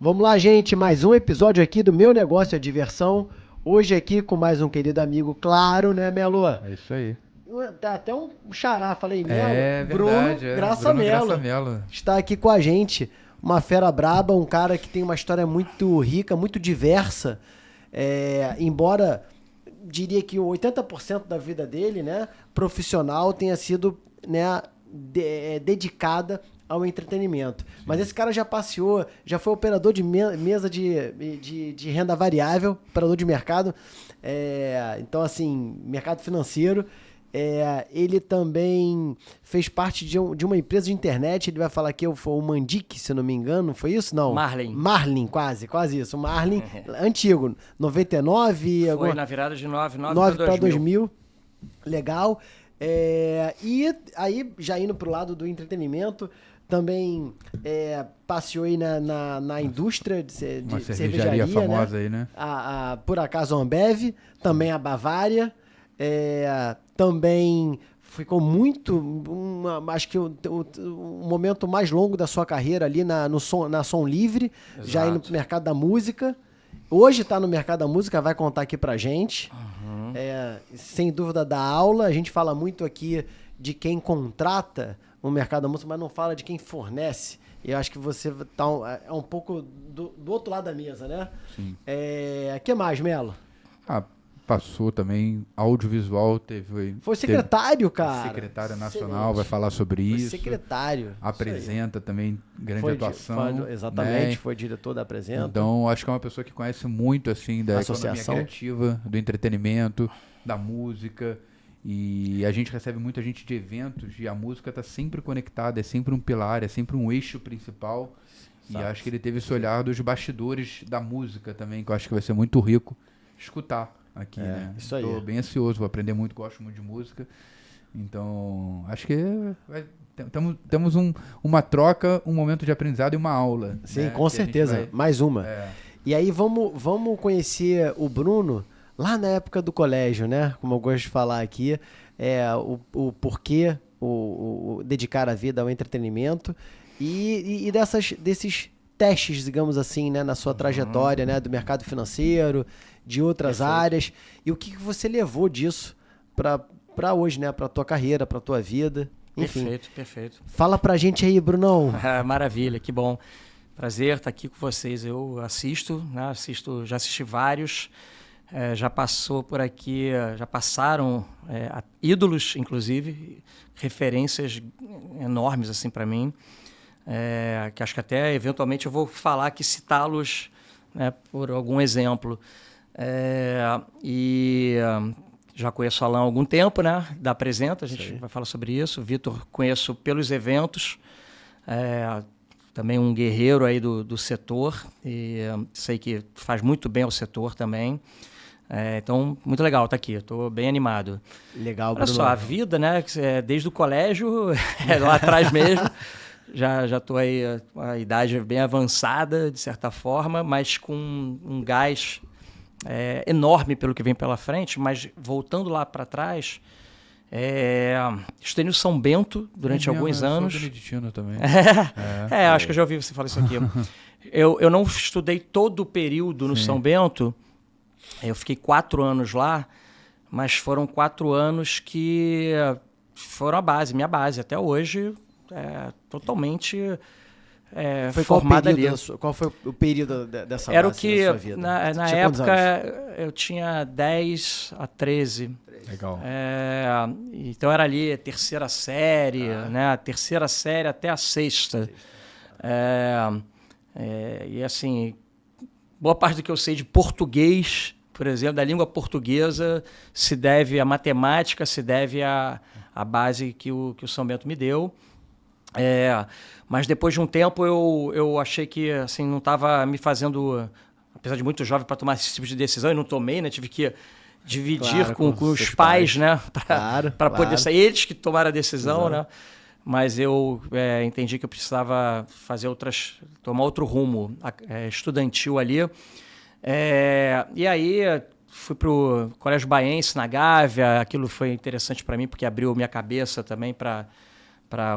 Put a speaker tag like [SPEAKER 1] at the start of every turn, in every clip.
[SPEAKER 1] Vamos lá, gente, mais um episódio aqui do Meu Negócio é Diversão. Hoje aqui com mais um querido amigo, claro, né, Melo?
[SPEAKER 2] É isso aí.
[SPEAKER 1] Tá até um xará, falei Melo.
[SPEAKER 2] É
[SPEAKER 1] Bruno
[SPEAKER 2] verdade,
[SPEAKER 1] Graça
[SPEAKER 2] Bruno
[SPEAKER 1] Melo
[SPEAKER 2] Graça Mello.
[SPEAKER 1] está aqui com a gente. Uma fera braba, um cara que tem uma história muito rica, muito diversa. Embora diria que 80% da vida dele, né, profissional, tenha sido, né, dedicada ao entretenimento. Sim. Mas esse cara já passeou, já foi operador de mesa de renda variável, operador de mercado, então assim, mercado financeiro. Ele também fez parte de uma empresa de internet, ele vai falar que foi o Mandic, se não me engano, foi isso? Não. Marlin, quase isso. O Marlin, antigo, 99...
[SPEAKER 3] Foi na virada de 9
[SPEAKER 1] para 2000. Legal. E aí, já indo pro lado do entretenimento, também passeou aí na indústria de cervejaria
[SPEAKER 2] famosa, né? Aí, né?
[SPEAKER 1] Por acaso a Ambev, também a Bavária, também ficou acho que o momento mais longo da sua carreira ali na Som Livre. Exato. Já indo pro mercado da música. Hoje está no mercado da música, vai contar aqui pra gente. Uhum. Sem dúvida da aula. A gente fala muito aqui de quem contrata no mercado da música, mas não fala de quem fornece. E eu acho que você tá um pouco do outro lado da mesa, né? Sim. Que mais, Melo?
[SPEAKER 2] Passou também, audiovisual,
[SPEAKER 1] Foi secretário, cara.
[SPEAKER 2] Secretário nacional, vai falar sobre isso.
[SPEAKER 1] Secretário.
[SPEAKER 2] Apresenta também, grande atuação.
[SPEAKER 1] Exatamente,
[SPEAKER 2] né?
[SPEAKER 1] Foi diretor da Apresenta.
[SPEAKER 2] Então, acho que é uma pessoa que conhece muito, assim, da economia criativa, do entretenimento, da música. E a gente recebe muita gente de eventos e a música está sempre conectada, é sempre um pilar, é sempre um eixo principal. Exato. E acho que ele teve esse olhar dos bastidores da música também, que eu acho que vai ser muito rico escutar aqui, né?
[SPEAKER 1] Isso aí.
[SPEAKER 2] Tô bem ansioso, vou aprender muito, gosto muito de música. Então, acho que temos uma troca, um momento de aprendizado e uma aula.
[SPEAKER 1] Sim, né? Com certeza. Mais uma. E aí vamos conhecer o Bruno lá na época do colégio, né? Como eu gosto de falar aqui, o porquê o dedicar a vida ao entretenimento e desses testes, digamos assim, né, na sua trajetória, né, do mercado financeiro, de outras áreas, e o que você levou disso para hoje, né, para tua carreira, para tua vida, enfim.
[SPEAKER 3] Perfeito.
[SPEAKER 1] Fala pra gente aí, Brunão.
[SPEAKER 3] Maravilha, que bom. Prazer estar aqui com vocês. Eu já assisti vários, já passou por aqui, já passaram ídolos, inclusive, referências enormes assim para mim. Que acho que até eventualmente eu vou falar aqui, citá-los, né, por algum exemplo. Já conheço o Alan há algum tempo, né, da Apresenta, a gente vai falar sobre isso. O Vitor conheço pelos eventos, também um guerreiro aí do setor, e sei que faz muito bem ao setor também. Então, muito legal estar aqui, estou bem animado.
[SPEAKER 1] Legal,
[SPEAKER 3] Olha
[SPEAKER 1] Bruno.
[SPEAKER 3] só, a vida, né, desde o colégio, lá atrás mesmo, já estou aí a idade bem avançada, de certa forma, mas com um gás enorme pelo que vem pela frente. Mas voltando lá para trás, estudei no São Bento durante alguns anos.
[SPEAKER 2] Sou beneditino também.
[SPEAKER 3] Acho que eu já ouvi você falar isso aqui. Eu não estudei todo o período no São Bento, eu fiquei 4 anos lá, mas foram 4 anos que foram minha base até hoje. Totalmente formada ali.
[SPEAKER 1] Qual foi o período dessa
[SPEAKER 3] Era
[SPEAKER 1] base
[SPEAKER 3] o que,
[SPEAKER 1] da sua vida?
[SPEAKER 3] na época, eu tinha 10 a 13.
[SPEAKER 2] Legal.
[SPEAKER 3] Então era ali a terceira série, né? A terceira série até a sexta. E assim, boa parte do que eu sei de português, por exemplo, da língua portuguesa, se deve à matemática, se deve à base que o São Bento me deu. Mas depois de um tempo eu achei que assim, não estava me fazendo, apesar de muito jovem para tomar esse tipo de decisão, e não tomei, né? Tive que dividir com os pais, né? Para poder sair. Eles que tomaram a decisão, né? Mas eu entendi que eu precisava tomar outro rumo estudantil ali. E aí fui para o Colégio Baiense, na Gávea. Aquilo foi interessante para mim, porque abriu minha cabeça também para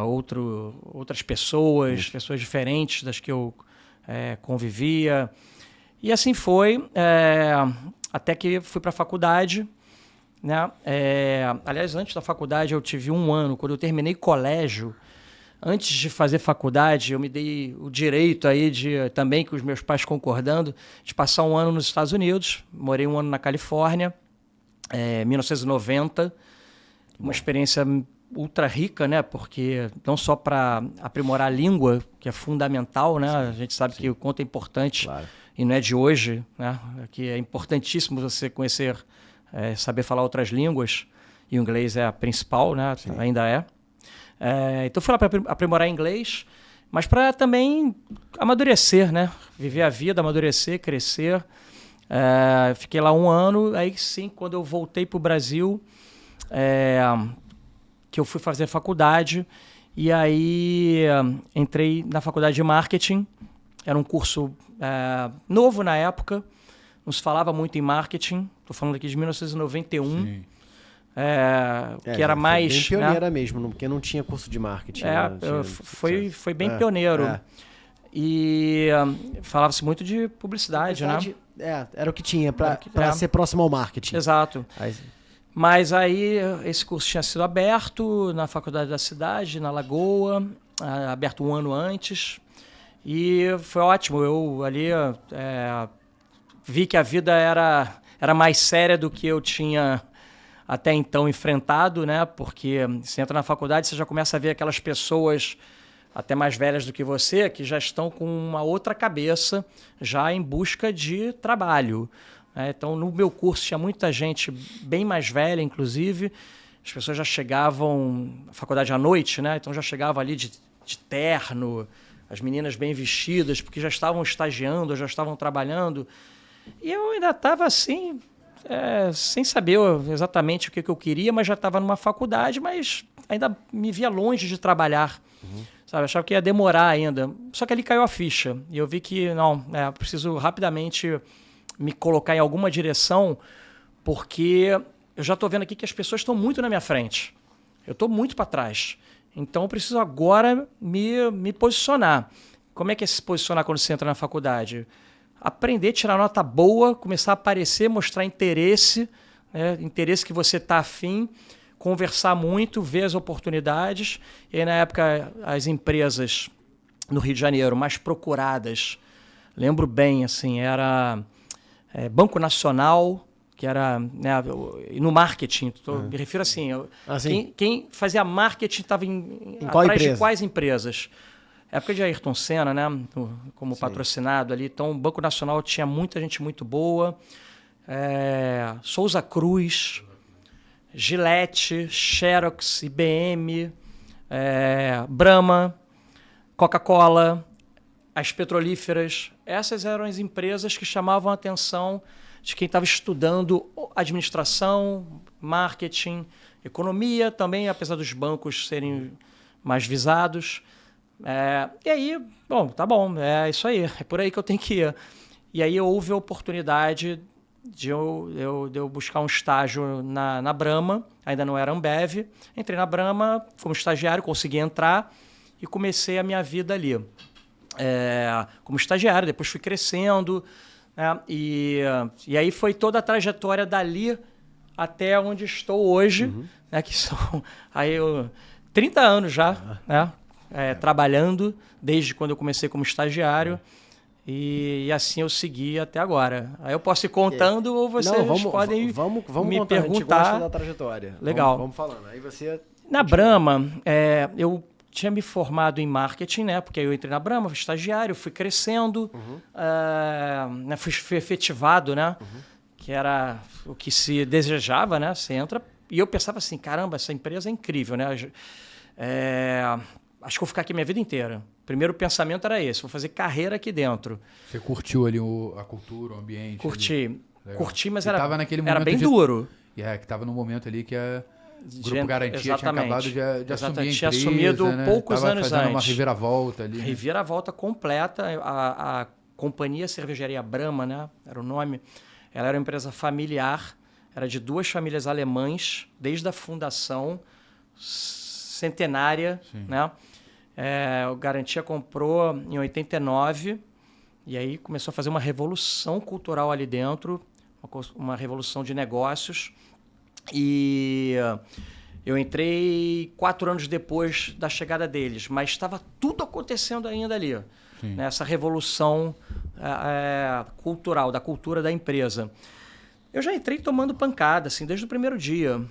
[SPEAKER 3] outras pessoas diferentes das que eu convivia. E assim foi, até que fui para a faculdade. Né? Aliás, antes da faculdade eu tive 1 ano, quando eu terminei colégio. Antes de fazer faculdade, eu me dei o direito aí também, com os meus pais concordando, de passar 1 ano nos Estados Unidos. Morei 1 ano na Califórnia, em 1990. Uma experiência ultra rica, né? Porque não só para aprimorar a língua, que é fundamental, né? Sim, a gente sabe que o quanto é importante, claro. E não é de hoje, né? Que é importantíssimo você conhecer, saber falar outras línguas, e o inglês é a principal, né? Sim. Ainda é. Então fui lá para aprimorar inglês, mas para também amadurecer, né? Viver a vida, amadurecer, crescer. Fiquei lá 1 ano, aí sim, quando eu voltei para o Brasil, que eu fui fazer faculdade, e aí entrei na faculdade de marketing. Era um curso novo na época, não se falava muito em marketing, estou falando aqui de 1991. Sim. Que era mais...
[SPEAKER 1] Bem pioneira, né? Mesmo, porque não tinha curso de marketing.
[SPEAKER 3] Foi bem pioneiro. E falava-se muito de publicidade, né?
[SPEAKER 1] Era o que tinha para ser próximo ao marketing.
[SPEAKER 3] Exato. Mas aí esse curso tinha sido aberto na faculdade da cidade, na Lagoa, aberto 1 ano antes. E foi ótimo. Eu ali vi que a vida era mais séria do que eu tinha até então enfrentado, né? Porque você entra na faculdade, você já começa a ver aquelas pessoas até mais velhas do que você, que já estão com uma outra cabeça, já em busca de trabalho. Então, no meu curso tinha muita gente bem mais velha, inclusive. As pessoas já chegavam à faculdade à noite, né? Então já chegavam ali de terno, as meninas bem vestidas, porque já estavam estagiando, já estavam trabalhando. E eu ainda estava assim... sem saber exatamente o que eu queria, mas já estava numa faculdade, mas ainda me via longe de trabalhar. Uhum. Sabe? Achava que ia demorar ainda. Só que ali caiu a ficha. E eu vi que, preciso rapidamente me colocar em alguma direção, porque eu já estou vendo aqui que as pessoas estão muito na minha frente. Eu estou muito para trás. Então, eu preciso agora me posicionar. Como é que é se posicionar quando você entra na faculdade? Aprender a tirar nota boa, começar a aparecer, mostrar interesse, interesse que você está afim, conversar muito, ver as oportunidades. E aí, na época, as empresas no Rio de Janeiro mais procuradas, lembro bem, assim, era Banco Nacional, que era, né, no marketing, me refiro assim, quem fazia marketing estava atrás de quais empresas? Época de Ayrton Senna, né? Como Sim. patrocinado ali. Então, o Banco Nacional tinha muita gente muito boa. Souza Cruz, Gillette, Xerox, IBM, Brahma, Coca-Cola, as petrolíferas. Essas eram as empresas que chamavam a atenção de quem estava estudando administração, marketing, economia também, apesar dos bancos serem mais visados. E aí, tá bom, é isso aí, é por aí que eu tenho que ir. E aí houve a oportunidade de eu buscar um estágio na Brahma, ainda não era Ambev. Entrei na Brahma como estagiário, consegui entrar e comecei a minha vida ali. Como estagiário, depois fui crescendo, né? E aí foi toda a trajetória dali até onde estou hoje, né? Que são aí 30 anos já, né? Trabalhando desde quando eu comecei como estagiário e assim eu segui até agora. Aí eu posso ir contando ou vocês podem me perguntar. A gente gosta da
[SPEAKER 1] trajetória.
[SPEAKER 3] Legal.
[SPEAKER 1] Vamos falando. Aí você...
[SPEAKER 3] Na Brahma, eu tinha me formado em marketing, né? Porque eu entrei na Brahma, fui estagiário, fui crescendo, fui efetivado, né? Que era o que se desejava, né? Você entra e eu pensava assim, caramba, essa empresa é incrível, né? Acho que vou ficar aqui minha vida inteira. O primeiro pensamento era esse, vou fazer carreira aqui dentro.
[SPEAKER 2] Você curtiu ali a cultura, o ambiente?
[SPEAKER 3] Curti, mas era bem duro.
[SPEAKER 2] Que estava no momento ali que a Grupo Garantia tinha acabado de assumir a empresa,
[SPEAKER 3] tinha assumido poucos anos antes.
[SPEAKER 2] Uma reviravolta ali.
[SPEAKER 3] Reviravolta completa. A companhia Cervejaria Brahma, né, era o nome, ela era uma empresa familiar, era de 2 famílias alemãs, desde a fundação, centenária, né? O Garantia comprou em 89 E aí começou a fazer uma revolução cultural ali dentro, uma revolução de negócios. E eu entrei 4 anos depois da chegada deles, mas estava tudo acontecendo ainda ali. Né? Essa revolução cultural, da cultura da empresa. Eu já entrei tomando pancada, assim, desde o primeiro dia.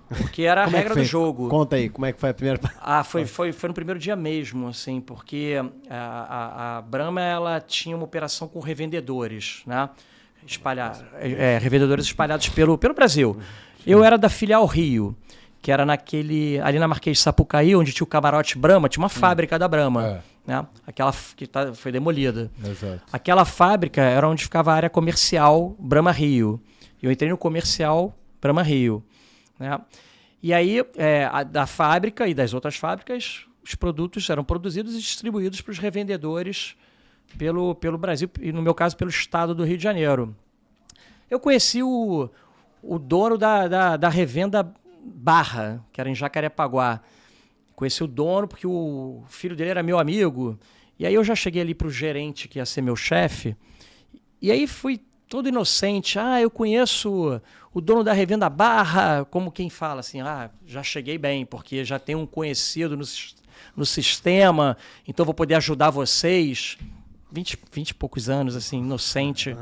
[SPEAKER 3] Porque era a regra do jogo.
[SPEAKER 1] Conta aí, como é que foi a primeira...
[SPEAKER 3] Foi no primeiro dia mesmo, assim, porque a Brahma, ela tinha uma operação com revendedores, né? Revendedores espalhados pelo Brasil. Eu era da filial Rio, que era ali na Marquês de Sapucaí, onde tinha o camarote Brahma, tinha uma fábrica da Brahma, né? Aquela que foi demolida.
[SPEAKER 2] Exato.
[SPEAKER 3] Aquela fábrica era onde ficava a área comercial Brahma Rio. Eu entrei no comercial Brahma Rio, né? E aí, da fábrica e das outras fábricas, os produtos eram produzidos e distribuídos para os revendedores pelo Brasil, e no meu caso, pelo estado do Rio de Janeiro. Eu conheci o dono da revenda Barra, que era em Jacarepaguá. Conheci o dono porque o filho dele era meu amigo. E aí eu já cheguei ali para o gerente, que ia ser meu chefe, e aí fui todo inocente. Eu conheço o dono da revenda Barra, como quem fala assim, já cheguei bem, porque já tenho um conhecido no sistema, então vou poder ajudar vocês. 20 e poucos anos, assim, inocente.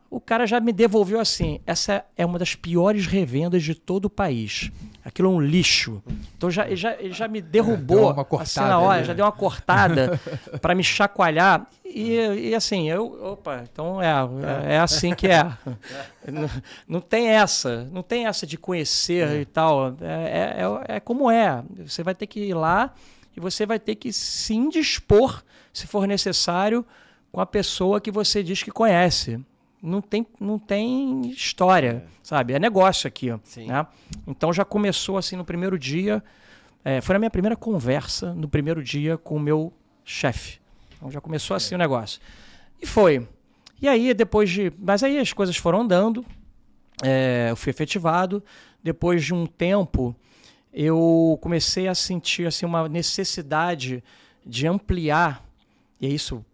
[SPEAKER 3] O cara já me devolveu assim, essa é uma das piores revendas de todo o país. Aquilo é um lixo. Então ele já me derrubou
[SPEAKER 2] uma cortada,
[SPEAKER 3] assim na hora, já deu uma cortada para me chacoalhar. E assim, então é assim que é. Não tem essa de conhecer e tal. É como é. Você vai ter que ir lá e você vai ter que se indispor, se for necessário, com a pessoa que você diz que conhece. Não tem história, sabe? É negócio aqui. Né? Então já começou assim no primeiro dia. Foi a minha primeira conversa no primeiro dia com o meu chefe. Então já começou assim o negócio. E foi. E aí, mas aí as coisas foram andando. Eu fui efetivado. Depois de um tempo, eu comecei a sentir assim, uma necessidade de ampliar, e isso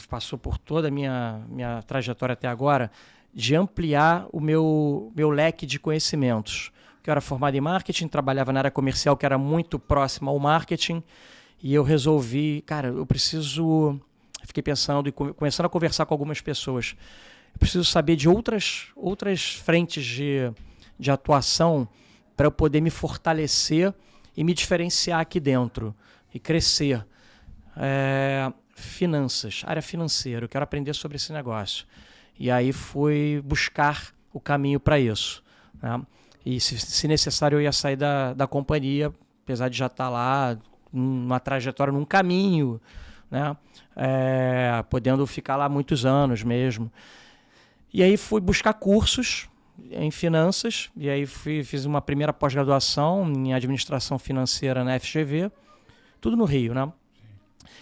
[SPEAKER 3] passou por toda a minha trajetória até agora, de ampliar o meu leque de conhecimentos. Eu era formado em marketing, trabalhava na área comercial, que era muito próxima ao marketing, e eu resolvi, fiquei pensando e começando a conversar com algumas pessoas, eu preciso saber de outras frentes de atuação para eu poder me fortalecer e me diferenciar aqui dentro e crescer. Finanças, área financeira, eu quero aprender sobre esse negócio. E aí fui buscar o caminho para isso. Né? E se necessário eu ia sair da companhia, apesar de já estar lá numa trajetória, num caminho, né? Podendo ficar lá muitos anos mesmo. E aí fui buscar cursos em finanças, e aí fiz uma primeira pós-graduação em administração financeira na FGV, tudo no Rio, né?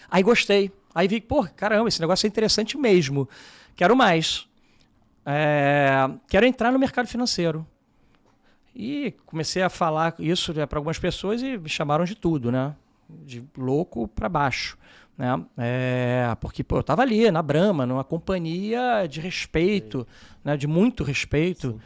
[SPEAKER 3] Aí gostei. Aí vi, caramba, esse negócio é interessante mesmo. Quero mais. Quero entrar no mercado financeiro. E comecei a falar isso para algumas pessoas e me chamaram de tudo, né? De louco para baixo. Né? Porque eu estava ali, na Brahma, numa companhia de respeito, né? De muito respeito.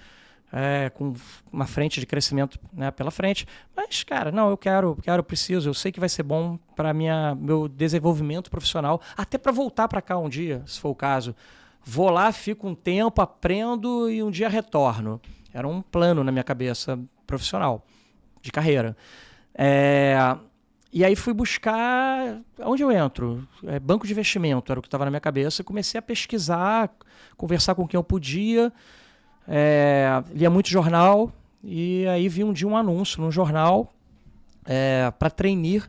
[SPEAKER 3] Com uma frente de crescimento, né, pela frente. Mas, cara, não, eu preciso, eu sei que vai ser bom para meu desenvolvimento profissional, até para voltar para cá um dia, se for o caso. Vou lá, fico um tempo, aprendo e um dia retorno. Era um plano na minha cabeça profissional, de carreira. E aí fui buscar, onde eu entro? Banco de investimento, era o que estava na minha cabeça. Comecei a pesquisar, conversar com quem eu podia. Lia muito jornal e aí vi um dia um anúncio num jornal para trainee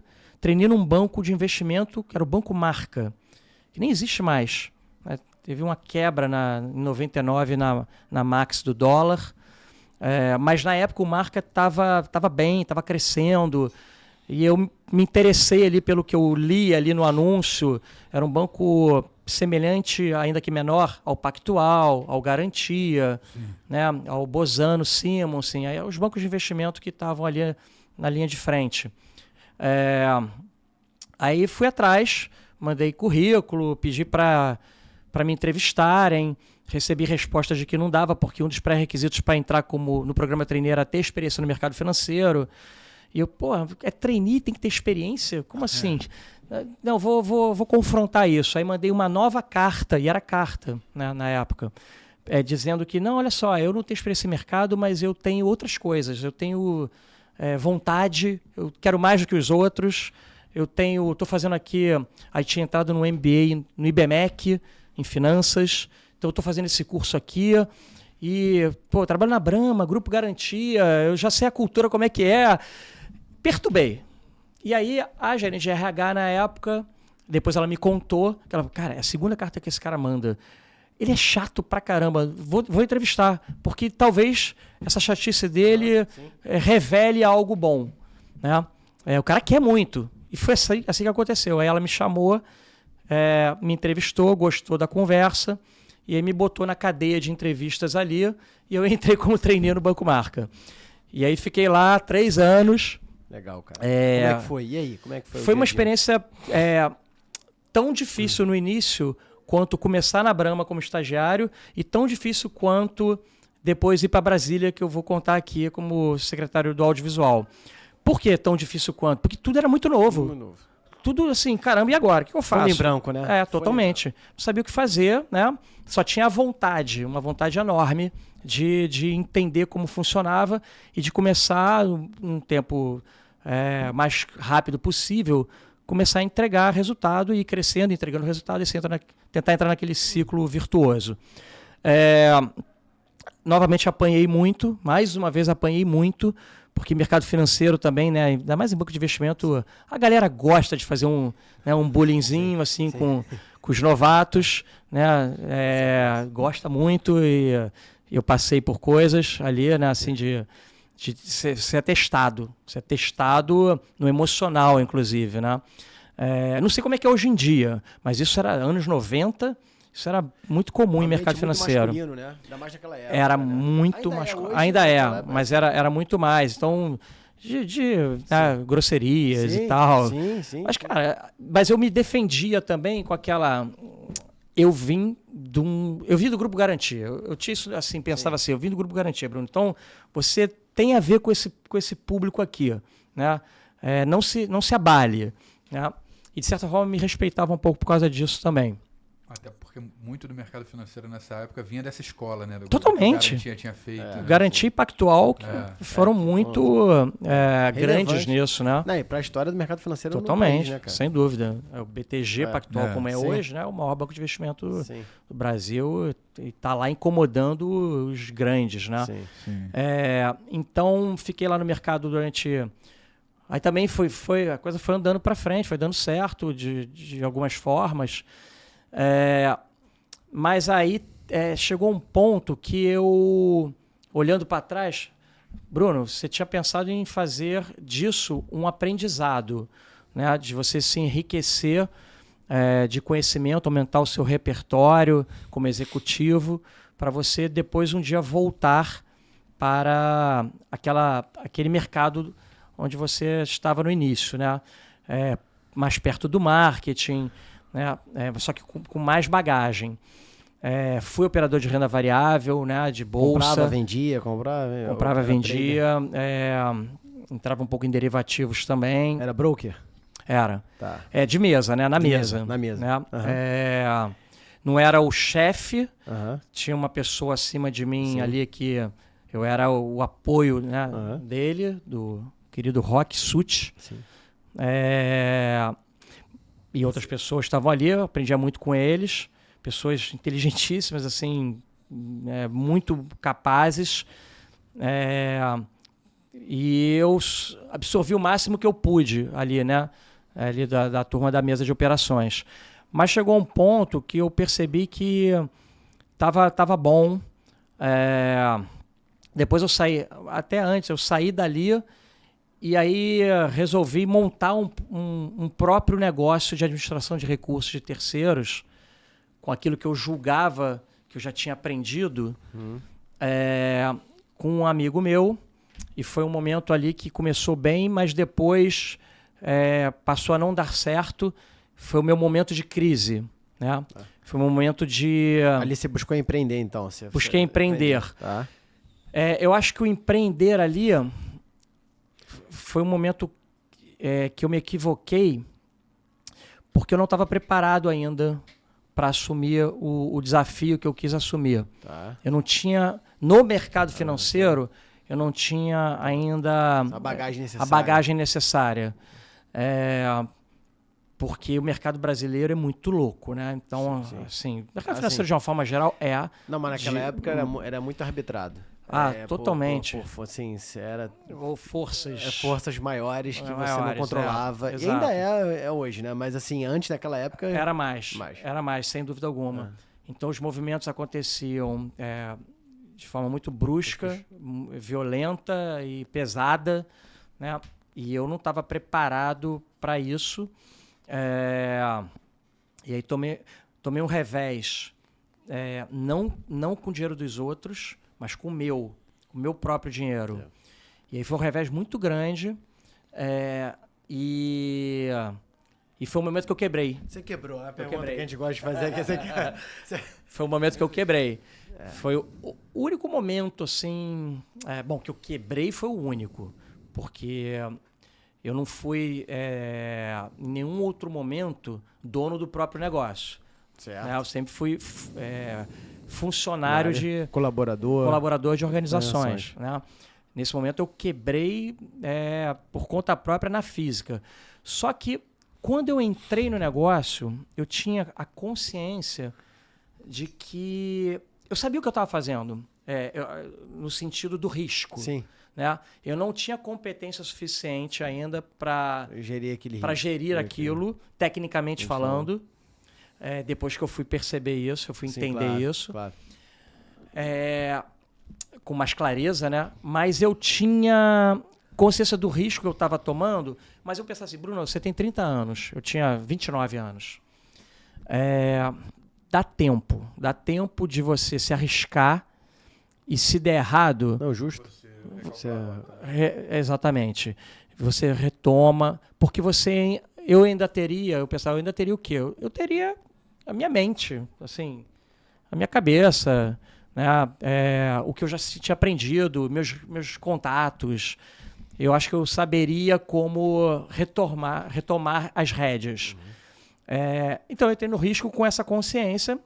[SPEAKER 3] num banco de investimento que era o Banco Marca, que nem existe mais. Teve uma quebra em 99 na Max do dólar, mas na época o Marca estava bem, estava crescendo, e eu me interessei ali pelo que eu li ali no anúncio. Era um banco semelhante, ainda que menor, ao Pactual, ao Garantia, né, ao Bozano, Simmons, aí os bancos de investimento que estavam ali na linha de frente. Aí fui atrás, mandei currículo, pedi para me entrevistarem, recebi respostas de que não dava, porque um dos pré-requisitos para entrar no programa trainee era ter experiência no mercado financeiro. E eu, é trainee, tem que ter experiência? Como assim? Não, vou confrontar isso. Aí mandei uma nova carta, e era carta, né, na época, dizendo que, não, olha só, eu não tenho experiência em mercado, mas eu tenho outras coisas. Eu tenho vontade, eu quero mais do que os outros. Estou fazendo aqui, aí tinha entrado no MBA, no IBMEC, em finanças. Então, eu estou fazendo esse curso aqui e, eu trabalho na Brahma, Grupo Garantia, eu já sei a cultura como é que é. Perturbei. E aí, a gerente de RH, na época, depois ela me contou, que ela falou, cara, é a segunda carta que esse cara manda. Ele é chato pra caramba, vou entrevistar, porque talvez essa chatice dele revele algo bom. Né? O cara quer muito. E foi assim que aconteceu. Aí ela me chamou, me entrevistou, gostou da conversa, e aí me botou na cadeia de entrevistas ali, e eu entrei como trainee no Banco Marca. E aí fiquei lá 3 anos.
[SPEAKER 1] Legal, cara. Como é que foi? E aí? Como é que foi?
[SPEAKER 3] Foi uma experiência tão difícil no início quanto começar na Brahma como estagiário, e tão difícil quanto depois ir para Brasília, que eu vou contar aqui como secretário do audiovisual. Por que tão difícil quanto? Porque tudo era muito novo. Muito novo. Tudo assim, caramba, e agora? O que eu faço?
[SPEAKER 1] Folha em branco, né?
[SPEAKER 3] Totalmente. Não sabia o que fazer, né? Só tinha a vontade, uma vontade enorme de entender como funcionava e de começar, um tempo mais rápido possível, começar a entregar resultado e ir crescendo, entregando resultado e tentar entrar naquele ciclo virtuoso. Novamente apanhei muito, mais uma vez apanhei muito, porque mercado financeiro também, né, ainda mais em banco de investimento, a galera gosta de fazer um bullyingzinho assim, com os novatos, né, gosta muito, e eu passei por coisas ali, né, assim, de ser testado no emocional, inclusive, né. Não sei como é que é hoje em dia, mas isso era anos 90, isso era muito comum em mercado financeiro.
[SPEAKER 1] Masculino, né? Ainda mais naquela época.
[SPEAKER 3] Era muito masculino. Ainda mas era muito mais. Então, de grosserias e tal. Sim. Mas eu me defendia também com aquela... Eu vim do Grupo Garantia. Eu tinha isso assim, pensava assim, eu vim do Grupo Garantia, Bruno. Então, você tem a ver com esse público aqui, né? Não se abale, né? E, de certa forma, me respeitava um pouco por causa disso também.
[SPEAKER 2] Até porque muito do mercado financeiro nessa época vinha dessa escola, né?
[SPEAKER 3] Totalmente.
[SPEAKER 2] Garantia tinha feito. Né?
[SPEAKER 3] Garantia e Pactual que foram muito grandes nisso, né?
[SPEAKER 1] Não, e para a história do mercado financeiro
[SPEAKER 3] totalmente,
[SPEAKER 1] no país, né, cara?
[SPEAKER 3] Sem dúvida. O BTG Pactual, como é hoje, né? O maior banco de investimento do Brasil, e está lá incomodando os grandes, né?
[SPEAKER 2] Sim.
[SPEAKER 3] Então, fiquei lá no mercado durante... Aí também a coisa foi andando para frente, foi dando certo de algumas formas. Mas aí chegou um ponto que eu, olhando para trás, Bruno, você tinha pensado em fazer disso um aprendizado, né? De você se enriquecer de conhecimento, aumentar o seu repertório como executivo, para você depois um dia voltar para aquele mercado onde você estava no início, né? Mais perto do marketing, né? Só que com mais bagagem. Fui operador de renda variável, né? De bolsa.
[SPEAKER 1] Comprava, vendia.
[SPEAKER 3] Entrava um pouco em derivativos também.
[SPEAKER 1] Era broker?
[SPEAKER 3] Era.
[SPEAKER 1] Tá.
[SPEAKER 3] De mesa, né? Na mesa.
[SPEAKER 1] Na mesa.
[SPEAKER 3] Né?
[SPEAKER 1] Uhum.
[SPEAKER 3] Não era o chefe, tinha uma pessoa acima de mim ali que eu era o apoio, né? Dele, do querido Roque Sutti. E outras pessoas estavam ali, eu aprendia muito com eles, pessoas inteligentíssimas, assim, muito capazes, e eu absorvi o máximo que eu pude ali, né, ali da turma da mesa de operações. Mas chegou um ponto que eu percebi que tava bom. Depois eu saí, até antes, eu saí dali. E aí resolvi montar um próprio negócio de administração de recursos de terceiros, com aquilo que eu julgava que eu já tinha aprendido, com um amigo meu. E foi um momento ali que começou bem, mas depois passou a não dar certo. foi o meu momento de crise, né? Foi um momento de...
[SPEAKER 1] Ali você buscou empreender, então?
[SPEAKER 3] Busquei empreender.
[SPEAKER 1] Tá.
[SPEAKER 3] Eu acho que o empreender ali foi um momento que eu me equivoquei porque eu não estava preparado ainda para assumir o desafio que eu quis assumir.
[SPEAKER 1] Tá.
[SPEAKER 3] Eu não tinha, no mercado financeiro, eu não tinha ainda a bagagem necessária. Porque o mercado brasileiro é muito louco, né? Então,
[SPEAKER 1] sim.
[SPEAKER 3] assim, o mercado financeiro de uma forma geral
[SPEAKER 1] Não, mas naquela época era muito arbitrado.
[SPEAKER 3] Totalmente.
[SPEAKER 1] Assim, era...
[SPEAKER 3] Ou forças...
[SPEAKER 1] forças maiores que você não controlava. E ainda é hoje, né? Mas assim, antes daquela época...
[SPEAKER 3] Era mais, sem dúvida alguma. Então, os movimentos aconteciam de forma muito brusca, violenta e pesada, né? E eu não estava preparado para isso. E aí tomei um revés, não com o dinheiro dos outros, mas com o meu próprio dinheiro. E aí foi um revés muito grande e foi um momento que eu quebrei.
[SPEAKER 1] Você quebrou, a pergunta que a gente gosta de fazer é que você...
[SPEAKER 3] Foi um momento que eu quebrei. Foi o único momento, assim... que eu quebrei foi o único, porque... Eu não fui, em nenhum outro momento, dono do próprio negócio.
[SPEAKER 1] Certo.
[SPEAKER 3] Eu sempre fui funcionário colaborador de organizações. Né? Nesse momento, eu quebrei por conta própria na física. Só que, quando eu entrei no negócio, eu tinha a consciência de que... Eu sabia o que eu estava fazendo, no sentido do risco.
[SPEAKER 1] Sim.
[SPEAKER 3] Né? Eu não tinha competência suficiente ainda para gerir aquilo, tecnicamente falando. Depois que eu fui perceber isso, eu fui entender isso. Claro. Com mais clareza, né? Mas eu tinha consciência do risco que eu estava tomando, mas eu pensava assim, Bruno, você tem 30 anos, eu tinha 29 anos. Dá tempo de você se arriscar e se der errado...
[SPEAKER 1] Não, justo.
[SPEAKER 3] Exatamente. Você retoma, porque eu ainda teria o quê? Eu teria a minha mente, assim, a minha cabeça, né? O que eu já tinha aprendido, meus contatos. Eu acho que eu saberia como retomar as rédeas. Então eu entrei no risco com essa consciência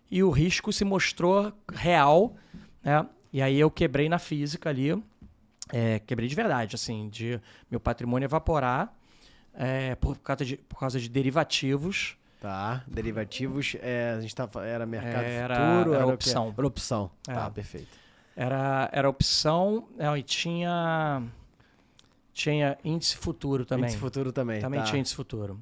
[SPEAKER 3] e o risco se mostrou real, né? E aí eu quebrei na física ali, quebrei de verdade, assim, de meu patrimônio evaporar por causa de derivativos.
[SPEAKER 1] Tá, derivativos, a gente era mercado
[SPEAKER 3] futuro? Era opção.
[SPEAKER 1] Era opção, tá, perfeito.
[SPEAKER 3] Era opção e tinha índice futuro também.
[SPEAKER 1] Índice futuro também,
[SPEAKER 3] também tinha índice futuro.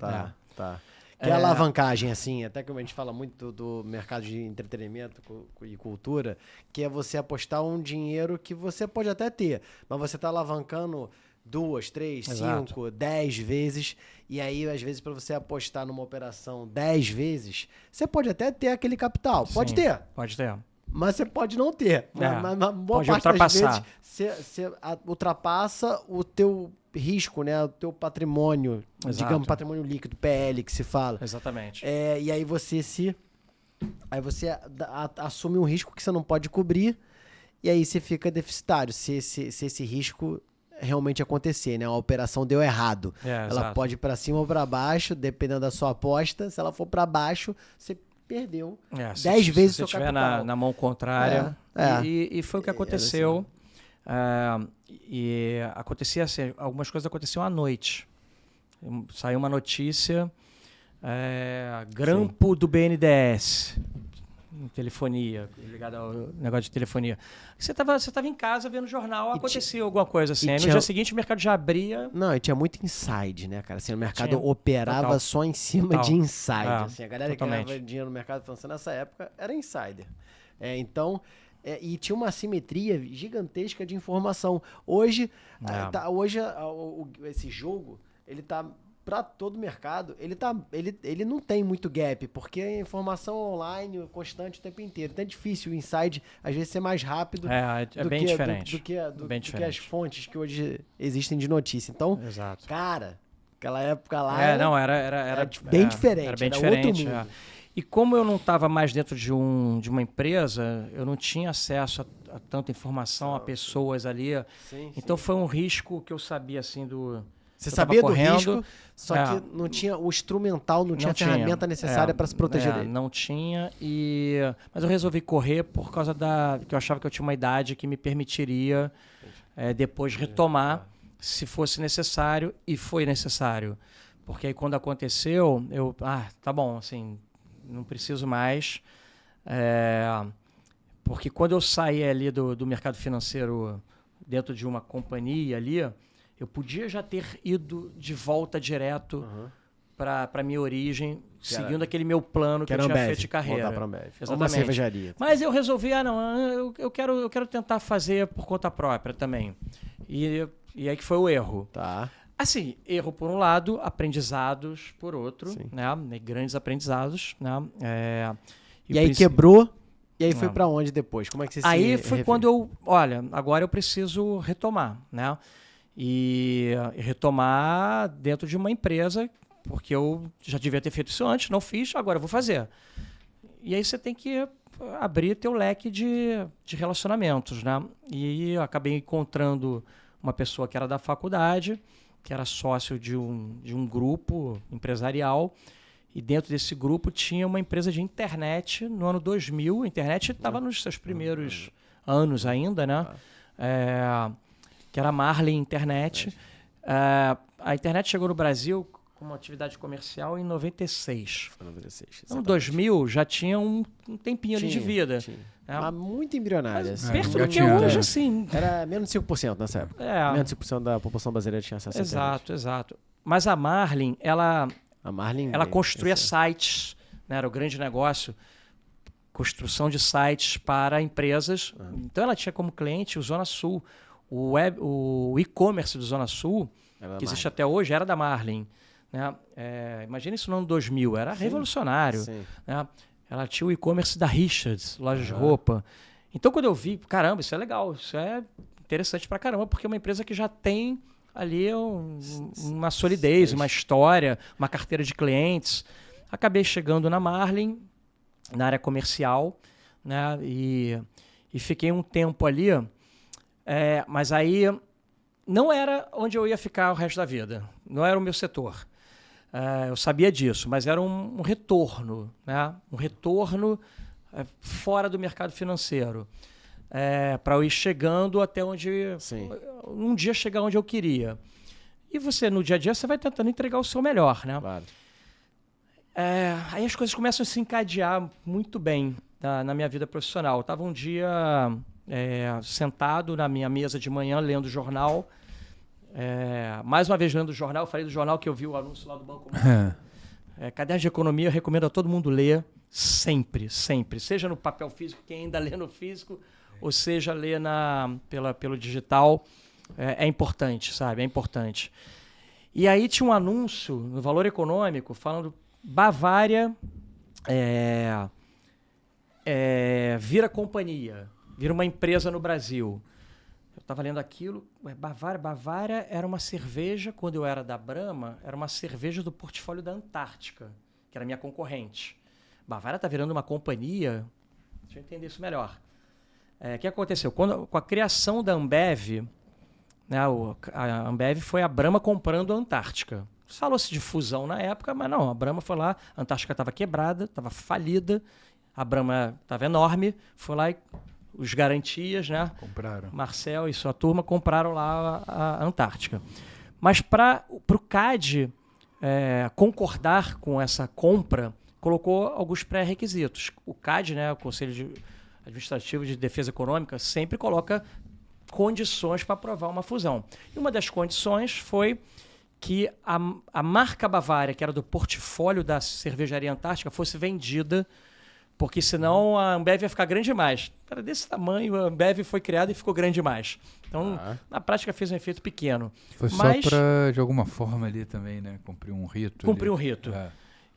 [SPEAKER 1] Tá. Que é alavancagem, assim, até que a gente fala muito do mercado de entretenimento e cultura, que é você apostar um dinheiro que você pode até ter, mas você está alavancando 2, 3, 5, 10 vezes, e aí, às vezes, para você apostar numa operação 10 vezes, você pode até ter aquele capital. Pode ter.
[SPEAKER 3] Pode ter.
[SPEAKER 1] Mas você pode não ter. Mas boa
[SPEAKER 3] pode
[SPEAKER 1] parte
[SPEAKER 3] ultrapassar.
[SPEAKER 1] Das vezes, você ultrapassa o teu risco, né? O teu patrimônio, digamos, patrimônio líquido, PL, que se fala.
[SPEAKER 3] Exatamente.
[SPEAKER 1] E aí você assume um risco que você não pode cobrir, e aí você fica deficitário, se esse risco realmente acontecer, né? A operação deu errado. Ela pode ir para cima ou para baixo, dependendo da sua aposta. Se ela for para baixo, você perdeu 10 vezes o seu capital.
[SPEAKER 3] Se estiver na mão contrária. E foi o que aconteceu. E acontecia assim, algumas coisas aconteciam à noite. Saiu uma notícia, grampo do BNDES, em telefonia, ligado ao negócio de telefonia. Você tava em casa vendo jornal, acontecia alguma coisa assim. Aí no dia seguinte o mercado já abria.
[SPEAKER 1] Não, e tinha muito inside, né, cara? Assim, o mercado operava só em cima de inside. Assim, a galera que ganhava dinheiro no mercado financeiro nessa época era insider. Então... e tinha uma assimetria gigantesca de informação. Hoje, esse jogo, ele tá para todo o mercado, ele não tem muito gap, porque a informação online constante o tempo inteiro. Então é difícil o inside, às vezes, ser mais rápido
[SPEAKER 3] bem diferente.
[SPEAKER 1] do que as fontes que hoje existem de notícia. Então, cara, Aquela época lá
[SPEAKER 3] era
[SPEAKER 1] bem diferente.
[SPEAKER 3] Era bem
[SPEAKER 1] diferente.
[SPEAKER 3] Outro mundo. E como eu não estava mais dentro de uma empresa, eu não tinha acesso a tanta informação, a pessoas ali. Então foi um risco que eu sabia assim do...
[SPEAKER 1] Você sabia do risco, só que não tinha o instrumental, não tinha a ferramenta necessária para se proteger dele.
[SPEAKER 3] Não tinha, mas eu resolvi correr por causa que eu achava que eu tinha uma idade que me permitiria depois retomar, se fosse necessário, e foi necessário. Porque aí quando aconteceu, tá bom, assim, não preciso mais. Porque quando eu saí ali do mercado financeiro dentro de uma companhia ali, eu podia já ter ido de volta direto para a minha origem, seguindo aquele meu plano que eu tinha feito de carreira.
[SPEAKER 1] Voltar para a Ambev. Uma cervejaria.
[SPEAKER 3] Mas eu resolvi, eu quero tentar fazer por conta própria também. E aí que foi o erro.
[SPEAKER 1] Tá.
[SPEAKER 3] Assim, erro por um lado, aprendizados por outro, né? Grandes aprendizados, né?
[SPEAKER 1] E aí quebrou, e aí foi para onde depois? Como é que você
[SPEAKER 3] Aí foi quando agora eu preciso retomar, né? E retomar dentro de uma empresa, porque eu já devia ter feito isso antes, não fiz, agora eu vou fazer. E aí você tem que abrir teu leque de relacionamentos, né? E eu acabei encontrando uma pessoa que era da faculdade, que era sócio de um grupo empresarial, e dentro desse grupo tinha uma empresa de internet no ano 2000. A internet estava nos seus primeiros anos ainda, né? Que era a Marlin Internet. A internet chegou no Brasil como atividade comercial em 96.
[SPEAKER 1] Foi 96.
[SPEAKER 3] Então, 2000 já tinha um tempinho ali de vida.
[SPEAKER 1] Mas muito embrionária.
[SPEAKER 3] Perto do que hoje, assim.
[SPEAKER 1] Era menos de 5% nessa época. Menos de 5% da população brasileira tinha acesso à internet.
[SPEAKER 3] Exato. Mas a Marlin, ela construía sites, né? Era o grande negócio. Construção de sites para empresas. Então, ela tinha como cliente o Zona Sul. O e-commerce do Zona Sul, que existe até hoje, era da Marlin. Né? Imagina isso no ano 2000, era revolucionário. Né? Ela tinha o e-commerce da Richards, loja de roupa. Então, quando eu vi, caramba, isso é legal, isso é interessante pra caramba, porque é uma empresa que já tem ali uma solidez, uma história, uma carteira de clientes. Acabei chegando na Marlin, na área comercial, né? E fiquei um tempo ali. Mas aí não era onde eu ia ficar o resto da vida. Não era o meu setor. Eu sabia disso, mas era um retorno, né? Um retorno fora do mercado financeiro. Para eu ir chegando até onde... Um dia chegar onde eu queria. E você, no dia a dia, você vai tentando entregar o seu melhor, né?
[SPEAKER 1] Claro.
[SPEAKER 3] Aí as coisas começam a se encadear muito bem na minha vida profissional. Eu estava um dia... sentado na minha mesa de manhã, lendo jornal. Mais uma vez lendo o jornal. Eu falei do jornal que eu vi o anúncio lá do Banco Mar. Caderno de Economia, eu recomendo a todo mundo ler sempre, sempre. Seja no papel físico, quem ainda lê no físico, ou seja, lê pelo digital. É importante, sabe? É importante. E aí tinha um anúncio no Valor Econômico falando Bavária vira companhia. Vira uma empresa no Brasil. Eu estava lendo aquilo. Bavária era uma cerveja, quando eu era da Brahma, era uma cerveja do portfólio da Antártica, que era minha concorrente. Bavária está virando uma companhia. Deixa eu entender isso melhor. O que aconteceu? Com a criação da Ambev, né, a Ambev foi a Brahma comprando a Antártica. Falou-se de fusão na época, mas não. A Brahma foi lá, a Antártica estava quebrada, estava falida, a Brahma estava enorme, foi lá e os garantias, né?
[SPEAKER 2] Compraram.
[SPEAKER 3] Marcel e sua turma compraram lá a Antártica. Mas para o CAD concordar com essa compra, colocou alguns pré-requisitos. O CAD, né, o Conselho Administrativo de Defesa Econômica, sempre coloca condições para aprovar uma fusão. E uma das condições foi que a marca Bavária, que era do portfólio da cervejaria Antártica, fosse vendida, porque senão a Ambev ia ficar grande demais. Era desse tamanho, a Ambev foi criada e ficou grande demais. Então, na prática, fez um efeito pequeno.
[SPEAKER 2] Foi só para, de alguma forma ali também, né? Cumprir um rito.
[SPEAKER 3] Cumprir um rito.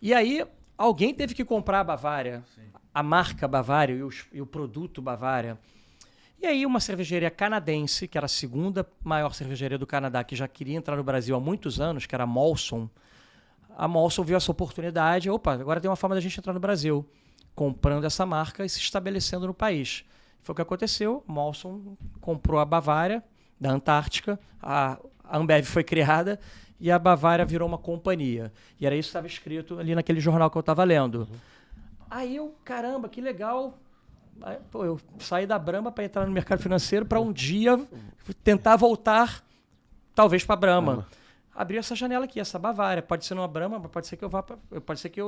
[SPEAKER 3] E aí, alguém teve que comprar a Bavária, a marca Bavária e o produto Bavária. E aí uma cervejaria canadense, que era a segunda maior cervejaria do Canadá, que já queria entrar no Brasil há muitos anos, que era a Molson. A Molson viu essa oportunidade, opa, agora tem uma forma da gente entrar no Brasil, comprando essa marca e se estabelecendo no país. Foi o que aconteceu, Molson comprou a Bavária, da Antártica, a Ambev foi criada e a Bavária virou uma companhia. E era isso que estava escrito ali naquele jornal que eu estava lendo. Aí eu, caramba, que legal... Aí, pô, eu saí da Brahma para entrar no mercado financeiro para um dia tentar voltar, talvez, para a Brahma. Abri essa janela aqui, essa Bavária. Pode ser numa Brahma, mas pode ser que eu vá pode ser que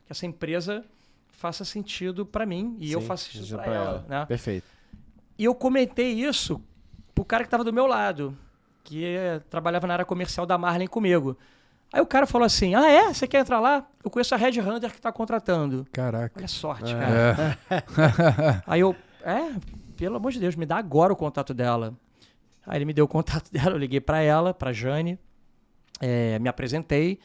[SPEAKER 3] essa empresa faça sentido para mim e eu faça sentido para ela. Né?
[SPEAKER 1] Perfeito.
[SPEAKER 3] E eu comentei isso pro cara que estava do meu lado, que trabalhava na área comercial da Marlin comigo. Aí o cara falou assim, você quer entrar lá? Eu conheço a Red Hunter que está contratando.
[SPEAKER 2] Caraca.
[SPEAKER 3] Olha a sorte, cara. Aí eu, pelo amor de Deus, me dá agora o contato dela. Aí ele me deu o contato dela, eu liguei para ela, para Jane, me apresentei.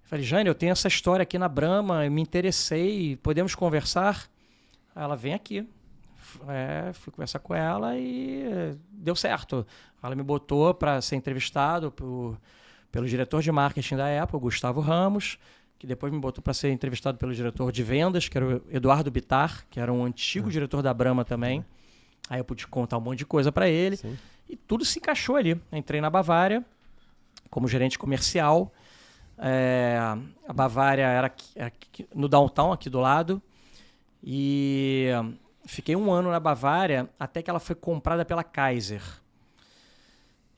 [SPEAKER 3] Falei, Jane, eu tenho essa história aqui na Brahma, eu me interessei, podemos conversar? Aí ela, vem aqui. Fui conversar com ela e deu certo. Ela me botou para ser entrevistado pelo diretor de marketing da época, o Gustavo Ramos, que depois me botou para ser entrevistado pelo diretor de vendas, que era o Eduardo Bittar, que era um antigo diretor da Brahma também. Aí eu pude contar um monte de coisa para ele. Sim. E tudo se encaixou ali. Entrei na Bavária como gerente comercial. A Bavária era no downtown, aqui do lado. E fiquei 1 ano na Bavária até que ela foi comprada pela Kaiser.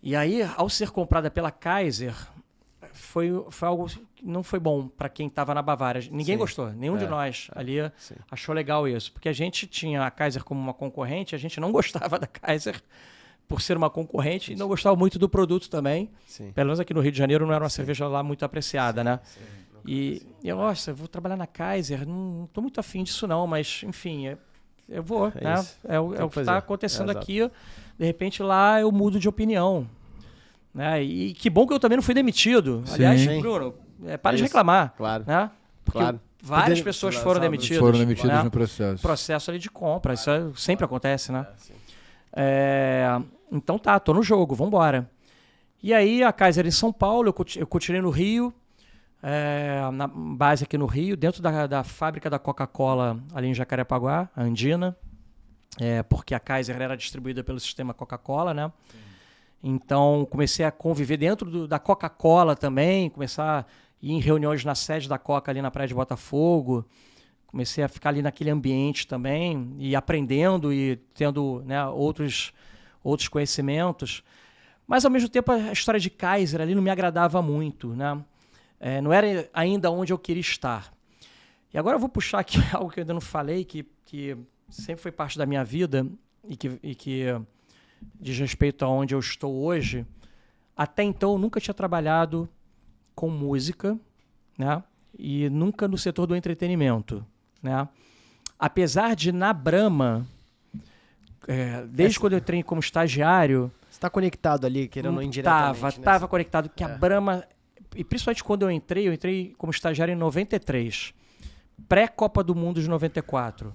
[SPEAKER 3] E aí, ao ser comprada pela Kaiser, foi algo que não foi bom para quem estava na Bavária. Ninguém gostou, nenhum de nós ali achou legal isso. Porque a gente tinha a Kaiser como uma concorrente, a gente não gostava da Kaiser por ser uma concorrente e não gostava muito do produto também. Sim. Pelo menos aqui no Rio de Janeiro não era uma cerveja lá muito apreciada, né? Sim. E eu, nossa, eu vou trabalhar na Kaiser, não estou muito afim disso não, mas enfim... Eu vou, né? É o que está acontecendo aqui. De repente lá eu mudo de opinião. Né? E que bom que eu também não fui demitido. Sim. Aliás, Bruno, para de reclamar.
[SPEAKER 1] Claro.
[SPEAKER 3] Né? Porque várias pessoas foram demitidas.
[SPEAKER 2] Foram demitidas, né? No processo.
[SPEAKER 3] Processo ali de compra. Isso sempre acontece, né? Então tô no jogo, vamos embora. E aí a Kaiser em São Paulo, eu continuei no Rio. Na base aqui no Rio, dentro da fábrica da Coca-Cola ali em Jacarepaguá, a Andina, porque a Kaiser era distribuída pelo sistema Coca-Cola, né? Sim. Então comecei a conviver dentro da Coca-Cola também, começar a ir em reuniões na sede da Coca ali na Praia de Botafogo, comecei a ficar ali naquele ambiente também e aprendendo e tendo, né, outros conhecimentos, mas ao mesmo tempo a história de Kaiser ali não me agradava muito, né? Não era ainda onde eu queria estar. E agora eu vou puxar aqui algo que eu ainda não falei, que sempre foi parte da minha vida e que diz respeito a onde eu estou hoje. Até então eu nunca tinha trabalhado com música, né? E nunca no setor do entretenimento, né? Apesar de na Brahma, desde quando eu entrei como estagiário...
[SPEAKER 1] Você está conectado ali, querendo ou indiretamente.
[SPEAKER 3] Estava conectado, porque a Brahma... E principalmente quando eu entrei como estagiário em 93, pré-Copa do Mundo de 94.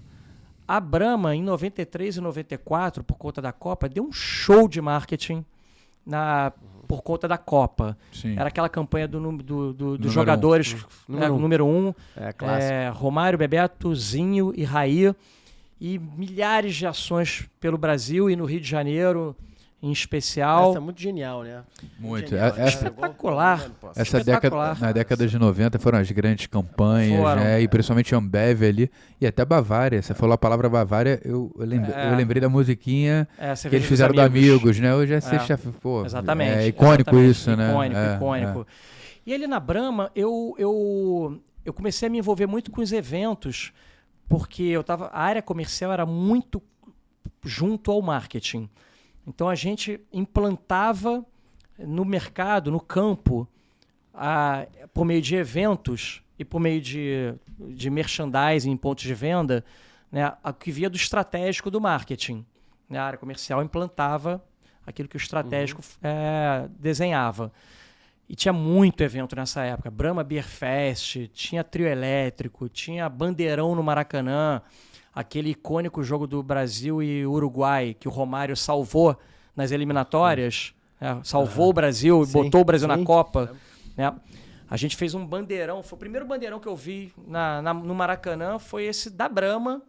[SPEAKER 3] A Brahma, em 93 e 94, por conta da Copa, deu um show de marketing por conta da Copa. Sim. Era aquela campanha dos jogadores, número 1, Romário, Bebeto, Zinho e Raí, e milhares de ações pelo Brasil e no Rio de Janeiro, em especial.
[SPEAKER 1] Essa é muito genial, né?
[SPEAKER 2] Muito.
[SPEAKER 3] Genial. Espetacular.
[SPEAKER 2] Na década de 90 foram as grandes campanhas, né? E principalmente Ambev ali, e até Bavária. Você falou a palavra Bavária, eu lembrei da musiquinha que eles fizeram do Amigos, né? Hoje
[SPEAKER 3] exatamente.
[SPEAKER 2] É icônico isso, né?
[SPEAKER 3] Icônico. E ali na Brahma, eu comecei a me envolver muito com os eventos, porque a área comercial era muito junto ao marketing. Então a gente implantava no mercado, no campo, por meio de eventos e por meio de merchandising em pontos de venda, né, o que via do estratégico do marketing. A área comercial implantava aquilo que o estratégico desenhava. E tinha muito evento nessa época. Brahma Beer Fest, tinha Trio Elétrico, tinha Bandeirão no Maracanã. aquele icônico jogo do Brasil e Uruguai, que o Romário salvou nas eliminatórias, salvou o Brasil e botou o Brasil na Copa, né? A gente fez um bandeirão, foi o primeiro bandeirão que eu vi no Maracanã, foi esse da Brahma,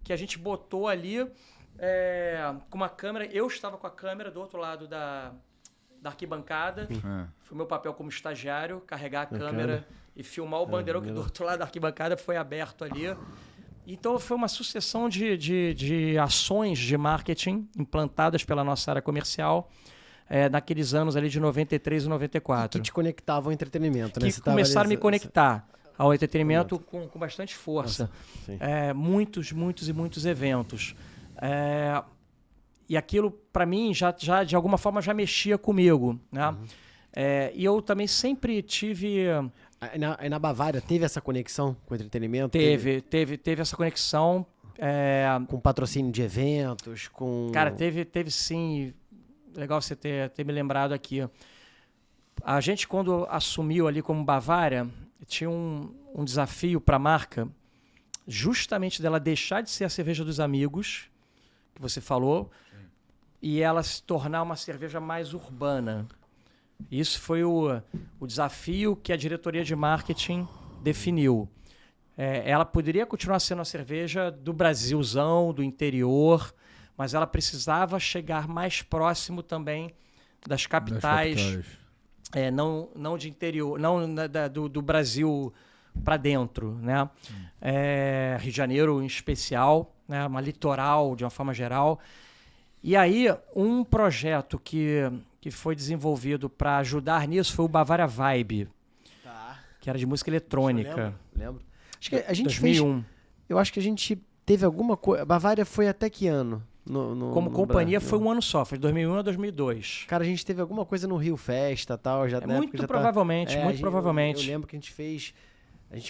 [SPEAKER 3] que a gente botou ali com uma câmera. Eu estava com a câmera do outro lado da arquibancada. Foi meu papel como estagiário, carregar a câmera e filmar o bandeirão que do outro lado da arquibancada foi aberto ali. Então foi uma sucessão de ações de marketing implantadas pela nossa área comercial naqueles anos ali de 93 e 94.
[SPEAKER 1] Que te conectavam ao entretenimento, né?
[SPEAKER 3] Que começaram a me conectar ao entretenimento com bastante força. Muitos eventos. E aquilo, para mim, já de alguma forma já mexia comigo, né? E eu também sempre tive...
[SPEAKER 1] Aí na Bavária teve essa conexão com o entretenimento?
[SPEAKER 3] Teve essa conexão.
[SPEAKER 1] Com patrocínio de eventos, com...
[SPEAKER 3] Cara, teve sim. Legal você ter me lembrado aqui. A gente, quando assumiu ali como Bavária, tinha um desafio para a marca, justamente dela deixar de ser a cerveja dos amigos, que você falou, e ela se tornar uma cerveja mais urbana. Isso foi o desafio que a diretoria de marketing definiu. Ela poderia continuar sendo a cerveja do Brasilzão, do interior, mas ela precisava chegar mais próximo também das capitais. Não de interior, não do Brasil para dentro, né? Rio de Janeiro em especial, né? Uma litoral de uma forma geral. E aí, um projeto que foi desenvolvido para ajudar nisso foi o Bavária Vibe, que era de música eletrônica.
[SPEAKER 1] Lembro. Acho que a gente
[SPEAKER 3] 2001.
[SPEAKER 1] Eu acho que a gente teve alguma coisa... Bavária foi até que ano?
[SPEAKER 3] Como companhia foi um ano só, foi de 2001 a 2002.
[SPEAKER 1] Cara, a gente teve alguma coisa no Rio Festa e tal.
[SPEAKER 3] Muito provavelmente.
[SPEAKER 1] Eu lembro que a gente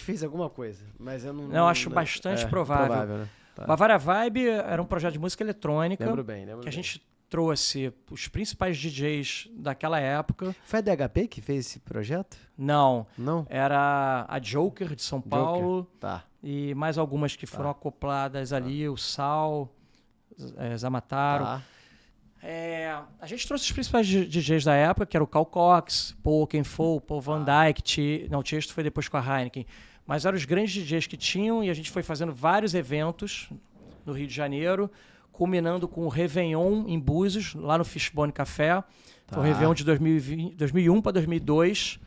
[SPEAKER 1] fez alguma coisa, mas eu não...
[SPEAKER 3] Eu acho bastante provável.
[SPEAKER 1] Né? Tá.
[SPEAKER 3] Bavária Vibe era um projeto de música eletrônica.
[SPEAKER 1] Lembro bem.
[SPEAKER 3] A gente trouxe os principais DJs daquela época.
[SPEAKER 1] Foi a DHP que fez esse projeto?
[SPEAKER 3] Não.
[SPEAKER 1] Não?
[SPEAKER 3] Era a Joker de São Paulo.
[SPEAKER 1] Tá.
[SPEAKER 3] E mais algumas que foram acopladas ali, o Sal, Zamataro.
[SPEAKER 1] Tá.
[SPEAKER 3] A gente trouxe os principais DJs da época, que era o Carl Cox, Paul Oakenfold, Paul Van Dyke, o Tiesto foi depois com a Heineken. Mas eram os grandes DJs que tinham e a gente foi fazendo vários eventos no Rio de Janeiro, culminando com o Réveillon em Búzios, lá no Fishbone Café. Foi o Réveillon de 2001 para 2002.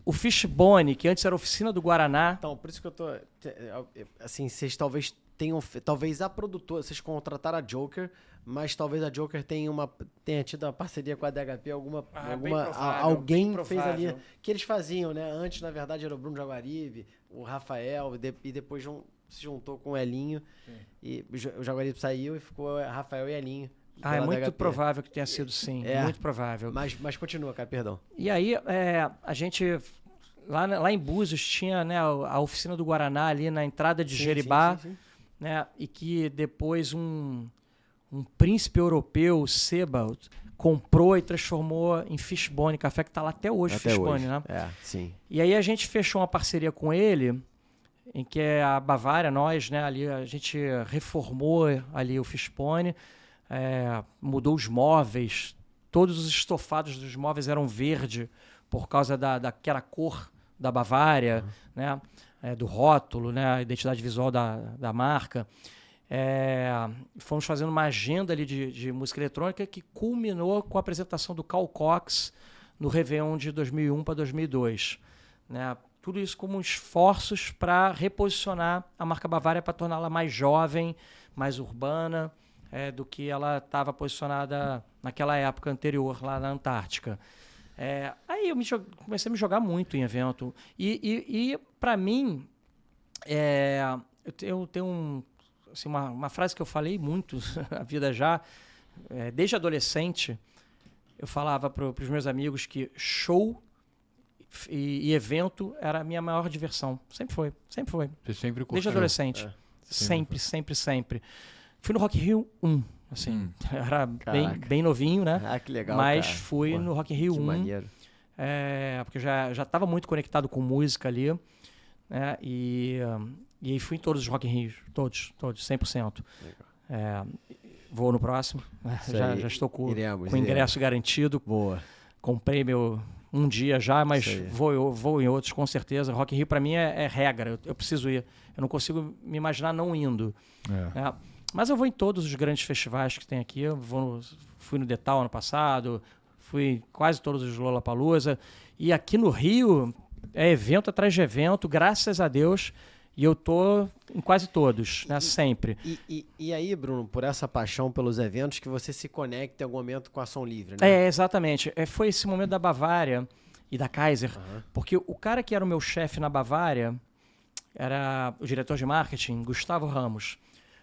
[SPEAKER 3] O Fishbone, que antes era a oficina do Guaraná.
[SPEAKER 1] Então, por isso que eu tô... Assim, vocês talvez tenham... Talvez a produtora... Vocês contrataram a Joker, mas talvez a Joker tenha tido uma parceria com a DHP, alguém fez ali... Que eles faziam, né? Antes, na verdade, era o Bruno Jaguaribe, o Rafael, e depois se juntou com o Elinho. Sim. E o Jaguaribe saiu e ficou Rafael e Elinho.
[SPEAKER 3] É muito provável que tenha sido sim, muito provável.
[SPEAKER 1] Mas continua, cara, perdão.
[SPEAKER 3] E aí, a gente... Lá em Búzios tinha, né, a oficina do Guaraná ali na entrada de Jeribá, sim. Né, e que depois um príncipe europeu, Sebald, comprou e transformou em Fishbone Café, que está lá até hoje, Fishbone, né?
[SPEAKER 1] Sim.
[SPEAKER 3] E aí a gente fechou uma parceria com ele, em que a Bavária, nós, né, ali a gente reformou ali o Fishbone, mudou os móveis, todos os estofados dos móveis eram verde por causa daquela cor da Bavária, né, do rótulo, né, a identidade visual da marca. Fomos fazendo uma agenda ali de música eletrônica que culminou com a apresentação do Carl Cox no Réveillon de 2001 para 2002. Né? Tudo isso como esforços para reposicionar a marca Bavária para torná-la mais jovem, mais urbana, do que ela estava posicionada naquela época anterior lá na Antártica. Aí eu comecei a me jogar muito em evento. E para mim, eu tenho assim, uma frase que eu falei muito na vida já, desde adolescente, eu falava para os meus amigos que show e evento era a minha maior diversão. Sempre foi.
[SPEAKER 2] Você sempre curtiu?
[SPEAKER 3] Desde adolescente. Sempre. Fui no Rock in Rio 1. Assim, era bem novinho, né?
[SPEAKER 1] Que legal,
[SPEAKER 3] mas
[SPEAKER 1] cara.
[SPEAKER 3] Fui no Rock in Rio 1.
[SPEAKER 1] Maneiro.
[SPEAKER 3] Porque já estava muito conectado com música ali. Né? E E aí fui em todos os Rock in Rio, todos, 100%. Vou no próximo, já estou com o ingresso garantido.
[SPEAKER 1] Boa.
[SPEAKER 3] Comprei um dia já, mas vou em outros com certeza. Rock in Rio para mim é regra, eu preciso ir. Eu não consigo me imaginar não indo. Mas eu vou em todos os grandes festivais que tem aqui. Fui no Detal ano passado, fui em quase todos os Lollapalooza. E aqui no Rio é evento atrás de evento, graças a Deus. E eu tô em quase todos, né? Sempre.
[SPEAKER 1] E aí, Bruno, por essa paixão pelos eventos, que você se conecta em algum momento com a Som Livre, né?
[SPEAKER 3] Exatamente. Foi esse momento da Bavária e da Kaiser, porque o cara que era o meu chefe na Bavária era o diretor de marketing, Gustavo Ramos.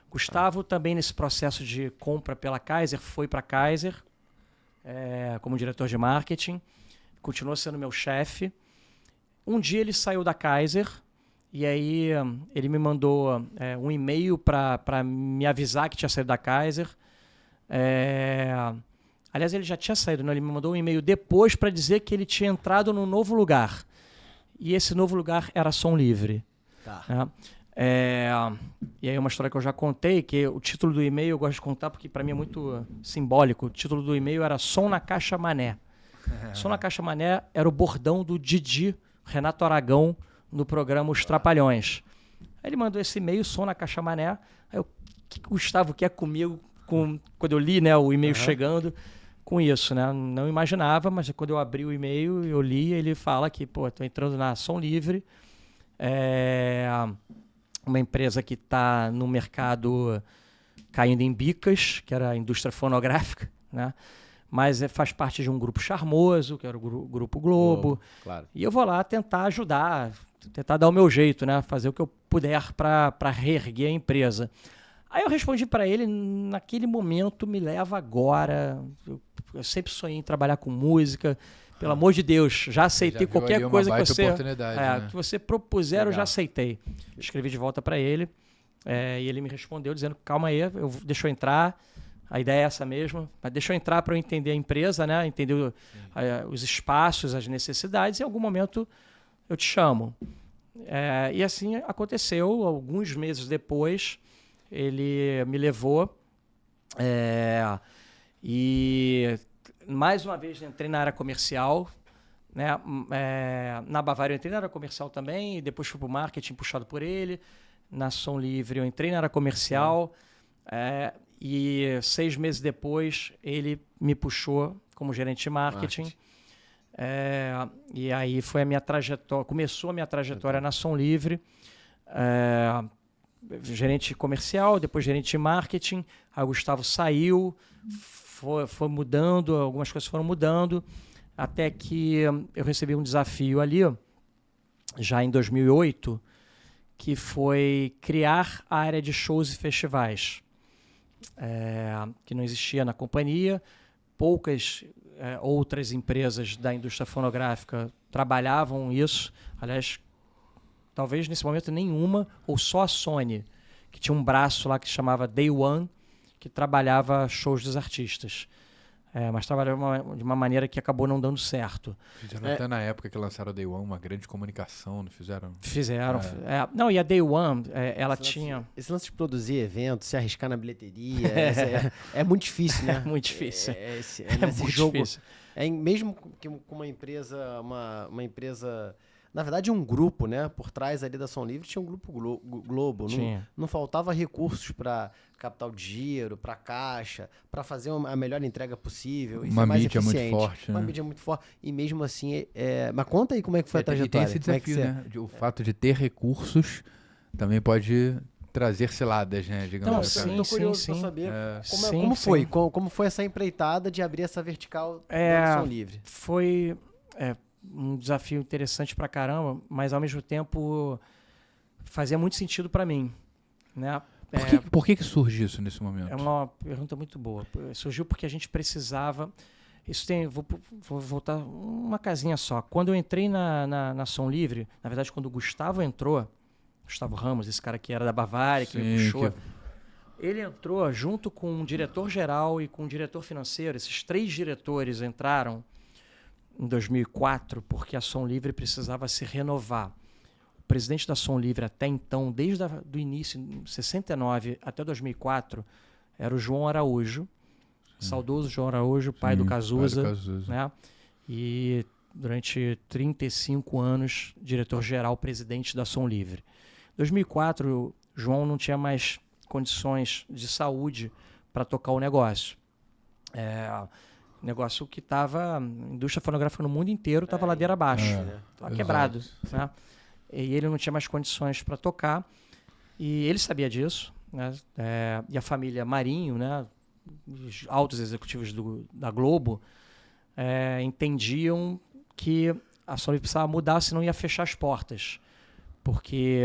[SPEAKER 3] Gustavo também nesse processo de compra pela Kaiser, foi para a Kaiser como diretor de marketing, continuou sendo meu chefe. Um dia ele saiu da Kaiser e aí ele me mandou um e-mail para me avisar que tinha saído da Kaiser. Aliás, ele já tinha saído, né? Ele me mandou um e-mail depois para dizer que ele tinha entrado num novo lugar. E esse novo lugar era Som Livre.
[SPEAKER 1] Tá.
[SPEAKER 3] E aí uma história que eu já contei, que o título do e-mail eu gosto de contar porque para mim é muito simbólico. O título do e-mail era Som na Caixa Mané. Som na Caixa Mané era o bordão do Didi, Renato Aragão, no programa Os Trapalhões. Aí ele mandou esse e-mail, Som na Caixa Mané. Aí o que o Gustavo quer comigo, quando eu li, né, o e-mail chegando, com isso, né? Não imaginava, mas quando eu abri o e-mail, eu li, ele fala que, tô entrando na Som Livre, uma empresa que está no mercado caindo em bicas, que era a indústria fonográfica, né? Mas faz parte de um grupo charmoso, que era o Grupo Globo.
[SPEAKER 1] Claro.
[SPEAKER 3] E eu vou lá tentar ajudar, tentar dar o meu jeito, né? Fazer o que eu puder para reerguer a empresa. Aí eu respondi para ele, naquele momento, me leva agora. Eu sempre sonhei em trabalhar com música. Pelo amor de Deus, já aceitei qualquer coisa que você propuser, legal. Eu já aceitei. Escrevi de volta para ele e ele me respondeu dizendo, calma aí, deixa eu entrar. A ideia é essa mesmo, mas deixa eu entrar para eu entender a empresa, né? Entender os espaços, as necessidades, e em algum momento eu te chamo. E assim aconteceu. Alguns meses depois, ele me levou e mais uma vez entrei na área comercial, né? Na Bavária eu entrei na área comercial também, e depois fui para o marketing puxado por ele. Na Som Livre eu entrei na área comercial, e 6 meses depois ele me puxou como gerente de marketing. E aí foi a minha trajetória, começou a minha trajetória na Som Livre, gerente comercial, depois gerente de marketing. Aí o Gustavo saiu, foi mudando, algumas coisas foram mudando, até que eu recebi um desafio ali, já em 2008, que foi criar a área de shows e festivais. Que não existia na companhia. Poucas outras empresas da indústria fonográfica trabalhavam isso. Aliás, talvez nesse momento nenhuma, ou só a Sony, que tinha um braço lá que se chamava Day One, que trabalhava shows dos artistas. Mas trabalhava de uma maneira que acabou não dando certo.
[SPEAKER 2] Fizeram até na época que lançaram a Day One uma grande comunicação, não fizeram?
[SPEAKER 3] Fizeram. Não, e a Day One, ela tinha...
[SPEAKER 1] Esse lance de produzir eventos, se arriscar na bilheteria, é muito difícil, né?
[SPEAKER 3] Muito difícil.
[SPEAKER 1] Nesse
[SPEAKER 3] muito
[SPEAKER 1] jogo,
[SPEAKER 3] difícil.
[SPEAKER 1] Mesmo que com uma empresa, uma empresa... Na verdade, um grupo, né? Por trás ali da Som Livre tinha um grupo Globo. Não faltava recursos para captar o dinheiro, para caixa, para fazer a melhor entrega possível.
[SPEAKER 2] Uma mídia muito forte.
[SPEAKER 1] Uma mídia muito forte. E mesmo assim... Mas conta aí como é que foi a trajetória.
[SPEAKER 2] E tem esse desafio, né? O fato de ter recursos também pode trazer ciladas, né? Digamos assim.
[SPEAKER 1] Estou curioso para saber como foi. Como foi essa empreitada de abrir essa vertical da Som Livre?
[SPEAKER 3] Foi... um desafio interessante pra caramba, mas ao mesmo tempo fazia muito sentido para mim, né?
[SPEAKER 2] Por que surge isso nesse momento?
[SPEAKER 3] É uma pergunta muito boa. Surgiu porque a gente precisava... Vou voltar uma casinha só. Quando eu entrei na Som Livre, na verdade, quando o Gustavo entrou, Gustavo Ramos, esse cara que era da Bavária, que me puxou, ele entrou junto com um diretor-geral e com um diretor financeiro. Esses 3 diretores entraram em 2004 porque a Som Livre precisava se renovar. O presidente da Som Livre até então, desde o início, em 69 até 2004, era o João Araújo, saudoso João Araújo, pai do Cazuza, né? E durante 35 anos, diretor-geral, presidente da Som Livre. Em 2004, João não tinha mais condições de saúde para tocar o negócio. Negócio que estava, a indústria fonográfica no mundo inteiro estava ladeira abaixo, estava quebrado, né? E ele não tinha mais condições para tocar, e ele sabia disso, né? E a família Marinho, né? Os altos executivos da Globo entendiam que a Som Livre precisava mudar, senão ia fechar as portas, porque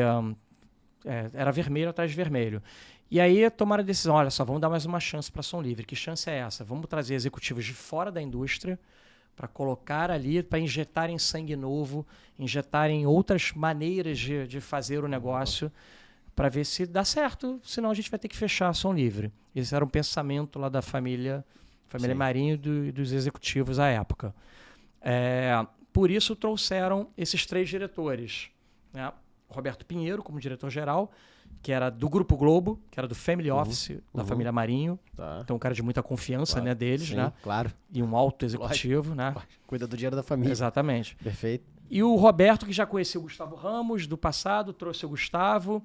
[SPEAKER 3] era vermelho atrás de vermelho. E aí tomaram a decisão, olha só, vamos dar mais uma chance para a Som Livre. Que chance é essa? Vamos trazer executivos de fora da indústria para colocar ali, para injetarem sangue novo, injetarem outras maneiras de fazer o negócio, para ver se dá certo, senão a gente vai ter que fechar a Som Livre. Esse era um pensamento lá da família Marinho e dos executivos à época. Por isso trouxeram esses 3 diretores, né? Roberto Pinheiro como diretor-geral, que era do Grupo Globo, que era do Family Office da família Marinho. Tá. Então um cara de muita confiança, né, deles, né?
[SPEAKER 1] Claro.
[SPEAKER 3] E um alto executivo, né?
[SPEAKER 1] Cuida do dinheiro da família.
[SPEAKER 3] Exatamente.
[SPEAKER 1] Perfeito.
[SPEAKER 3] E o Roberto, que já conhecia o Gustavo Ramos do passado, trouxe o Gustavo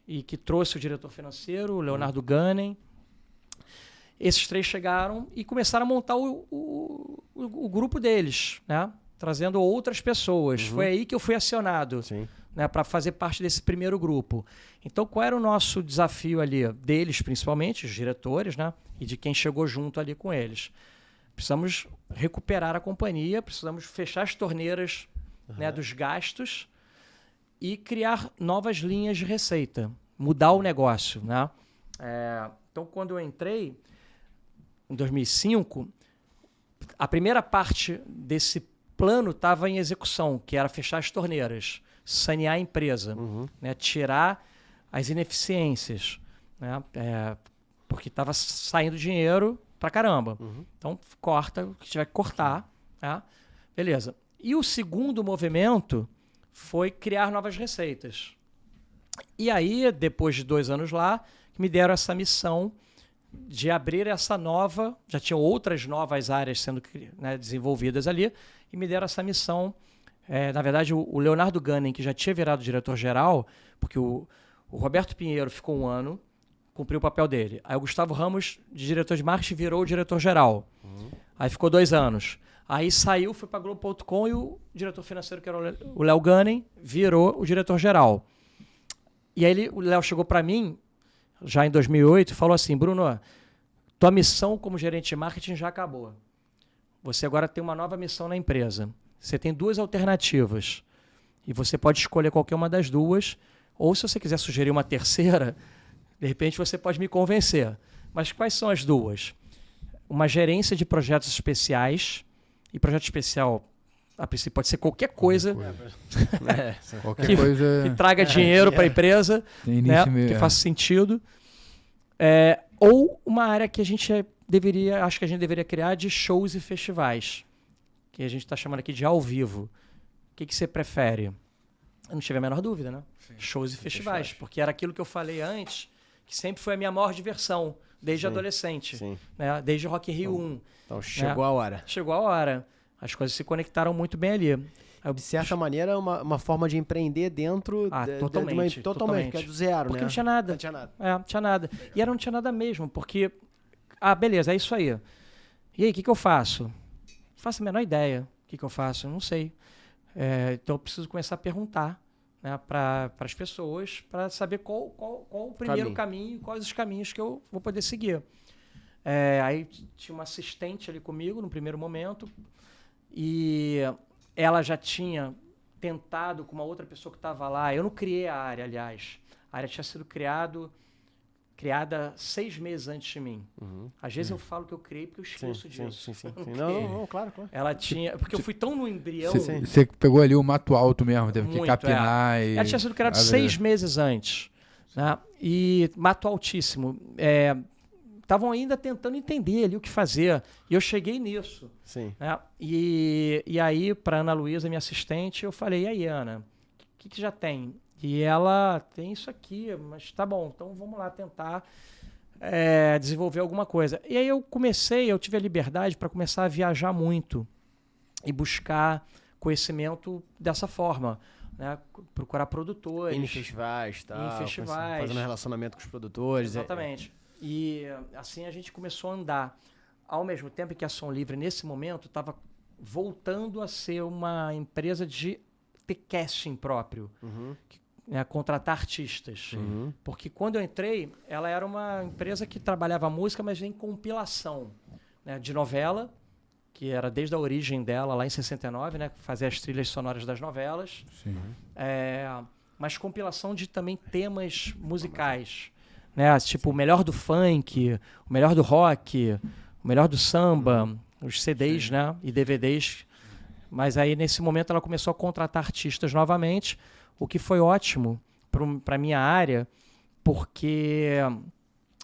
[SPEAKER 3] e que trouxe o diretor financeiro, o Leonardo Ganem. Esses 3 chegaram e começaram a montar o grupo deles, né? Trazendo outras pessoas. Foi aí que eu fui acionado, né, para fazer parte desse primeiro grupo. Então, qual era o nosso desafio ali? Deles, principalmente, os diretores, né? E de quem chegou junto ali com eles. Precisamos recuperar a companhia, precisamos fechar as torneiras, né, dos gastos e criar novas linhas de receita, mudar o negócio, né? Então, quando eu entrei, em 2005, a primeira parte desse plano estava em execução, que era fechar as torneiras, sanear a empresa, né? Tirar as ineficiências, né? Porque estava saindo dinheiro pra caramba. Então, corta o que tiver que cortar. Né? Beleza. E o segundo movimento foi criar novas receitas. E aí, depois de 2 anos lá, me deram essa missão de abrir essa nova, já tinham outras novas áreas sendo, né, desenvolvidas ali, e me deram essa missão. Na verdade, o Leonardo Ganem, que já tinha virado diretor-geral, porque o Roberto Pinheiro ficou 1 ano, cumpriu o papel dele. Aí o Gustavo Ramos, de diretor de marketing, virou o diretor-geral. Aí ficou 2 anos. Aí saiu, foi para Globo.com e o diretor financeiro, que era o Léo Ganem, virou o diretor-geral. E aí o Léo chegou para mim, já em 2008, e falou assim: Bruno, tua missão como gerente de marketing já acabou. Você agora tem uma nova missão na empresa. Você tem 2 alternativas e você pode escolher qualquer uma das 2, ou se você quiser sugerir uma terceira, de repente você pode me convencer. Mas quais são as 2? Uma gerência de projetos especiais, e projeto especial, a princípio, pode ser qualquer coisa, que traga dinheiro para a empresa, né, que faça sentido. Ou uma área que acho que a gente deveria criar de shows e festivais, que a gente está chamando aqui de ao vivo. O que você prefere? Eu não tive a menor dúvida, né? Shows e festivais, porque era aquilo que eu falei antes, que sempre foi a minha maior diversão, desde adolescente, né? Desde Rock in Rio 1.
[SPEAKER 1] Então chegou a hora.
[SPEAKER 3] Chegou a hora. As coisas se conectaram muito bem ali.
[SPEAKER 1] De certa maneira, é uma forma de empreender dentro
[SPEAKER 3] totalmente,
[SPEAKER 1] que é do zero,
[SPEAKER 3] porque
[SPEAKER 1] né?
[SPEAKER 3] Não tinha nada.
[SPEAKER 1] Não tinha nada.
[SPEAKER 3] Não tinha nada. E não tinha nada mesmo, porque... beleza, é isso aí. E aí, o que eu faço? Não faço a menor ideia. O que eu faço? Eu não sei. Então, eu preciso começar a perguntar, né, para as pessoas, para saber qual o primeiro caminho, quais os caminhos que eu vou poder seguir. Aí tinha uma assistente ali comigo no primeiro momento, e ela já tinha tentado com uma outra pessoa que estava lá. Eu não criei a área, aliás. A área tinha sido criada 6 meses antes de mim. Às vezes eu falo que eu criei porque eu esqueço disso.
[SPEAKER 1] Sim. Não, claro.
[SPEAKER 3] Ela tinha... Porque eu fui tão no embrião...
[SPEAKER 2] Você pegou ali o mato alto mesmo, teve que capinar e...
[SPEAKER 3] Ela tinha sido criada 6 meses antes. Né? E mato altíssimo. Estavam ainda tentando entender ali o que fazer. E eu cheguei nisso.
[SPEAKER 1] Sim.
[SPEAKER 3] Né? E aí, para Ana Luísa, minha assistente, eu falei: e aí, Ana, que já tem? E ela tem isso aqui, mas tá bom, então vamos lá tentar desenvolver alguma coisa. E aí eu tive a liberdade para começar a viajar muito e buscar conhecimento dessa forma, né? Procurar produtores.
[SPEAKER 1] Em festivais, tá?
[SPEAKER 3] Em festivais.
[SPEAKER 1] Fazendo relacionamento com os produtores.
[SPEAKER 3] Exatamente. E assim a gente começou a andar. Ao mesmo tempo que a Som Livre, nesse momento, estava voltando a ser uma empresa de ter casting próprio. Contratar artistas. Porque quando eu entrei, ela era uma empresa que trabalhava música, mas em compilação, né, de novela, que era desde a origem dela, lá em 69, né, fazer as trilhas sonoras das novelas. Mas compilação de também temas musicais. Né, tipo, o melhor do funk, o melhor do rock, o melhor do samba, os CDs, né, e DVDs. Mas aí, nesse momento, ela começou a contratar artistas novamente, o que foi ótimo para a minha área, porque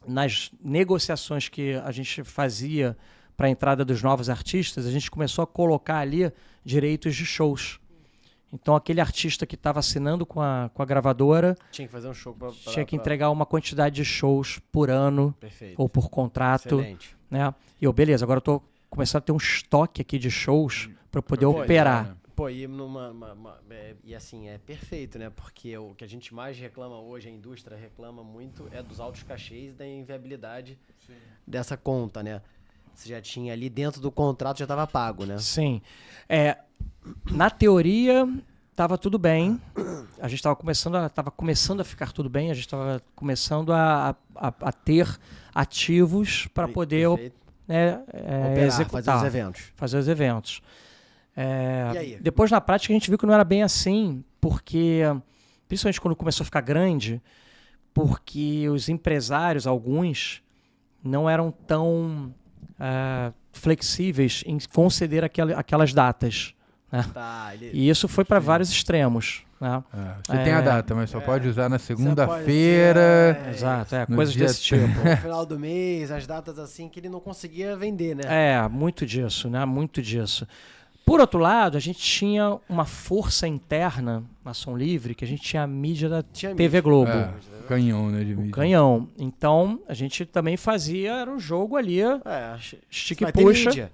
[SPEAKER 3] nas negociações que a gente fazia para a entrada dos novos artistas, a gente começou a colocar ali direitos de shows. Então, aquele artista que estava assinando com a gravadora
[SPEAKER 1] tinha que fazer um show
[SPEAKER 3] tinha que entregar uma quantidade de shows por ano.
[SPEAKER 1] Perfeito.
[SPEAKER 3] Ou por contrato.
[SPEAKER 1] Excelente.
[SPEAKER 3] Né? E eu, beleza, agora eu estou começando a ter um estoque aqui de shows para poder operar.
[SPEAKER 1] Pô, e assim, é perfeito, né? Porque o que a gente mais reclama hoje, a indústria reclama muito, é dos altos cachês e da inviabilidade dessa conta, né? Você já tinha ali dentro do contrato, já estava pago, né?
[SPEAKER 3] Sim. Na teoria, estava tudo bem. A gente estava começando a ficar tudo bem. A gente estava começando a ter ativos para poder executar.
[SPEAKER 1] Fazer os eventos.
[SPEAKER 3] E aí? Depois, na prática, a gente viu que não era bem assim, porque, principalmente quando começou a ficar grande, porque os empresários, alguns, não eram tão flexíveis em conceder aquelas datas. Né? E isso foi para vários extremos. Né?
[SPEAKER 2] Você tem a data, mas só pode usar na segunda-feira.
[SPEAKER 3] Exato, coisas desse tipo.
[SPEAKER 1] No final do mês, as datas assim que ele não conseguia vender, né?
[SPEAKER 3] Muito disso, né? Muito disso. Por outro lado, a gente tinha uma força interna na Som Livre, que a gente tinha a mídia da TV Globo.
[SPEAKER 2] Canhão, né, de mídia.
[SPEAKER 3] O canhão. Então, a gente também era um jogo ali, estica e puxa.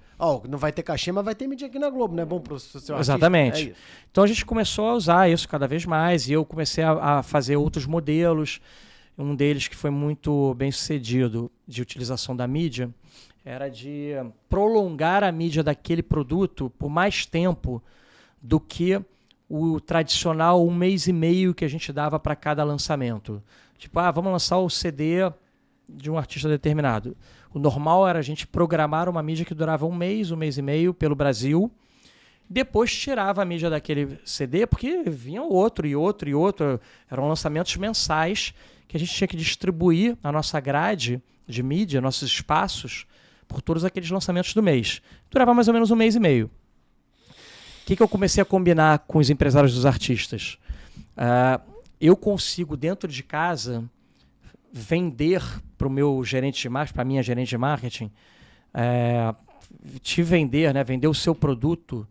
[SPEAKER 1] Não vai ter cachê, mas vai ter mídia aqui na Globo, não é bom pro seu artista?
[SPEAKER 3] Exatamente. Então, a gente começou a usar isso cada vez mais, e eu comecei a fazer outros modelos. Um deles que foi muito bem sucedido de utilização da mídia era de prolongar a mídia daquele produto por mais tempo do que o tradicional 1 mês e meio que a gente dava para cada lançamento. Tipo, vamos lançar o CD de um artista determinado. O normal era a gente programar uma mídia que durava 1 mês e meio pelo Brasil. Depois tirava a mídia daquele CD, porque vinha outro e outro e outro. Eram lançamentos mensais que a gente tinha que distribuir a nossa grade de mídia, nossos espaços, por todos aqueles lançamentos do mês. Durava mais ou menos 1 mês e meio. O que eu comecei a combinar com os empresários dos artistas? Eu consigo, dentro de casa, vender para o meu gerente de marketing, para a minha gerente de marketing, vender o seu produto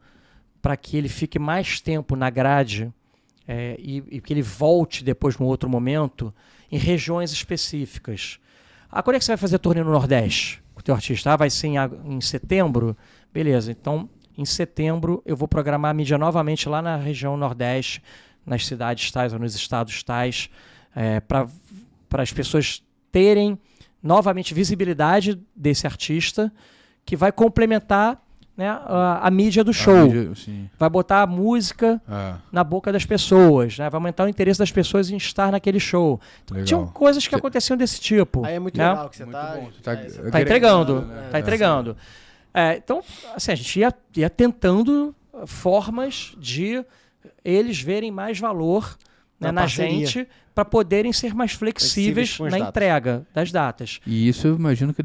[SPEAKER 3] para que ele fique mais tempo na grade e que ele volte depois, num outro momento, em regiões específicas. Quando é que você vai fazer turnê no Nordeste com o teu artista? Vai ser em setembro? Beleza, então em setembro eu vou programar a mídia novamente lá na região Nordeste, nas cidades tais ou nos estados tais, para as pessoas terem novamente visibilidade desse artista, que vai complementar, né, a mídia do show. Vai botar a música na boca das pessoas, né? Vai aumentar o interesse das pessoas em estar naquele show. Então, tinham coisas que aconteciam desse tipo.
[SPEAKER 1] Aí é muito
[SPEAKER 3] né?
[SPEAKER 1] legal que você
[SPEAKER 3] tá entregando. Né? Tá entregando. Então, assim, a gente ia tentando formas de eles verem mais valor, né, na gente, para poderem ser mais flexíveis na entrega das datas.
[SPEAKER 2] E isso eu imagino que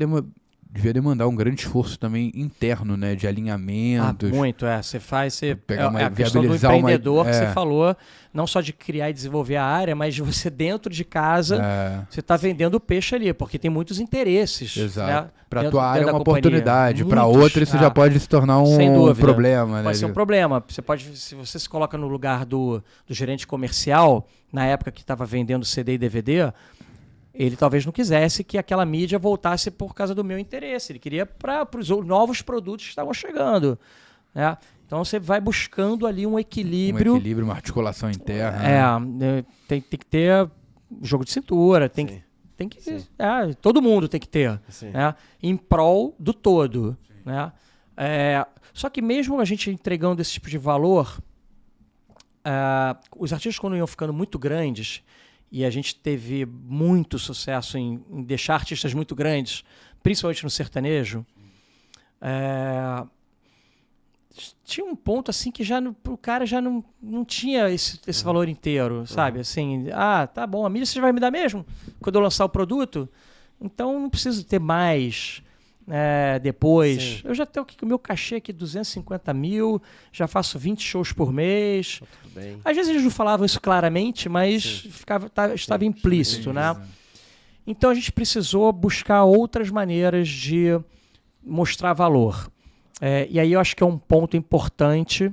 [SPEAKER 2] devia demandar um grande esforço também interno, né? De alinhamentos.
[SPEAKER 3] Muito, Você faz...
[SPEAKER 2] pegar
[SPEAKER 3] a questão do empreendedor que você falou, não só de criar e desenvolver a área, mas de você dentro de casa, você está vendendo peixe ali, porque tem muitos interesses.
[SPEAKER 2] Exato.
[SPEAKER 3] Né?
[SPEAKER 2] Para a tua área é uma oportunidade, para outra isso já pode se tornar um problema. Né?
[SPEAKER 3] Pode ser um problema. Se você se coloca no lugar do gerente comercial, na época que estava vendendo CD e DVD, ele talvez não quisesse que aquela mídia voltasse por causa do meu interesse. Ele queria para os novos produtos que estavam chegando. Né? Então você vai buscando ali um equilíbrio.
[SPEAKER 2] Uma articulação interna.
[SPEAKER 3] Tem que ter jogo de cintura, tem que todo mundo tem que ter, né? Em prol do todo. Né? Só que mesmo a gente entregando esse tipo de valor, os artistas, quando iam ficando muito grandes, e a gente teve muito sucesso em deixar artistas muito grandes, principalmente no sertanejo, tinha um ponto assim que o cara já não tinha esse valor inteiro, sabe? Assim, tá bom, a mídia você vai me dar mesmo quando eu lançar o produto? Então não preciso ter mais depois. Sim. Eu já tenho o meu cachê aqui, 250 mil, já faço 20 shows por mês. Tudo bem. Às vezes eles não falavam isso claramente, mas estava implícito, né? Então a gente precisou buscar outras maneiras de mostrar valor. E aí eu acho que é um ponto importante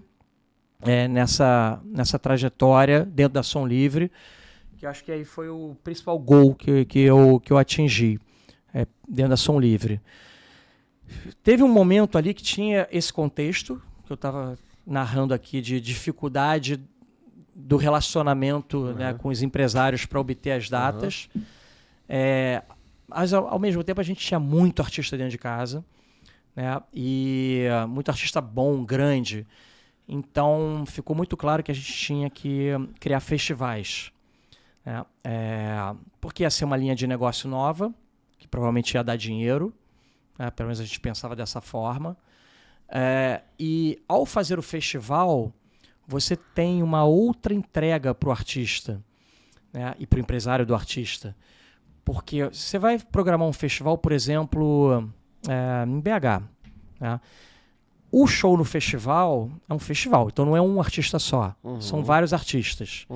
[SPEAKER 3] nessa trajetória dentro da Som Livre, que eu acho que aí foi o principal gol que eu atingi dentro da Som Livre. Teve um momento ali que tinha esse contexto, que eu estava narrando aqui, de dificuldade do relacionamento né, com os empresários para obter as datas. Mas, ao mesmo tempo, a gente tinha muito artista dentro de casa, né, e muito artista bom, grande. Então, ficou muito claro que a gente tinha que criar festivais. Né, porque ia ser uma linha de negócio nova, que provavelmente ia dar dinheiro. Pelo menos a gente pensava dessa forma. E ao fazer o festival, você tem uma outra entrega para o artista, né, e para o empresário do artista. Porque você vai programar um festival, por exemplo, em BH. Né? O show no festival é um festival, então não é um artista só. São vários artistas.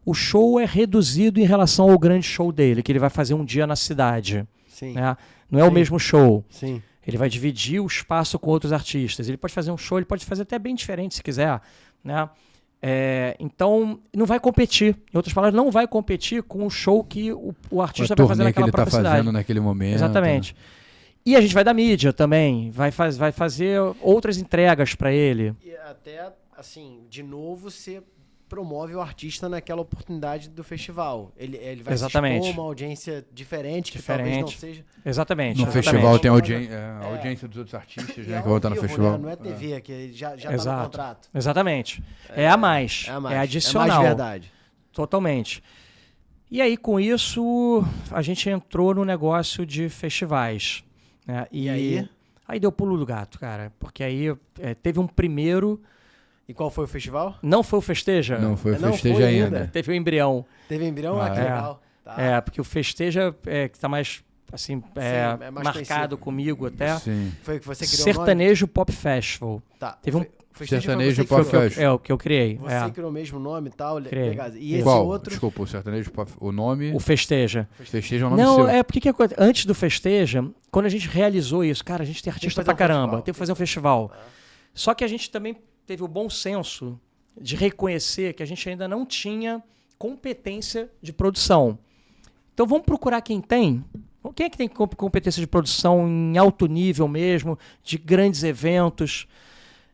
[SPEAKER 3] O show é reduzido em relação ao grande show dele, que ele vai fazer um dia na cidade. Né? Não é o mesmo show. Ele vai dividir o espaço com outros artistas. Ele pode fazer um show, ele pode fazer até bem diferente se quiser. Né? Então, não vai competir. Em outras palavras, não vai competir com o show que o artista vai fazer naquela própria cidade.
[SPEAKER 2] Fazendo naquele momento.
[SPEAKER 3] Exatamente. E a gente vai dar mídia também. Vai fazer outras entregas para ele.
[SPEAKER 1] E até, assim, de novo, você promove o artista naquela oportunidade do festival. Ele vai se expor uma audiência diferente, que talvez não seja...
[SPEAKER 3] Exatamente.
[SPEAKER 2] No festival tem a audiência dos outros artistas, né, que vão estar no festival.
[SPEAKER 1] Né? Não é TV, que já está no contrato.
[SPEAKER 3] Exatamente. É a mais. É adicional. É mais
[SPEAKER 1] verdade.
[SPEAKER 3] Totalmente. E aí, com isso, a gente entrou no negócio de festivais. Né? E aí? Aí deu pulo do gato, cara. Porque aí teve um primeiro...
[SPEAKER 1] E qual foi o festival?
[SPEAKER 3] Não foi o Festeja?
[SPEAKER 2] Não foi o Festeja ainda.
[SPEAKER 3] Teve o Embrião.
[SPEAKER 1] Teve o Embrião? Que legal.
[SPEAKER 3] Tá. Porque o Festeja que está mais, assim, mais marcado comigo até.
[SPEAKER 1] Sim. Foi o que você criou
[SPEAKER 3] Sertanejo Pop Festival.
[SPEAKER 1] Tá.
[SPEAKER 3] Teve
[SPEAKER 2] Sertanejo Pop Festival.
[SPEAKER 3] O que eu criei.
[SPEAKER 1] Você criou o mesmo nome e tal?
[SPEAKER 3] Criei.
[SPEAKER 1] E esse
[SPEAKER 2] qual?
[SPEAKER 1] Outro?
[SPEAKER 2] Desculpa, o Sertanejo Pop... O nome...
[SPEAKER 3] O Festeja.
[SPEAKER 2] Festeja é o nome seu.
[SPEAKER 3] Não, porque antes do Festeja, quando a gente realizou isso, cara, a gente tem artista pra caramba. Tem que fazer um festival. Só que a gente também teve o bom senso de reconhecer que a gente ainda não tinha competência de produção. Então vamos procurar quem tem. Quem é que tem competência de produção em alto nível mesmo, de grandes eventos?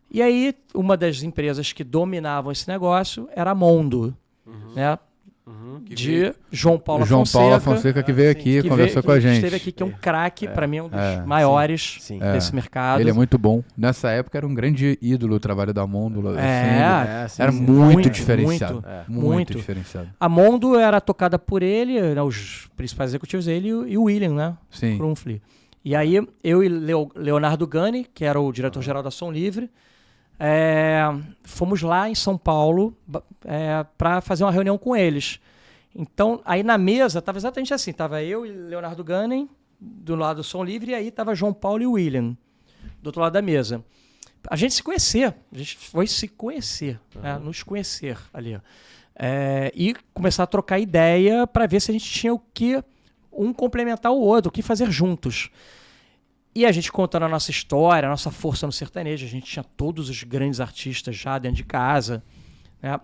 [SPEAKER 3] E aí, uma das empresas que dominavam esse negócio era a Mondo, né? De João Paulo
[SPEAKER 2] Fonseca, que veio aqui, conversou com a gente.
[SPEAKER 3] Esteve aqui, que é um craque, para mim, um dos maiores desse mercado.
[SPEAKER 2] Ele é muito bom. Nessa época era um grande ídolo o trabalho da Mondo. Era muito diferenciado. Muito diferenciado.
[SPEAKER 3] A Mondo era tocada por ele, né, os principais executivos, ele e o William, né?
[SPEAKER 2] Sim.
[SPEAKER 3] Krumfli. E aí, eu e Leonardo Gani, que era o diretor-geral da Som Livre, fomos lá em São Paulo para fazer uma reunião com eles. Então, aí na mesa, estava exatamente assim, estava eu e Leonardo Gani, do lado do Som Livre, e aí tava João Paulo e o William, do outro lado da mesa. A gente foi se conhecer, né? Nos conhecer ali. E começar a trocar ideia para ver se a gente tinha o que um complementar o outro, o que fazer juntos. E a gente contando a nossa história, a nossa força no sertanejo, a gente tinha todos os grandes artistas já dentro de casa, né?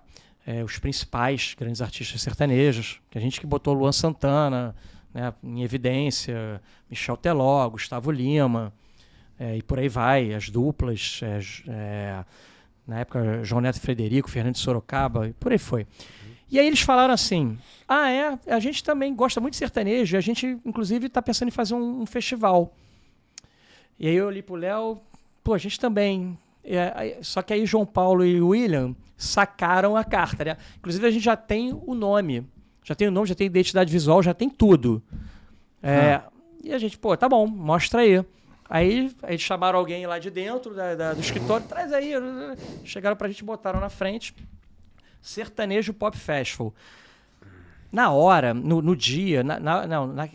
[SPEAKER 3] Os principais grandes artistas sertanejos, que a gente que botou Luan Santana, né, em evidência, Michel Teló, Gustavo Lima, e por aí vai, as duplas, na época João Neto e Frederico, Fernando de Sorocaba, e por aí foi. E aí eles falaram assim, a gente também gosta muito de sertanejo, a gente inclusive está pensando em fazer um festival. E aí eu olhei pro Léo, a gente também. Só que aí João Paulo e o William sacaram a carta, né? Inclusive a gente já tem o nome, já tem identidade visual, já tem tudo. E a gente, tá bom, mostra aí. Aí eles chamaram alguém lá de dentro do escritório, traz aí. Chegaram pra gente, botaram na frente. Sertanejo Pop Festival. Na hora, no dia,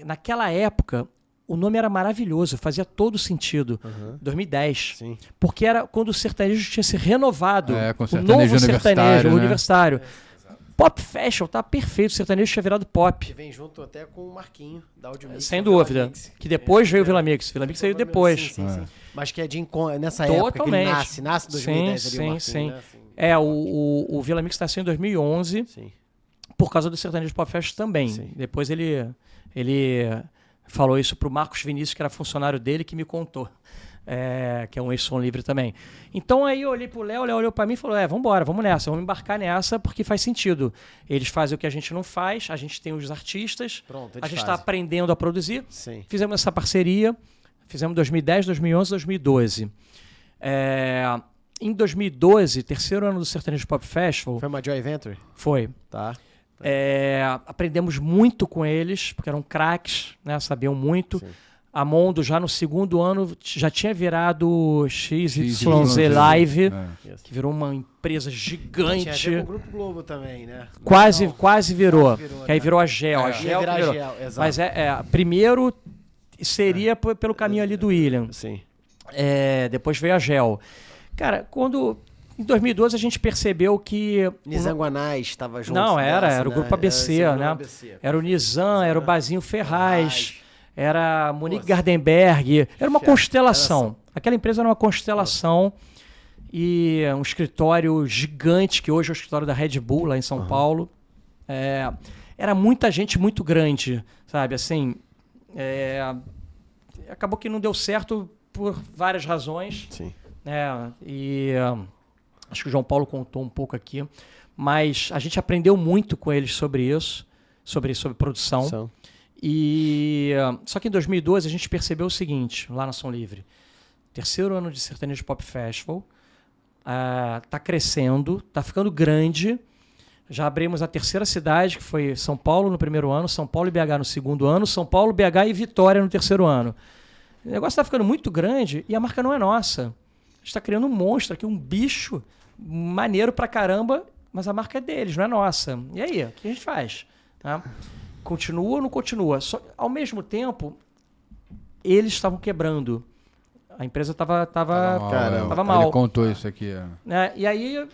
[SPEAKER 3] naquela época, o nome era maravilhoso, fazia todo sentido. 2010. Sim. Porque era quando o sertanejo tinha se renovado.
[SPEAKER 2] Com
[SPEAKER 3] o novo sertanejo,
[SPEAKER 2] né?
[SPEAKER 3] o universitário. Pop Festival, tá perfeito. O sertanejo tinha virado pop.
[SPEAKER 1] Que vem junto até com o Marquinho, da Audiomix.
[SPEAKER 3] Sem dúvida. Que depois veio o Vila Mix. Vila Mix saiu depois.
[SPEAKER 1] Sim. Mas que é nessa época que ele nasce em 2010.
[SPEAKER 3] Sim. O Vila Mix nasceu em 2011. Sim. Por causa do sertanejo Pop Festival também. Sim. Depois ele falou isso pro Marcos Vinícius, que era funcionário dele, que me contou. Que é um ex-Som Livre também. Então aí eu olhei pro Léo, o Léo olhou pra mim e falou, vamos nessa, vamos embarcar nessa, porque faz sentido. Eles fazem o que a gente não faz, a gente tem os artistas, a gente está aprendendo a produzir. Sim. Fizemos essa parceria, fizemos 2010, 2011, 2012. Em 2012, terceiro ano do Sertanejo Pop Festival...
[SPEAKER 1] Foi uma Joy Venture?
[SPEAKER 3] Foi.
[SPEAKER 1] Tá.
[SPEAKER 3] Aprendemos muito com eles, porque eram craques, né, sabiam muito. Sim. A Mondo já no segundo ano já tinha virado XYZ Live, que virou uma empresa gigante. Tinha a ver com o
[SPEAKER 1] Grupo Globo também, né?
[SPEAKER 3] Quase virou. Que aí virou a Gel. A Gel virou.
[SPEAKER 1] Exato.
[SPEAKER 3] Mas primeiro seria pelo caminho ali do William.
[SPEAKER 1] Sim.
[SPEAKER 3] Depois veio a Gel. Cara, em 2012 a gente percebeu que...
[SPEAKER 1] Nizanguanais estava junto.
[SPEAKER 3] Não, era o Grupo ABC, né? Era o Nizam, era o Bazinho Ferraz, era Monique Gardenberg, era uma constelação. Aquela empresa era uma constelação e um escritório gigante, que hoje é o escritório da Red Bull, lá em São Paulo. Era muita gente muito grande, sabe? Assim, acabou que não deu certo por várias razões. Sim. Acho que o João Paulo contou um pouco aqui, mas a gente aprendeu muito com eles sobre isso, sobre produção. Só que em 2012 a gente percebeu o seguinte, lá na Som Livre, terceiro ano de Sertanejo Pop Festival, tá crescendo, tá ficando grande, já abrimos a terceira cidade, que foi São Paulo no primeiro ano, São Paulo e BH no segundo ano, São Paulo, BH e Vitória no terceiro ano. O negócio tá ficando muito grande e a marca não é nossa. A gente está criando um monstro aqui, um bicho maneiro pra caramba, mas a marca é deles, não é nossa. E aí, o que a gente faz? Tá? Continua ou não continua? Ao mesmo tempo, eles estavam quebrando. A empresa estava mal.
[SPEAKER 2] Ele contou isso aqui.
[SPEAKER 3] E aí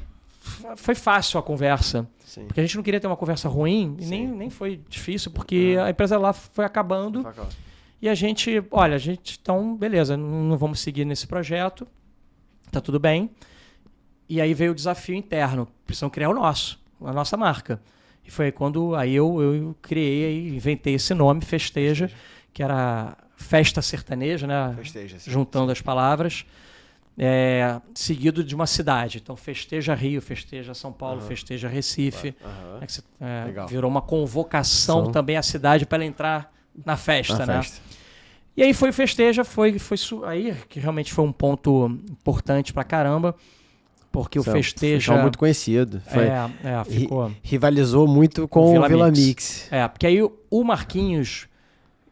[SPEAKER 3] foi fácil a conversa. Sim. Porque a gente não queria ter uma conversa ruim, e nem foi difícil, porque a empresa lá foi acabando. E a gente, então, beleza, não vamos seguir nesse projeto. Tá tudo bem. E aí veio o desafio interno. Precisamos criar a nossa marca. E foi quando aí eu criei, inventei esse nome, Festeja, que era festa sertaneja, né?
[SPEAKER 1] Festeja, sim.
[SPEAKER 3] Juntando as palavras. Seguido de uma cidade. Então, Festeja Rio, Festeja São Paulo, Festeja Recife. Virou uma convocação também à cidade para ela entrar na festa, né? E aí foi o Festeja, aí que realmente foi um ponto importante pra caramba, porque o Festeja...
[SPEAKER 1] Ficou muito conhecido.
[SPEAKER 3] Ficou...
[SPEAKER 1] Rivalizou muito com o Vila Mix.
[SPEAKER 3] Porque aí o Marquinhos,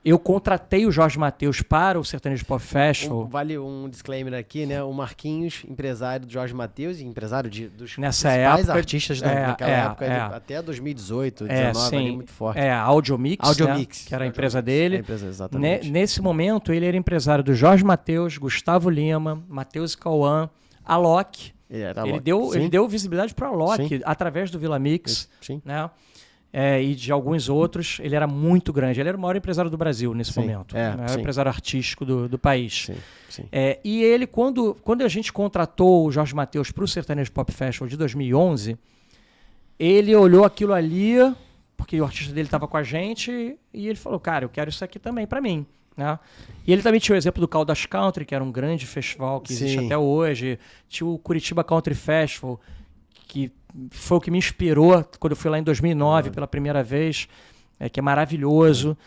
[SPEAKER 3] eu contratei o Jorge Mateus para o Sertanejo Pop Festival.
[SPEAKER 1] Vale um disclaimer aqui, né? O Marquinhos, empresário do Jorge Mateus e empresário dos
[SPEAKER 3] nessa
[SPEAKER 1] principais
[SPEAKER 3] época,
[SPEAKER 1] artistas naquela época, até 2018, 2019, ali, muito forte.
[SPEAKER 3] A Audiomix, né? Que era a empresa dele.
[SPEAKER 1] Exatamente.
[SPEAKER 3] Nesse momento, ele era empresário do Jorge Mateus, Gustavo Lima, Matheus Cauã, Alok. Ele deu visibilidade para a Alok através do Vila Mix, né? E de alguns outros. Ele era muito grande. Ele era o maior empresário do Brasil nesse momento. O maior empresário artístico do país. E ele, quando a gente contratou o Jorge Mateus para o Sertanejo Pop Festival de 2011, ele olhou aquilo ali, porque o artista dele estava com a gente, e ele falou, cara, eu quero isso aqui também para mim. Né? E ele também tinha o exemplo do Caldas Country, que era um grande festival que existe até hoje. Tinha o Curitiba Country Festival, que foi o que me inspirou quando eu fui lá em 2009 pela primeira vez, que é maravilhoso.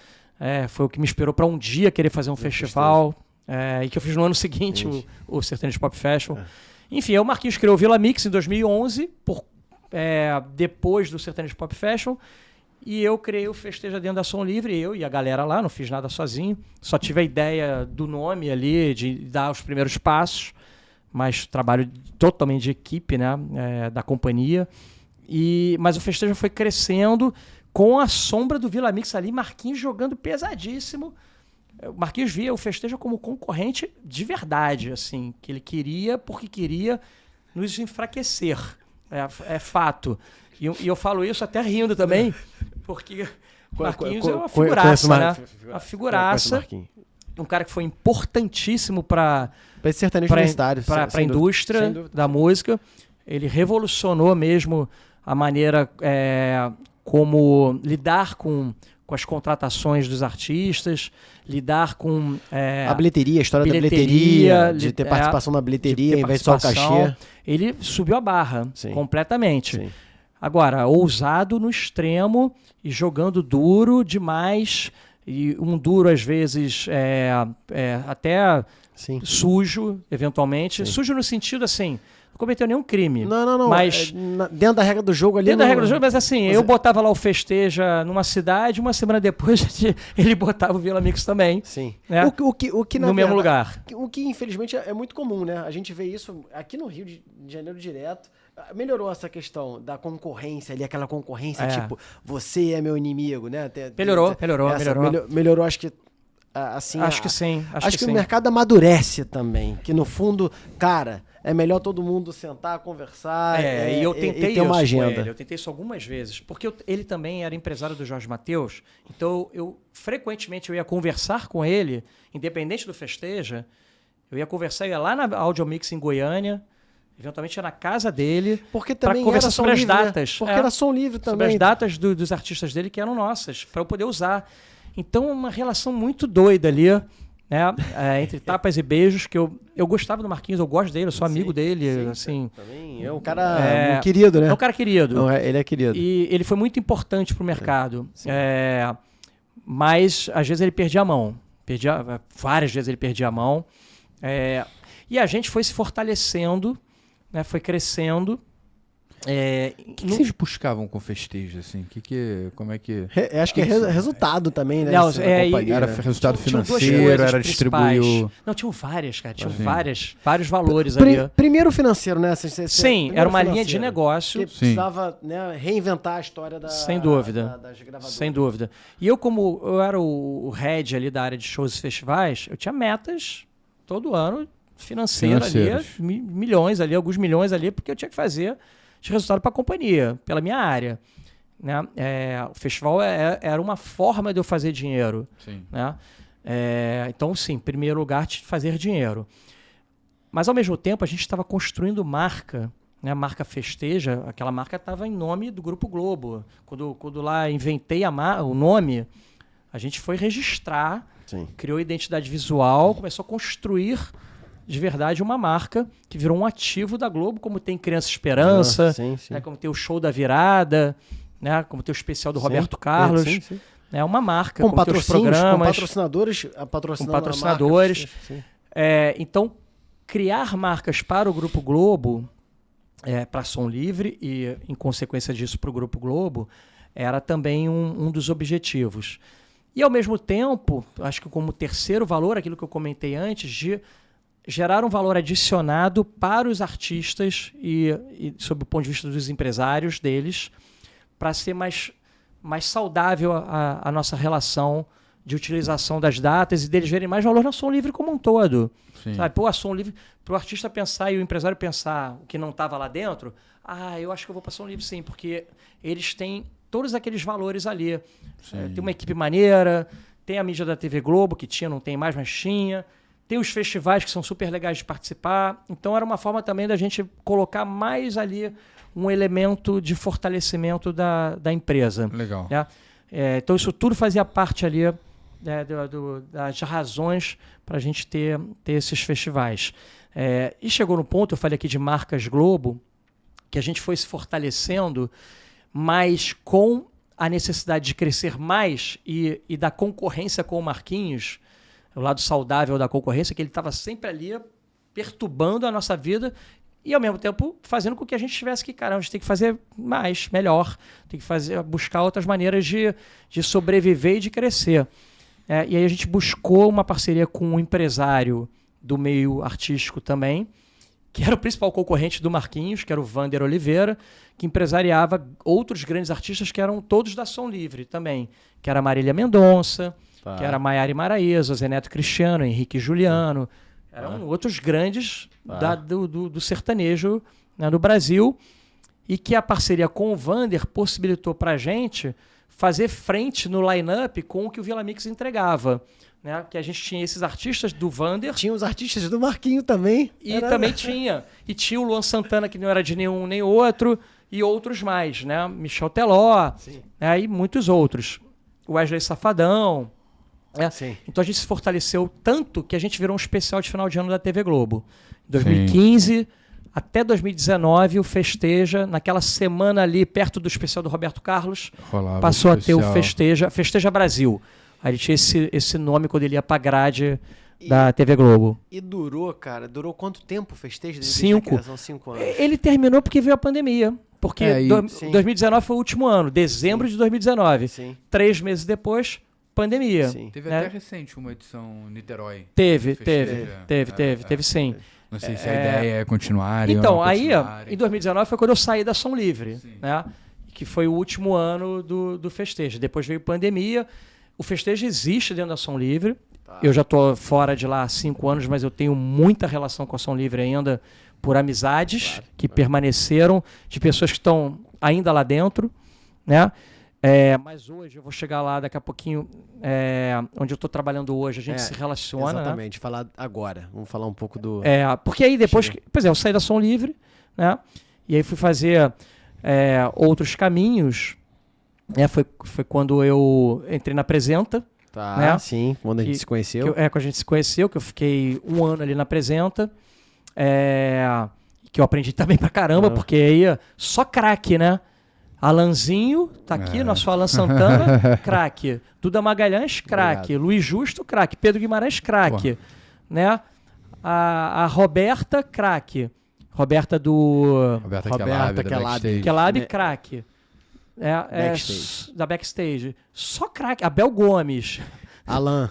[SPEAKER 3] Foi o que me inspirou para um dia querer fazer um festival, e que eu fiz no ano seguinte o Sertanejo Pop Festival. Enfim, o Marquinhos criou o Vila Mix em 2011, depois do Sertanejo Pop Festival, e eu criei o Festeja Dentro da Som Livre, eu e a galera lá, não fiz nada sozinho, só tive a ideia do nome ali, de dar os primeiros passos, mas trabalho totalmente de equipe, né, da companhia. Mas o Festeja foi crescendo com a sombra do Vila Mix ali, Marquinhos jogando pesadíssimo. O Marquinhos via o Festeja como concorrente de verdade, assim, que ele queria porque queria nos enfraquecer. É fato. E eu falo isso até rindo também, porque Marquinhos é uma figuraça, né? Uma figuraça. Um cara que foi importantíssimo para a indústria da música. Ele revolucionou mesmo a maneira como lidar com as contratações dos artistas, lidar com
[SPEAKER 1] a bilheteria, a história da bilheteria, de ter participação na bilheteria em vez de só o cachê.
[SPEAKER 3] Ele subiu a barra completamente. Agora, ousado no extremo e jogando duro demais. E um duro, às vezes, até sujo, eventualmente. Sujo no sentido, assim, não cometeu nenhum crime.
[SPEAKER 1] Não.
[SPEAKER 3] Mas,
[SPEAKER 1] dentro da regra do jogo ali...
[SPEAKER 3] Dentro da regra do jogo, mas assim, eu botava lá o Festeja numa cidade, uma semana depois ele botava o Vila Mix também.
[SPEAKER 1] Sim.
[SPEAKER 3] Né?
[SPEAKER 1] O que,
[SPEAKER 3] no mesmo lugar.
[SPEAKER 1] O que, infelizmente, é muito comum, né? A gente vê isso aqui no Rio de Janeiro direto. Melhorou essa questão da concorrência ali, aquela concorrência tipo, você é meu inimigo, né? Melhorou, acho que assim...
[SPEAKER 3] Acho que sim.
[SPEAKER 1] Acho que o mercado amadurece também, que no fundo, cara, é melhor todo mundo sentar, conversar
[SPEAKER 3] e eu tentei
[SPEAKER 1] ter uma agenda.
[SPEAKER 3] Com ele. Eu tentei isso algumas vezes, porque ele também era empresário do Jorge Mateus, então eu frequentemente ia conversar com ele, independente do Festeja, eu ia ia lá na Audiomix em Goiânia, eventualmente ia na casa dele para conversar sobre as datas.
[SPEAKER 1] Porque era som livre também.
[SPEAKER 3] Sobre as datas dos artistas dele que eram nossas, para eu poder usar. Então, uma relação muito doida ali, né? Entre tapas e beijos, que eu gostava do Marquinhos, eu gosto dele, eu sou amigo dele. Assim,
[SPEAKER 1] também é um cara querido, né?
[SPEAKER 3] É um cara querido.
[SPEAKER 1] Não, ele é querido.
[SPEAKER 3] E ele foi muito importante para o mercado. Mas, às vezes, ele perdia a mão. Várias vezes ele perdia a mão. E a gente foi se fortalecendo, né, foi crescendo.
[SPEAKER 2] O que vocês buscavam com Festeja, assim? Como é que...
[SPEAKER 1] acho que é resultado também, né?
[SPEAKER 3] Não,
[SPEAKER 2] era resultado financeiro, era distribuir...
[SPEAKER 3] Não, tinham várias, cara. Tinham vários valores ali.
[SPEAKER 1] Primeiro financeiro, né?
[SPEAKER 3] Sim, era uma linha de negócio.
[SPEAKER 1] Que precisava, né, reinventar a história
[SPEAKER 3] Sem dúvida.
[SPEAKER 1] Das gravadoras.
[SPEAKER 3] Sem dúvida. E eu, como eu era o head ali da área de shows e festivais, eu tinha metas todo ano financeiras ali, milhões ali, alguns milhões ali, porque eu tinha que fazer de resultado para a companhia, pela minha área. Né? O festival era uma forma de eu fazer dinheiro.
[SPEAKER 2] Sim.
[SPEAKER 3] Né? Então, sim, em primeiro lugar, fazer dinheiro. Mas, ao mesmo tempo, a gente estava construindo marca. Né? A marca Festeja, aquela marca estava em nome do Grupo Globo. Quando lá inventei o nome, a gente foi registrar, criou identidade visual, começou a construir de verdade uma marca que virou um ativo da Globo, como tem Criança Esperança, né, como tem o Show da Virada, né, como tem o especial do Roberto Carlos. É uma marca,
[SPEAKER 1] com
[SPEAKER 3] patrocínios,
[SPEAKER 1] com patrocinadores,
[SPEAKER 3] com patrocinadores. Então, criar marcas para o Grupo Globo, para Som Livre e, em consequência disso, para o Grupo Globo, era também um dos objetivos. E, ao mesmo tempo, acho que como terceiro valor, aquilo que eu comentei antes, de gerar um valor adicionado para os artistas e sob o ponto de vista dos empresários deles, para ser mais saudável a nossa relação de utilização das datas e deles verem mais valor na Som Livre como um todo. Sabe? Pô, a Som Livre, para o artista pensar e o empresário pensar o que não estava lá dentro, eu acho que eu vou para a Som Livre sim, porque eles têm todos aqueles valores ali. Tem uma equipe maneira, tem a mídia da TV Globo, que tinha, não tem mais, mas tinha. Tem os festivais que são super legais de participar. Então era uma forma também da gente colocar mais ali um elemento de fortalecimento da empresa.
[SPEAKER 2] Legal.
[SPEAKER 3] Né? Então isso tudo fazia parte ali das razões para a gente ter esses festivais. E chegou no ponto, eu falei aqui de marcas Globo, que a gente foi se fortalecendo, mas com a necessidade de crescer mais e da concorrência com o Marquinhos, o lado saudável da concorrência, que ele estava sempre ali perturbando a nossa vida e, ao mesmo tempo, fazendo com que a gente tivesse que, caramba, a gente tem que fazer mais, melhor, tem que buscar outras maneiras de sobreviver e de crescer. E aí a gente buscou uma parceria com um empresário do meio artístico também, que era o principal concorrente do Marquinhos, que era o Vander Oliveira, que empresariava outros grandes artistas que eram todos da Som Livre também, que era Marília Mendonça, que era Maiara Maraíza, Zé Neto Cristiano, Henrique Juliano, eram outros grandes do sertanejo, né, do Brasil, e que a parceria com o Vander possibilitou para a gente fazer frente no line-up com o que o Vila Mix entregava. Né? Que a gente tinha esses artistas do Vander.
[SPEAKER 1] Tinha os artistas do Marquinho também.
[SPEAKER 3] Também tinha. E tinha o Luan Santana, que não era de nenhum nem outro, e outros mais, né? Michel Teló, né? E muitos outros. O Wesley Safadão. Então a gente se fortaleceu tanto que a gente virou um especial de final de ano da TV Globo. Em 2015 até 2019, o Festeja, naquela semana ali, perto do especial do Roberto Carlos, passou a ter o Festeja Brasil. Aí ele tinha esse nome quando ele ia pra grade da TV Globo.
[SPEAKER 1] E durou quanto tempo o Festeja?
[SPEAKER 3] 5.
[SPEAKER 1] 5 anos.
[SPEAKER 3] Ele terminou porque veio a pandemia. Porque 2019 foi o último ano, dezembro de 2019.
[SPEAKER 1] Sim.
[SPEAKER 3] 3 meses depois, pandemia.
[SPEAKER 2] Sim. Teve até recente uma edição Niterói.
[SPEAKER 3] Teve sim.
[SPEAKER 2] Não sei se a ideia é continuar.
[SPEAKER 3] Então, aí, em 2019 foi quando eu saí da Som Livre, né? Que foi o último ano do Festeja. Depois veio pandemia. O Festeja existe dentro da Som Livre. Eu já estou fora de lá há 5 anos, mas eu tenho muita relação com a Som Livre ainda por amizades que permaneceram, de pessoas que estão ainda lá dentro, né? Mas hoje, eu vou chegar lá daqui a pouquinho, onde eu estou trabalhando hoje, a gente se relaciona.
[SPEAKER 1] Exatamente, né? Falar agora. Vamos falar um pouco do...
[SPEAKER 3] Porque aí depois, eu saí da Som Livre, né? E aí fui fazer outros caminhos, né? Foi quando eu entrei na Apresenta. Né?
[SPEAKER 1] Sim, quando a gente se conheceu.
[SPEAKER 3] Quando a gente se conheceu, que eu fiquei 1 ano ali na Apresenta. Que eu aprendi também pra caramba, porque aí só craque, né? Alanzinho, tá aqui, nosso Alan Santana, craque. Duda Magalhães, craque. Luiz Justo, craque. Pedro Guimarães, craque. Né? A Roberta, craque. Roberta Kelab, craque. Da Backstage. Só craque. Abel Gomes.
[SPEAKER 1] Alan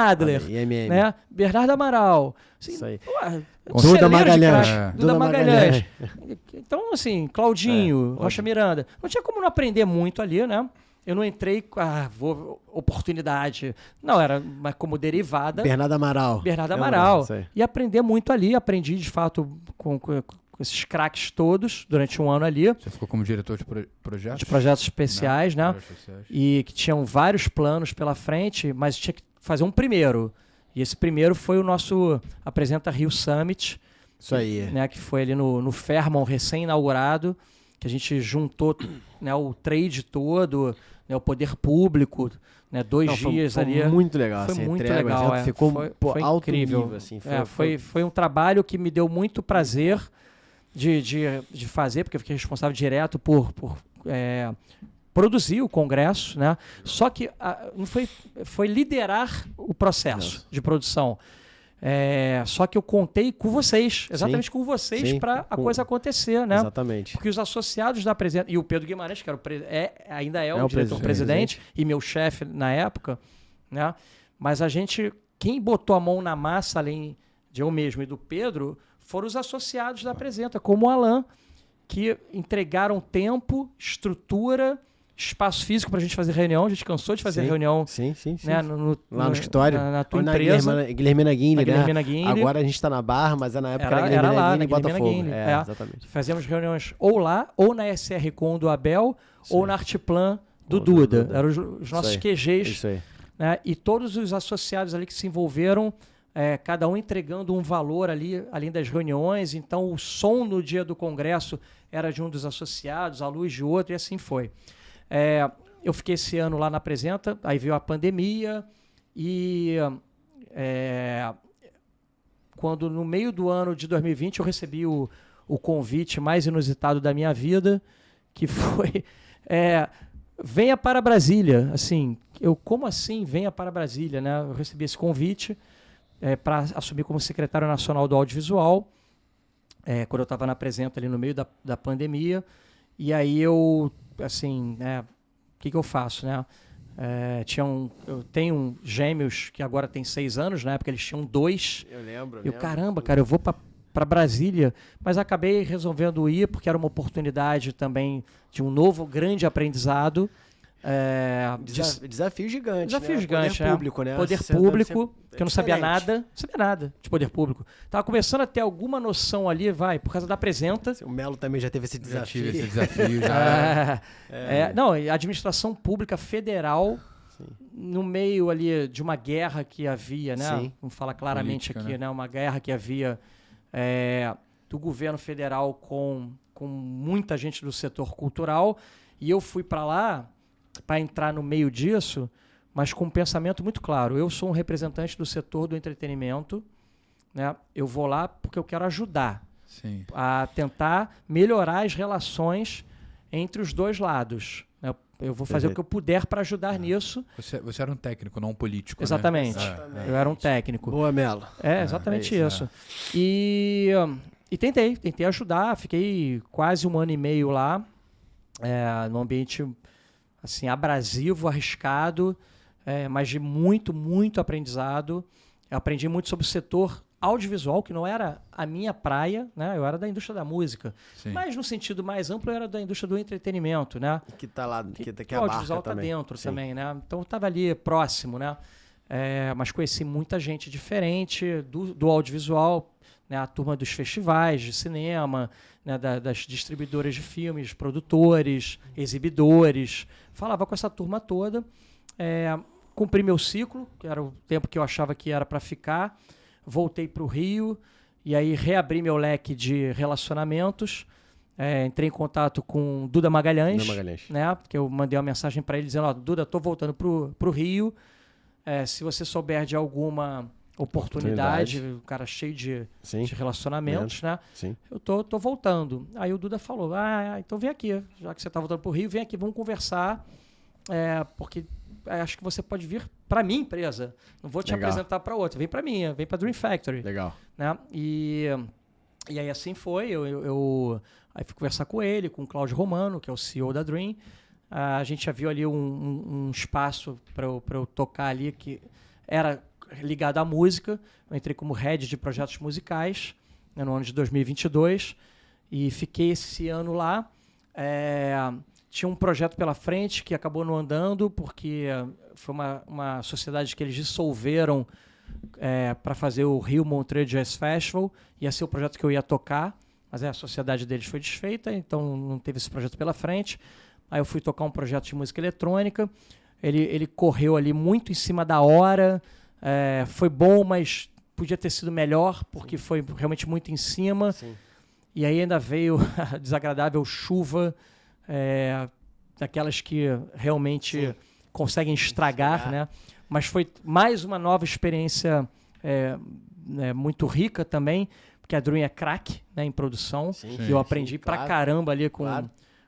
[SPEAKER 3] Adler. Né? Bernardo Amaral. Assim,
[SPEAKER 1] isso aí.
[SPEAKER 3] Duda Magalhães. Então, assim, Claudinho, Rocha Miranda. Não tinha como não aprender muito ali, né? Eu não entrei com oportunidade. Não, era como derivada.
[SPEAKER 1] Bernardo Amaral.
[SPEAKER 3] E aprender muito ali. Aprendi, de fato, com esses craques todos durante 1 ano ali.
[SPEAKER 2] Você ficou como diretor de projetos?
[SPEAKER 3] De projetos especiais, né? E que tinham vários planos pela frente, mas tinha que fazer um primeiro. E esse primeiro foi o nosso Apresenta Rio Summit.
[SPEAKER 1] Isso aí.
[SPEAKER 3] Né, que foi ali no Fairmont, recém-inaugurado, que a gente juntou, né, o trade todo, né, o poder público, né, 2 dias ali.
[SPEAKER 1] Foi muito legal.
[SPEAKER 3] Foi muito legal.
[SPEAKER 1] Ficou
[SPEAKER 3] foi
[SPEAKER 1] alto
[SPEAKER 3] incrível.
[SPEAKER 1] Nível, assim,
[SPEAKER 3] foi um trabalho que me deu muito prazer de fazer, porque eu fiquei responsável direto por produzir o congresso, né? Só que não foi liderar o processo de produção. Só que eu contei com vocês, exatamente com vocês, para a coisa acontecer, né?
[SPEAKER 1] Exatamente.
[SPEAKER 3] Porque os associados da Apresenta, e o Pedro Guimarães, que era ainda é o diretor-presidente e meu chefe na época, né? Mas quem botou a mão na massa, além de eu mesmo e do Pedro, foram os associados da Apresenta, como o Alan, que entregaram tempo, estrutura, espaço físico para a gente fazer reunião. A gente cansou de fazer reunião.
[SPEAKER 1] Sim.
[SPEAKER 3] Né,
[SPEAKER 1] lá no escritório.
[SPEAKER 3] Na tua empresa.
[SPEAKER 1] Guilhermina Guinle,
[SPEAKER 3] né? Guinle.
[SPEAKER 1] Agora a gente está na Barra, mas na época era Guilhermina Guinle e Botafogo. Exatamente.
[SPEAKER 3] Fazemos reuniões ou lá, ou na SR Com do Abel, ou na Artplan do Duda. Eram os nossos QGs.
[SPEAKER 1] Isso aí.
[SPEAKER 3] Né? E todos os associados ali que se envolveram, cada um entregando um valor ali, além das reuniões. Então, o som no dia do congresso era de um dos associados, a luz de outro, e assim foi. Eu fiquei esse ano lá na Apresenta, aí veio a pandemia e quando no meio do ano de 2020 eu recebi o convite mais inusitado da minha vida, que foi venha para Brasília. Assim, como assim venha para Brasília? Né? Eu recebi esse convite para assumir como secretário nacional do audiovisual, quando eu estava na Apresenta ali no meio da pandemia. E aí eu, assim, o que eu faço, né? Eu tenho gêmeos que agora tem 6 anos, na época eles tinham 2.
[SPEAKER 1] Eu lembro.
[SPEAKER 3] Caramba, cara, eu vou para Brasília, mas acabei resolvendo ir porque era uma oportunidade também de um novo grande aprendizado.
[SPEAKER 1] Desafio gigante.
[SPEAKER 3] Desafio gigante,
[SPEAKER 1] poder público, né?
[SPEAKER 3] Poder público, que eu não sabia nada. Não sabia nada de poder público. Tava começando a ter alguma noção ali, por causa da Apresenta.
[SPEAKER 1] O Melo também já teve esse desafio.
[SPEAKER 2] Já tive esse desafio, já.
[SPEAKER 3] Não, a administração pública federal, no meio ali de uma guerra que havia, né?
[SPEAKER 1] Sim.
[SPEAKER 3] Vamos falar claramente
[SPEAKER 2] política,
[SPEAKER 3] aqui,
[SPEAKER 2] né?
[SPEAKER 3] Uma guerra que havia do governo federal com muita gente do setor cultural. E eu fui para lá para entrar no meio disso, mas com um pensamento muito claro. Eu sou um representante do setor do entretenimento, né? Eu vou lá porque eu quero ajudar a tentar melhorar as relações entre os dois lados. Né? Eu vou fazer o que eu puder para ajudar nisso.
[SPEAKER 2] Você era um técnico, não um político.
[SPEAKER 3] Exatamente.
[SPEAKER 2] Né?
[SPEAKER 3] Eu era um técnico.
[SPEAKER 1] Boa, Melo.
[SPEAKER 3] Exatamente isso. E tentei ajudar. Fiquei quase 1 ano e meio lá, num ambiente assim, abrasivo, arriscado, mas de muito, muito aprendizado. Eu aprendi muito sobre o setor audiovisual, que não era a minha praia, né? Eu era da indústria da música.
[SPEAKER 2] Sim.
[SPEAKER 3] Mas no sentido mais amplo, eu era da indústria do entretenimento, né?
[SPEAKER 1] Que tá lá, que
[SPEAKER 3] o audiovisual tá dentro também, né? Então eu estava ali próximo, né? Mas conheci muita gente diferente do audiovisual, né? A turma dos festivais de cinema, né? Das distribuidoras de filmes, produtores, exibidores. Falava com essa turma toda. Cumpri meu ciclo, que era o tempo que eu achava que era para ficar. Voltei para o Rio e aí reabri meu leque de relacionamentos. Entrei em contato com Duda Magalhães, né? Porque eu mandei uma mensagem para ele dizendo: Duda, estou voltando para o Rio. Se você souber de alguma oportunidade, o cara cheio de relacionamentos, né?
[SPEAKER 1] Sim.
[SPEAKER 3] Eu tô voltando. Aí o Duda falou: então vem aqui, já que você está voltando para o Rio, vem aqui, vamos conversar, porque acho que você pode vir para minha empresa. Não vou te apresentar para outra. Vem para minha, vem para Dream Factory.
[SPEAKER 1] Legal.
[SPEAKER 3] Né? E aí assim foi. Eu aí fui conversar com ele, com o Cláudio Romano, que é o CEO da Dream. A gente já viu ali um espaço para eu tocar ali que era ligado à música. Eu entrei como head de projetos musicais, né, no ano de 2022 e fiquei esse ano lá. Tinha um projeto pela frente que acabou não andando porque foi uma sociedade que eles dissolveram para fazer o Rio Montreux Jazz Festival. Ia ser o projeto que eu ia tocar, mas a sociedade deles foi desfeita, então não teve esse projeto pela frente. Aí eu fui tocar um projeto de música eletrônica. Ele correu ali muito em cima da hora. Foi bom, mas podia ter sido melhor, porque foi realmente muito em cima. Sim. E aí ainda veio a desagradável chuva, daquelas que realmente conseguem estragar, né? Mas foi mais uma nova experiência muito rica também, porque a Dream é craque, né, em produção. E eu aprendi pra caramba ali com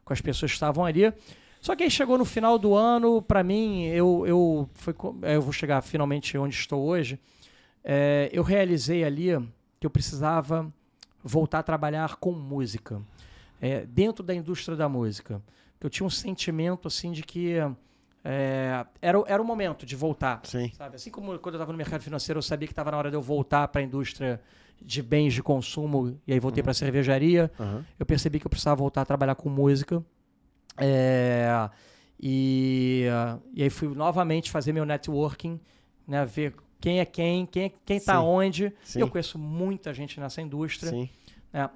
[SPEAKER 3] as pessoas que estavam ali. Só que aí chegou no final do ano, para mim, eu vou chegar finalmente onde estou hoje. eu realizei ali que eu precisava voltar a trabalhar com música, dentro da indústria da música. Eu tinha um sentimento assim de que era o momento de voltar.
[SPEAKER 1] Sim.
[SPEAKER 3] Sabe? Assim como quando eu estava no mercado financeiro, eu sabia que estava na hora de eu voltar para a indústria de bens de consumo, e aí voltei para a cervejaria. Eu percebi que eu precisava voltar a trabalhar com música. E aí fui novamente fazer meu networking, né, ver quem é quem está onde. Eu conheço muita gente nessa indústria.
[SPEAKER 1] Sim.
[SPEAKER 3] Né?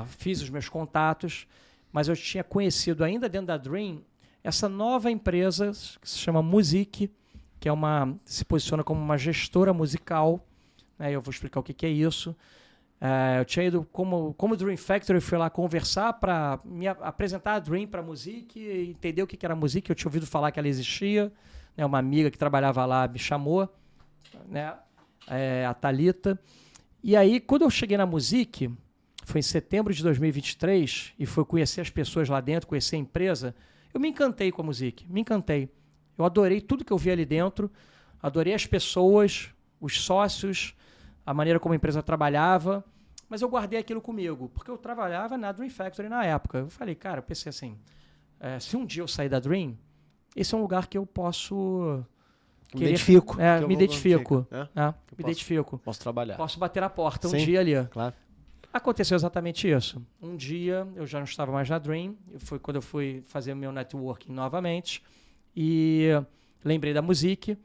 [SPEAKER 3] Fiz os meus contatos, mas eu tinha conhecido ainda dentro da Dream essa nova empresa que se chama Music, que se posiciona como uma gestora musical. Eu vou explicar o que é isso. Eu tinha ido como Dream Factory, fui lá conversar para me apresentar a Dream para a Music, entender o que era a Music. Eu tinha ouvido falar que ela existia. Uma amiga que trabalhava lá me chamou, né? A Thalita. E aí, quando eu cheguei na Music, foi em setembro de 2023, e fui conhecer as pessoas lá dentro, conhecer a empresa, eu me encantei com a Music, me encantei. Eu adorei tudo que eu vi ali dentro, adorei as pessoas, os sócios, a maneira como a empresa trabalhava, mas eu guardei aquilo comigo, porque eu trabalhava na Dream Factory na época. Eu falei, cara, eu pensei assim, se um dia eu sair da Dream, esse é um lugar que eu posso...
[SPEAKER 1] Me identifico.
[SPEAKER 3] Me identifico.
[SPEAKER 1] Posso trabalhar.
[SPEAKER 3] Posso bater a porta um dia ali.
[SPEAKER 1] Claro.
[SPEAKER 3] Aconteceu exatamente isso. Um dia eu já não estava mais na Dream, foi quando eu fui fazer meu networking novamente, e lembrei da Music,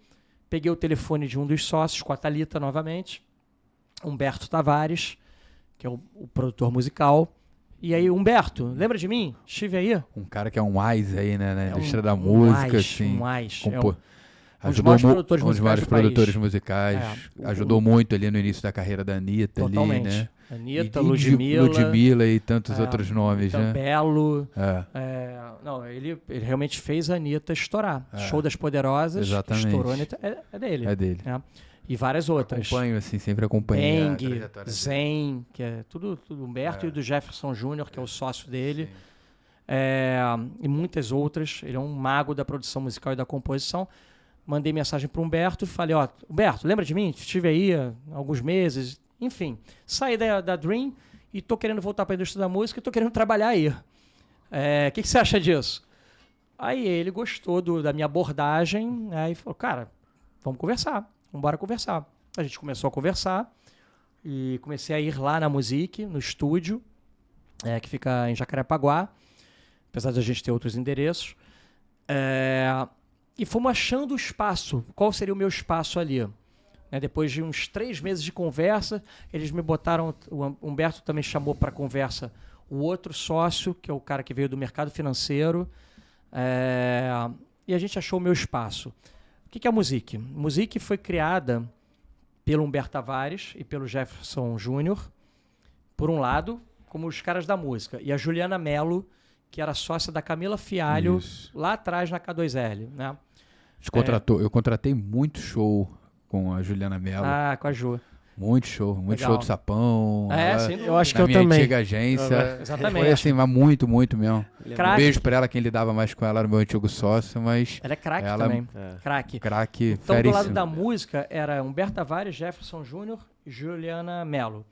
[SPEAKER 3] peguei o telefone de um dos sócios, com a Thalita novamente, Humberto Tavares, que é o produtor musical. E aí, Humberto, lembra de mim? Estive aí.
[SPEAKER 2] Um cara que é um wise aí, né, na indústria da música, assim.
[SPEAKER 3] Um dos maiores produtores
[SPEAKER 2] musicais. Ajudou muito ali no início da carreira da Anitta.
[SPEAKER 3] Totalmente.
[SPEAKER 2] Ali, né?
[SPEAKER 3] Anitta, Ludmilla
[SPEAKER 2] e tantos outros nomes, né?
[SPEAKER 3] Belo. Não, ele realmente fez a Anitta estourar. Show das Poderosas.
[SPEAKER 2] Exatamente.
[SPEAKER 3] Estourou a Anitta. É dele.
[SPEAKER 2] É dele.
[SPEAKER 3] E várias outras.
[SPEAKER 2] Acompanho, assim, sempre acompanhei.
[SPEAKER 3] Bang, Zen, que é tudo Humberto, e do Jefferson Júnior, que é o sócio dele. E muitas outras. Ele é um mago da produção musical e da composição. Mandei mensagem para o Humberto e falei, Humberto, lembra de mim? Estive aí há alguns meses. Enfim, saí da Dream e estou querendo voltar para a indústria da música e estou querendo trabalhar aí. O que você acha disso? Aí ele gostou da minha abordagem, e falou, cara, vamos conversar, vamos embora conversar. A gente começou a conversar e comecei a ir lá na Music, no estúdio, que fica em Jacarepaguá, apesar de a gente ter outros endereços. E fomos achando o espaço. Qual seria o meu espaço ali? Depois de uns 3 meses de conversa, eles me botaram... O Humberto também chamou para conversa o outro sócio, que é o cara que veio do mercado financeiro. E a gente achou o meu espaço. O que é a Music? Music foi criada pelo Humberto Tavares e pelo Jefferson Júnior, por um lado, como os caras da música. E a Juliana Mello, que era sócia da Camila Fialho, lá atrás na K2L, né?
[SPEAKER 2] Eu contratei muito show com a Juliana Mello.
[SPEAKER 3] Com a Ju.
[SPEAKER 2] Muito show do Sapão.
[SPEAKER 1] Eu acho que eu também.
[SPEAKER 2] Na minha antiga agência.
[SPEAKER 3] Exatamente.
[SPEAKER 2] Foi assim, mas muito, muito mesmo.
[SPEAKER 3] Craque.
[SPEAKER 2] Um beijo pra ela, quem lidava mais com ela era o meu antigo sócio, mas...
[SPEAKER 3] Ela é craque também. Craque.
[SPEAKER 2] Então,
[SPEAKER 3] feríssimo. Do lado da música, era Humberto Tavares, Jefferson Júnior e Juliana Mello.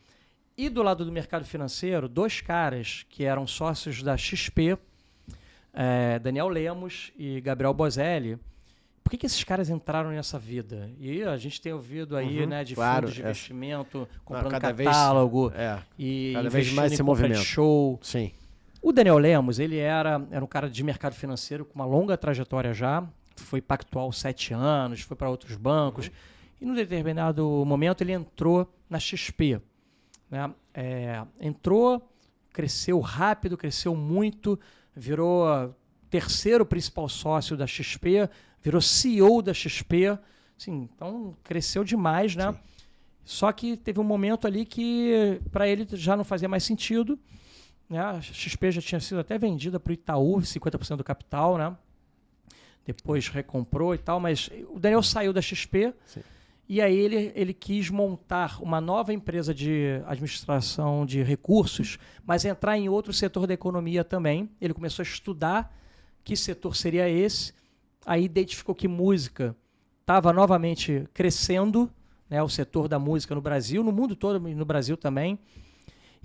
[SPEAKER 3] E do lado do mercado financeiro, 2 caras que eram sócios da XP, Daniel Lemos e Gabriel Bozelli. Por que esses caras entraram nessa vida? E a gente tem ouvido aí, de fundos de investimento, comprando catálogo e
[SPEAKER 1] cada vez mais esse movimento.
[SPEAKER 3] Show.
[SPEAKER 1] Sim.
[SPEAKER 3] O Daniel Lemos, ele era um cara de mercado financeiro com uma longa trajetória já, foi pactual 7 anos, foi para outros bancos, e num determinado momento ele entrou na XP. Né? Entrou, cresceu rápido, cresceu muito, virou terceiro principal sócio da XP, virou CEO da XP, assim, então cresceu demais, né? Sim. Só que teve um momento ali que para ele já não fazia mais sentido, né? A XP já tinha sido até vendida para o Itaú, 50% do capital, né? Depois recomprou e tal, mas o Daniel saiu da XP. Sim. E aí ele quis montar uma nova empresa de administração de recursos, mas entrar em outro setor da economia também. Ele começou a estudar que setor seria esse, aí identificou que música estava novamente crescendo, né, o setor da música no Brasil, no mundo todo e no Brasil também.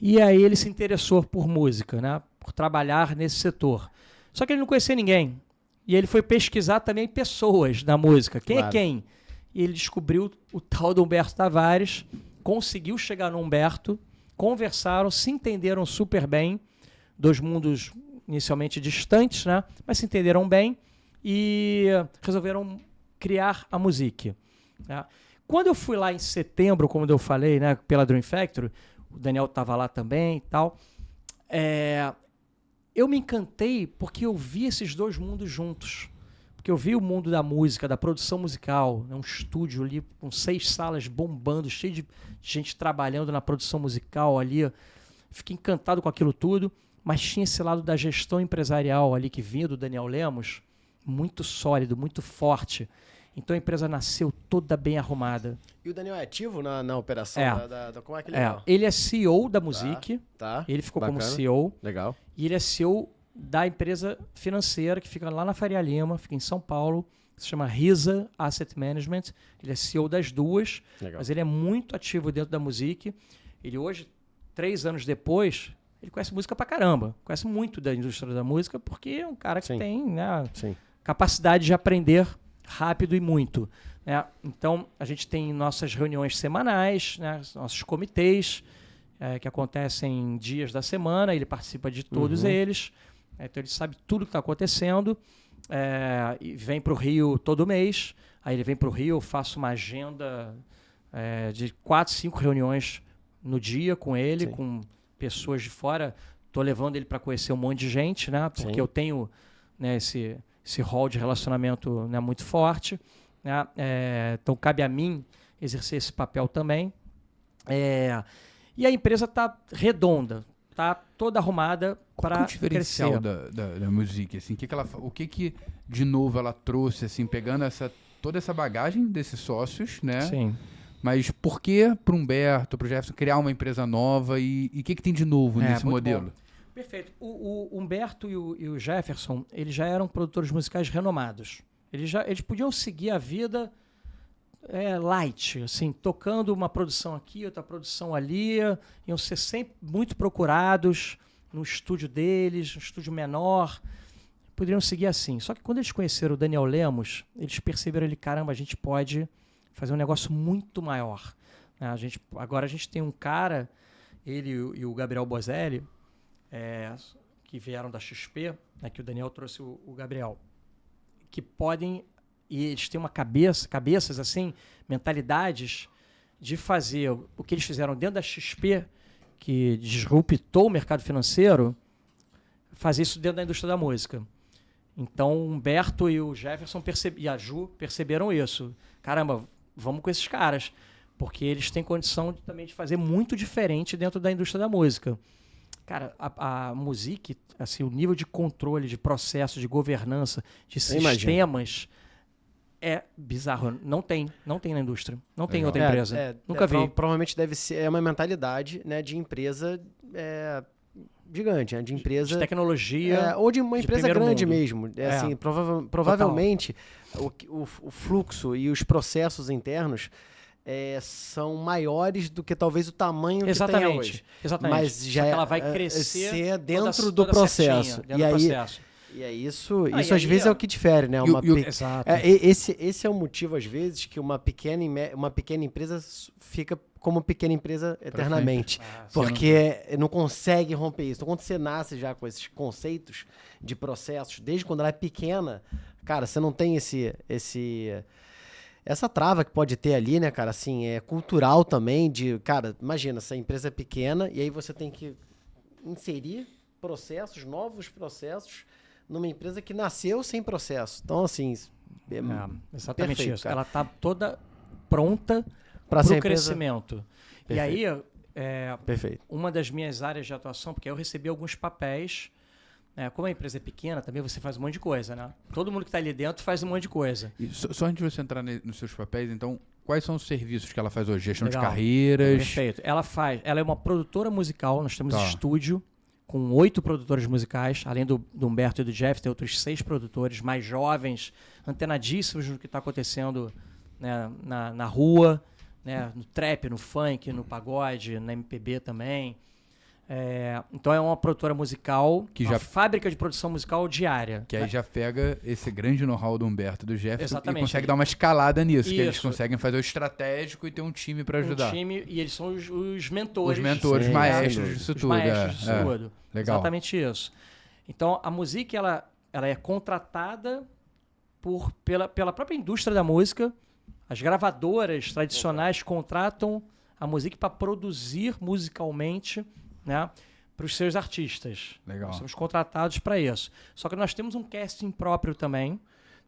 [SPEAKER 3] E aí ele se interessou por música, né, por trabalhar nesse setor. Só que ele não conhecia ninguém. E ele foi pesquisar também pessoas da música. Quem é quem? E ele descobriu o tal do Humberto Tavares, conseguiu chegar no Humberto, conversaram, se entenderam super bem, dois mundos inicialmente distantes, né? Mas se entenderam bem e resolveram criar a Musique. Né? Quando eu fui lá em setembro, como eu falei, né, pela Dream Factory, o Daniel estava lá também e tal, eu me encantei porque eu vi esses dois mundos juntos. Porque eu vi o mundo da música, da produção musical, né, um estúdio ali com 6 salas bombando, cheio de gente trabalhando na produção musical ali. Fiquei encantado com aquilo tudo, mas tinha esse lado da gestão empresarial ali que vinha do Daniel Lemos, muito sólido, muito forte. Então a empresa nasceu toda bem arrumada.
[SPEAKER 1] E o Daniel é ativo na operação? Como é que ele
[SPEAKER 3] Ele é CEO da Musique.
[SPEAKER 1] Tá.
[SPEAKER 3] Ele ficou
[SPEAKER 1] Bacana.
[SPEAKER 3] como CEO.
[SPEAKER 1] Legal.
[SPEAKER 3] E ele é CEO da empresa financeira que fica lá na Faria Lima, fica em São Paulo, que se chama Risa Asset Management. Ele é CEO das duas, mas ele é muito ativo dentro da Musique. Ele hoje, 3 anos depois, ele conhece música pra caramba. Conhece muito da indústria da música, porque é um cara que tem, né, capacidade de aprender rápido e muito. Né? Então, a gente tem nossas reuniões semanais, né, nossos comitês, que acontecem em dias da semana, ele participa de todos eles. Então, ele sabe tudo que está acontecendo. E vem para o Rio todo mês. Aí ele vem para o Rio, eu faço uma agenda de 4, 5 reuniões no dia com ele, com pessoas de fora. Estou levando ele para conhecer um monte de gente, né? Porque eu tenho, né, esse rol de relacionamento, né, muito forte. Né? Então, cabe a mim exercer esse papel também. E a empresa está redonda, está toda arrumada para crescer.
[SPEAKER 2] Qual é o diferencial da Musique? Assim, o que de novo ela trouxe, assim, pegando toda essa bagagem desses sócios, né?
[SPEAKER 3] Sim.
[SPEAKER 2] Mas por que para o Humberto, para o Jefferson, criar uma empresa nova e o que tem de novo nesse modelo?
[SPEAKER 3] Bom. Perfeito. O Humberto e o Jefferson, eles já eram produtores musicais renomados. Eles podiam seguir a vida light, assim, tocando uma produção aqui, outra produção ali, iam ser sempre muito procurados no estúdio deles, um estúdio menor, poderiam seguir assim. Só que quando eles conheceram o Daniel Lemos, eles perceberam caramba, a gente pode fazer um negócio muito maior. Agora a gente tem um cara, ele e o Gabriel Bozelli, que vieram da XP, né, que o Daniel trouxe o Gabriel, que podem, e eles têm uma cabeças assim, mentalidades de fazer o que eles fizeram dentro da XP, que disruptou o mercado financeiro, fazer isso dentro da indústria da música. Então o Humberto e o Jefferson e a Ju perceberam isso. Caramba, vamos com esses caras, porque eles têm condição também de fazer muito diferente dentro da indústria da música. Cara, a Musique, assim, o nível de controle, de processo, de governança, de sistemas é bizarro. Não tem na indústria. Não tem outra empresa. Nunca vi.
[SPEAKER 1] Provavelmente deve ser uma mentalidade, né, de empresa gigante, né, de empresa...
[SPEAKER 3] De tecnologia.
[SPEAKER 1] Ou de uma empresa grande
[SPEAKER 3] mundo.
[SPEAKER 1] mesmo. Assim, provavelmente o fluxo e os processos internos são maiores do que talvez o tamanho que tem hoje.
[SPEAKER 3] Exatamente.
[SPEAKER 1] Mas já
[SPEAKER 3] ela vai crescer
[SPEAKER 1] dentro do processo. E é isso às vezes é o que difere, né?
[SPEAKER 3] Exato.
[SPEAKER 1] Esse é o motivo, às vezes, que uma pequena empresa fica como pequena empresa eternamente. Porque não consegue romper isso. Então, quando você nasce já com esses conceitos de processos, desde quando ela é pequena, cara, você não tem essa trava que pode ter ali, né, cara, assim, cultural também, cara, imagina, essa empresa é pequena e aí você tem que inserir novos processos numa empresa que nasceu sem processo. Então, assim,
[SPEAKER 3] exatamente
[SPEAKER 1] perfeito,
[SPEAKER 3] isso.
[SPEAKER 1] cara.
[SPEAKER 3] Ela está toda pronta para o crescimento.
[SPEAKER 1] Perfeito.
[SPEAKER 3] E aí,
[SPEAKER 1] perfeito.
[SPEAKER 3] Uma das minhas áreas de atuação, porque eu recebi alguns papéis. Como a empresa é pequena, também você faz um monte de coisa, né? Todo mundo que está ali dentro faz um monte de coisa.
[SPEAKER 2] E só antes de você entrar nos seus papéis, então, quais são os serviços que ela faz hoje? Gestão de carreiras?
[SPEAKER 3] Perfeito. Ela é uma produtora musical, nós temos estúdio com 8 produtores musicais, além do Humberto e do Jeff, tem outros 6 produtores mais jovens, antenadíssimos no que está acontecendo, né, na rua, né? No trap, no funk, no pagode, na MPB também. Então é uma produtora musical, uma fábrica de produção musical diária.
[SPEAKER 2] Que aí já pega esse grande know-how do Humberto, do Jefferson, e consegue dar uma escalada nisso, que eles conseguem fazer o estratégico e ter um time para ajudar.
[SPEAKER 3] Um time, e eles são os mentores.
[SPEAKER 2] Os mentores, maestros disso tudo.
[SPEAKER 3] Maestros disso tudo.
[SPEAKER 2] Legal.
[SPEAKER 3] Exatamente isso. Então a música, ela é contratada pela própria indústria da música. As gravadoras tradicionais contratam a música para produzir musicalmente, né, para os seus artistas.
[SPEAKER 2] Legal.
[SPEAKER 3] Nós somos contratados para isso. Só que nós temos um casting próprio também.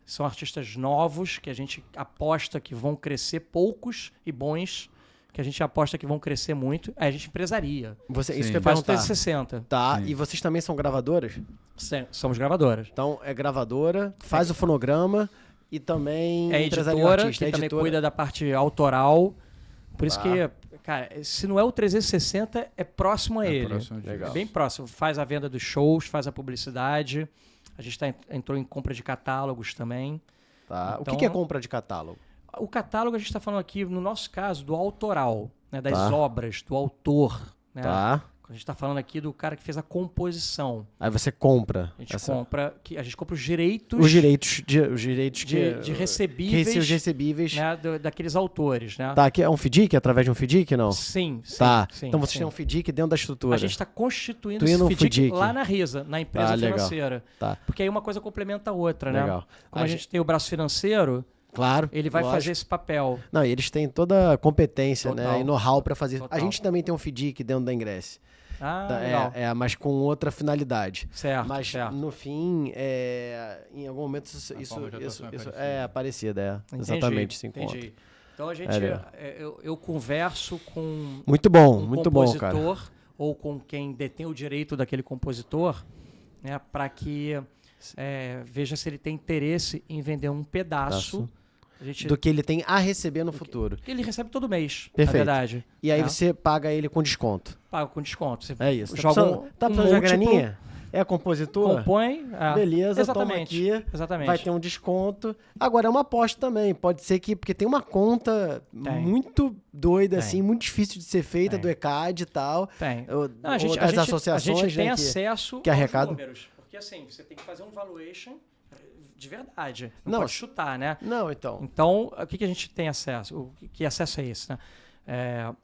[SPEAKER 3] São artistas novos que a gente aposta que vão crescer, poucos e bons, que a gente aposta que vão crescer muito. Aí a gente empresaria.
[SPEAKER 1] Isso que eu
[SPEAKER 3] faz
[SPEAKER 1] perguntar.
[SPEAKER 3] 360.
[SPEAKER 1] Tá, e vocês também são gravadoras?
[SPEAKER 3] Sim, somos gravadoras.
[SPEAKER 1] Então é gravadora, faz o fonograma e também empresaria
[SPEAKER 3] editora,
[SPEAKER 1] artista.
[SPEAKER 3] que também cuida da parte autoral. Por isso que, cara, se não é o 360, é próximo a ele.
[SPEAKER 2] Legal.
[SPEAKER 3] É bem próximo. Faz a venda dos shows, faz a publicidade. A gente entrou em compra de catálogos também.
[SPEAKER 1] Tá.
[SPEAKER 3] Então,
[SPEAKER 1] o que é compra de catálogo?
[SPEAKER 3] O catálogo a gente está falando aqui, no nosso caso, do autoral, né, das obras, do autor. Né?
[SPEAKER 1] Tá.
[SPEAKER 3] A gente está falando aqui do cara que fez a composição.
[SPEAKER 1] Aí você compra.
[SPEAKER 3] A gente compra os direitos.
[SPEAKER 1] Os direitos
[SPEAKER 3] de recebíveis.
[SPEAKER 1] Os recebíveis.
[SPEAKER 3] Né, daqueles autores. Né?
[SPEAKER 1] Tá, aqui é um FDIC? Através de um FDIC, não?
[SPEAKER 3] Sim.
[SPEAKER 1] Tá.
[SPEAKER 3] Sim,
[SPEAKER 1] então vocês têm um FDIC dentro da estrutura.
[SPEAKER 3] A gente está constituindo esse FDIC lá na RISA, na empresa financeira.
[SPEAKER 1] Tá.
[SPEAKER 3] Porque aí uma coisa complementa a outra, né?
[SPEAKER 1] Legal.
[SPEAKER 3] Como a gente tem o braço financeiro.
[SPEAKER 1] Claro.
[SPEAKER 3] Ele vai fazer esse papel.
[SPEAKER 1] Não, e eles têm toda a competência,
[SPEAKER 3] Total.
[SPEAKER 1] né? E know-how para fazer.
[SPEAKER 3] Total.
[SPEAKER 1] A gente também tem um FDIC dentro da Ingress.
[SPEAKER 3] Legal.
[SPEAKER 1] Mas com outra finalidade.
[SPEAKER 3] Certo.
[SPEAKER 1] Mas no fim, em algum momento isso é parecida.
[SPEAKER 3] Entendi,
[SPEAKER 1] exatamente, se encontra.
[SPEAKER 3] Entendi. Então a gente, eu converso com
[SPEAKER 1] muito bom,
[SPEAKER 3] um
[SPEAKER 1] muito bom, cara.
[SPEAKER 3] compositor ou com quem detém o direito daquele compositor, né, para que veja se ele tem interesse em vender um pedaço.
[SPEAKER 1] Do que ele tem a receber no futuro.
[SPEAKER 3] Que ele recebe todo mês,
[SPEAKER 1] Perfeito.
[SPEAKER 3] na verdade.
[SPEAKER 1] E aí você paga ele com desconto.
[SPEAKER 3] Paga com desconto. Você
[SPEAKER 1] isso.
[SPEAKER 3] Joga
[SPEAKER 1] tá precisando de graninha? É compositor?
[SPEAKER 3] Compõe.
[SPEAKER 1] Beleza,
[SPEAKER 3] exatamente,
[SPEAKER 1] toma aqui.
[SPEAKER 3] Exatamente.
[SPEAKER 1] Vai ter um desconto. Agora, é uma aposta também. Pode ser que... Porque tem uma conta muito doida, assim, muito difícil de ser feita do ECAD e tal.
[SPEAKER 3] Tem.
[SPEAKER 1] Das associações,
[SPEAKER 3] a gente tem acesso
[SPEAKER 1] aos
[SPEAKER 3] números. Porque assim, você tem que fazer um valuation de verdade. Não pode chutar, né?
[SPEAKER 1] Não, então.
[SPEAKER 3] Então, o que a gente tem acesso? Que acesso é esse, né?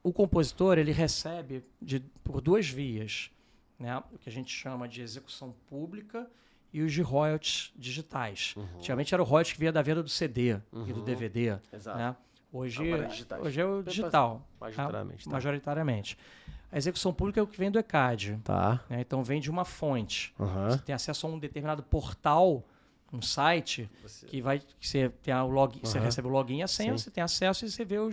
[SPEAKER 3] O compositor, ele recebe por duas vias, né? O que a gente chama de execução pública e os de royalties digitais. Antigamente era o royalties que vinha da venda do CD e do DVD.
[SPEAKER 1] Exato.
[SPEAKER 3] Né? Hoje é o digital. Majoritariamente. A execução pública é o que vem do ECAD.
[SPEAKER 1] Tá.
[SPEAKER 3] Né? Então vem de uma fonte. Você tem acesso a um determinado portal, um site, que você tem o login, você recebe o login e a senha, você tem acesso e você vê o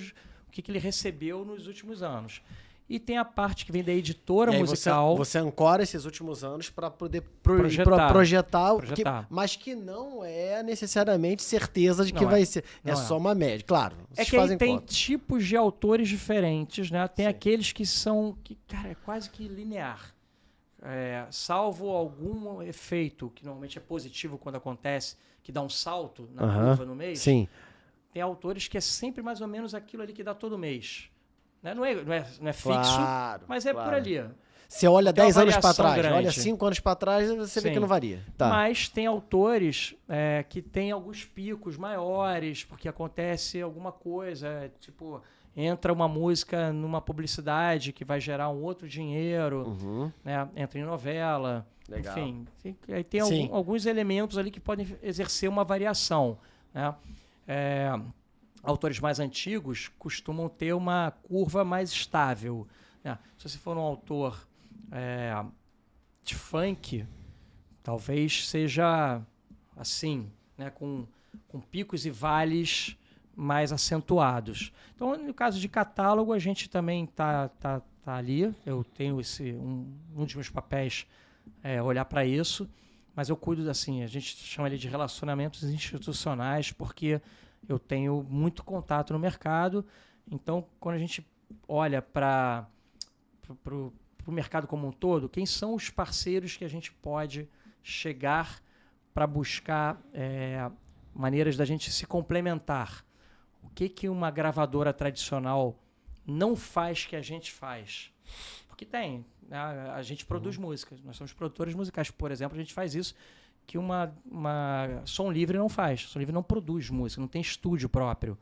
[SPEAKER 3] que ele recebeu nos últimos anos. E tem a parte que vem da editora musical.
[SPEAKER 1] Você ancora esses últimos anos para poder
[SPEAKER 3] projetar.
[SPEAKER 1] Mas que não é necessariamente certeza de que vai ser. É só uma média. Claro,
[SPEAKER 3] vocês que aí tem tipos de autores diferentes, né? Tem aqueles que são... cara, é quase que linear. Salvo algum efeito que normalmente é positivo quando acontece, que dá um salto na curva no mês.
[SPEAKER 1] Sim.
[SPEAKER 3] Tem autores que é sempre mais ou menos aquilo ali que dá todo mês. Né? Não é fixo, mas é por ali.
[SPEAKER 1] Você olha 10 anos para trás, olha 5 anos para trás, você vê que não varia. Tá.
[SPEAKER 3] Mas tem autores que têm alguns picos maiores, porque acontece alguma coisa, tipo... Entra uma música numa publicidade que vai gerar um outro dinheiro, né? Entra em novela. Legal. Enfim, aí tem alguns elementos ali que podem exercer uma variação. Né? Autores mais antigos costumam ter uma curva mais estável. Né? Se você for um autor de funk, talvez seja assim, né? com picos e vales mais acentuados. Então, no caso de catálogo, a gente também tá ali. Eu tenho um dos meus papéis olhar para isso, mas eu cuido assim, a gente chama ele de relacionamentos institucionais, porque eu tenho muito contato no mercado. Então, quando a gente olha para o mercado como um todo, quem são os parceiros que a gente pode chegar para buscar maneiras da gente se complementar? o que uma gravadora tradicional não faz que a gente faz? Porque tem, né? A gente produz músicas, nós somos produtores musicais, por exemplo, a gente faz isso que uma Som Livre não faz. Som Livre não produz música, não tem estúdio próprio.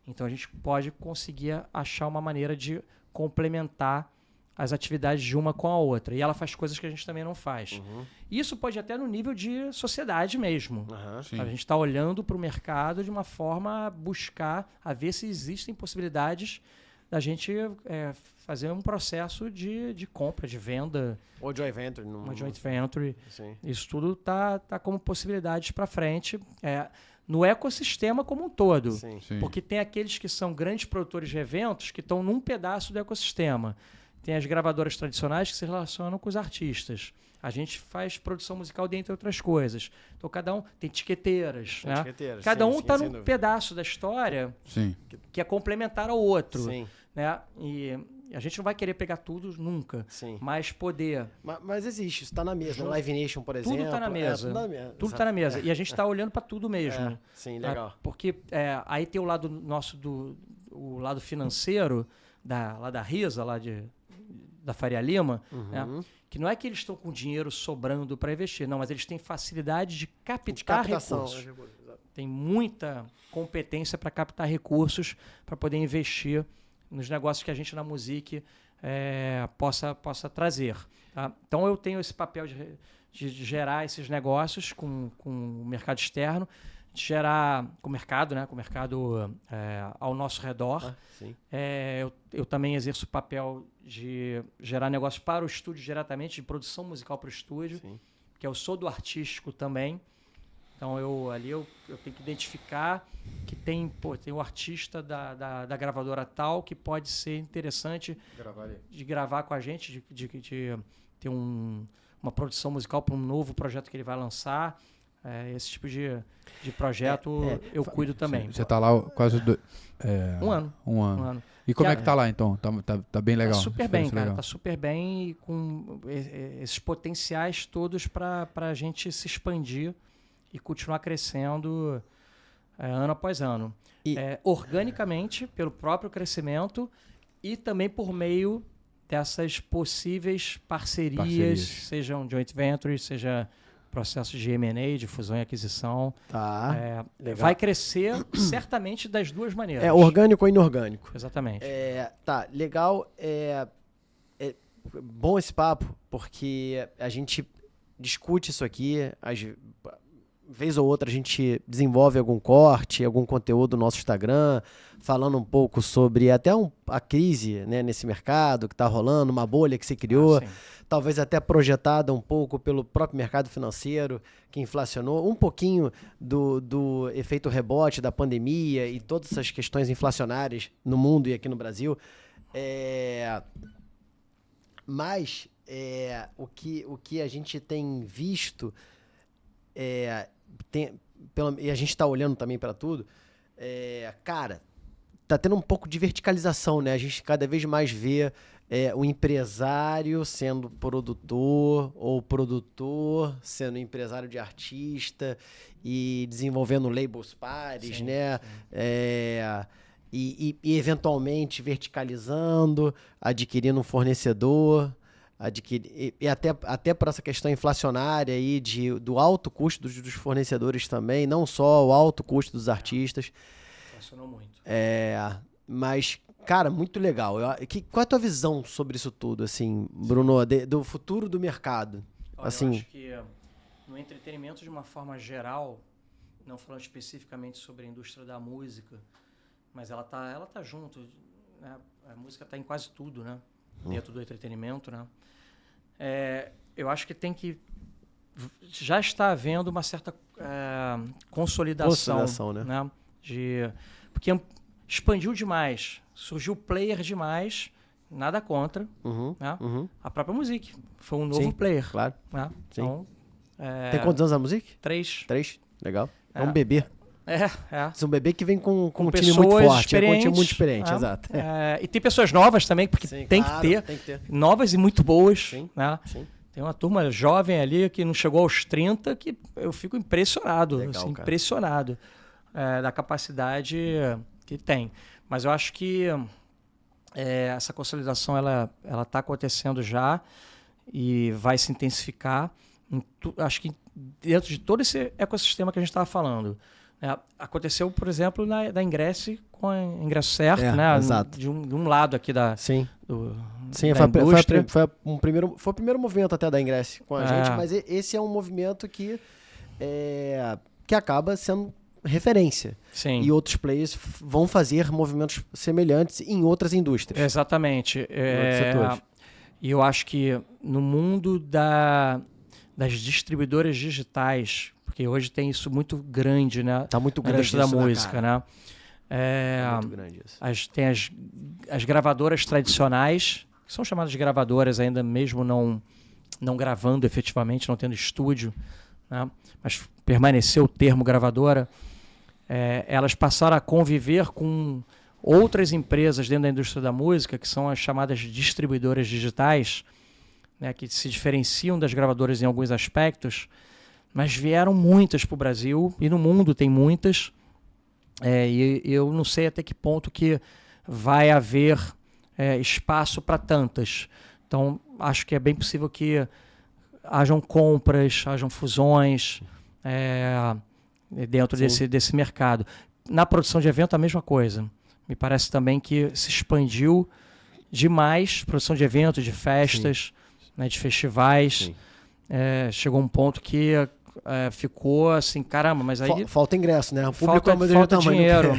[SPEAKER 3] Então a gente pode conseguir achar uma maneira de complementar as atividades de uma com a outra. E ela faz coisas que a gente também não faz. Isso pode até no nível de sociedade mesmo. A gente está olhando para o mercado de uma forma a buscar, a ver se existem possibilidades da gente fazer um processo de compra, de venda.
[SPEAKER 1] Ou joint venture.
[SPEAKER 3] Uma joint venture.
[SPEAKER 1] Sim.
[SPEAKER 3] Isso tudo tá como possibilidades para frente. No ecossistema como um todo.
[SPEAKER 1] Sim.
[SPEAKER 3] Porque tem aqueles que são grandes produtores de eventos que estão num pedaço do ecossistema. Tem as gravadoras tradicionais que se relacionam com os artistas. A gente faz produção musical dentre outras coisas. Então, cada um tem tiqueteiras. Né? Cada um está num pedaço da história que é complementar ao outro.
[SPEAKER 1] Sim.
[SPEAKER 3] Né? E a gente não vai querer pegar tudo nunca, mas poder...
[SPEAKER 1] Mas existe, isso está na mesa. Live Nation, por exemplo.
[SPEAKER 3] Tudo está na mesa. Tudo está na mesa. E a gente está olhando para tudo mesmo.
[SPEAKER 1] Sim, legal.
[SPEAKER 3] Porque aí tem o lado nosso, o lado financeiro, lá da Risa, da Faria Lima, né? Que não é que eles estão com dinheiro sobrando para investir, não, mas eles têm facilidade de captar recursos. Tem muita competência para captar recursos para poder investir nos negócios que a gente na Music possa trazer. Tá? Então eu tenho esse papel de gerar esses negócios com o mercado externo, de gerar com o mercado, né? Com o mercado ao nosso redor. Eu também exerço o papel de gerar negócios para o estúdio diretamente, de produção musical para o estúdio, que eu sou do artístico também. Então eu tenho que identificar que tem um artista da gravadora tal que pode ser interessante de gravar com a gente, de ter uma produção musical para um novo projeto que ele vai lançar. Esse tipo de projeto eu cuido também.
[SPEAKER 2] Você está lá quase
[SPEAKER 3] um ano.
[SPEAKER 2] E como é que tá lá, então? Tá bem legal?
[SPEAKER 3] Tá super bem, cara. Legal. Tá super bem e com esses potenciais todos para a gente se expandir e continuar crescendo ano após ano. Organicamente, pelo próprio crescimento e também por meio dessas possíveis parcerias. Sejam joint ventures, seja processo de M&A, de fusão e aquisição. Vai crescer certamente das duas maneiras.
[SPEAKER 1] Orgânico ou inorgânico.
[SPEAKER 3] Exatamente.
[SPEAKER 1] Legal. É bom esse papo, porque a gente discute isso aqui, vez ou outra a gente desenvolve algum corte, algum conteúdo no nosso Instagram, falando um pouco sobre até a crise, né, nesse mercado que está rolando, uma bolha que se criou, talvez até projetada um pouco pelo próprio mercado financeiro, que inflacionou, um pouquinho do efeito rebote da pandemia e todas essas questões inflacionárias no mundo e aqui no Brasil. Mas o que a gente tem visto... e a gente está olhando também para tudo, cara, tá tendo um pouco de verticalização, né? A gente cada vez mais vê o empresário sendo produtor, ou produtor sendo empresário de artista e desenvolvendo labels pares, né? E eventualmente verticalizando, adquirindo um fornecedor, e até por essa questão inflacionária aí do alto custo dos fornecedores também, não só o alto custo dos artistas.
[SPEAKER 3] Inflacionou muito.
[SPEAKER 1] Mas, cara, muito legal. Qual é a tua visão sobre isso tudo, assim, Bruno, do futuro do mercado?
[SPEAKER 3] Olha,
[SPEAKER 1] assim,
[SPEAKER 3] eu acho que no entretenimento, de uma forma geral, não falando especificamente sobre a indústria da música, mas ela tá junto, né? A música está em quase tudo, né? Dentro do entretenimento, né? Eu acho que já está havendo uma certa consolidação, né? Porque expandiu demais, surgiu player demais, nada contra, né? A própria Music foi um novo player.
[SPEAKER 1] Claro.
[SPEAKER 3] Né? Então,
[SPEAKER 1] tem quantos anos a Music?
[SPEAKER 3] 3.
[SPEAKER 1] Legal. É um bebê.
[SPEAKER 3] É
[SPEAKER 1] um bebê que vem com um time muito forte, com um time muito experiente, exato.
[SPEAKER 3] E tem pessoas novas também, porque tem que ter. Novas e muito boas. Né?
[SPEAKER 1] Sim.
[SPEAKER 3] Tem uma turma jovem ali que não chegou aos 30, que eu fico impressionado.
[SPEAKER 1] Legal,
[SPEAKER 3] impressionado da capacidade que tem. Mas eu acho que essa consolidação ela está acontecendo já e vai se intensificar. Acho que dentro de todo esse ecossistema que a gente estava falando. Aconteceu, por exemplo, da Ingresse com o Ingresso Certo, né?
[SPEAKER 1] Exato.
[SPEAKER 3] De um lado aqui da,
[SPEAKER 1] Sim.
[SPEAKER 3] da
[SPEAKER 1] indústria. Foi o primeiro movimento até da Ingresse com a gente, mas esse é um movimento que acaba sendo referência.
[SPEAKER 3] Sim.
[SPEAKER 1] E outros players vão fazer movimentos semelhantes em outras indústrias.
[SPEAKER 3] Exatamente.
[SPEAKER 1] Em outros setores.
[SPEAKER 3] E eu acho que no mundo das distribuidoras digitais, porque hoje tem isso muito grande, né?
[SPEAKER 1] Tá muito grande
[SPEAKER 3] na indústria
[SPEAKER 1] isso,
[SPEAKER 3] da música, né?
[SPEAKER 1] Muito grande isso.
[SPEAKER 3] Tem as gravadoras tradicionais, que são chamadas de gravadoras ainda mesmo não gravando efetivamente, não tendo estúdio, né? Mas permaneceu o termo gravadora. Elas passaram a conviver com outras empresas dentro da indústria da música, que são as chamadas distribuidoras digitais, né, que se diferenciam das gravadoras em alguns aspectos, mas vieram muitas para o Brasil e no mundo tem muitas. E eu não sei até que ponto que vai haver espaço para tantas. Então, acho que é bem possível que hajam compras, hajam fusões dentro desse mercado. Na produção de evento, a mesma coisa. Me parece também que se expandiu demais produção de eventos, de festas, né, de festivais. Chegou um ponto que ficou assim, caramba, mas aí...
[SPEAKER 1] Falta ingresso, né? O público
[SPEAKER 3] falta dinheiro,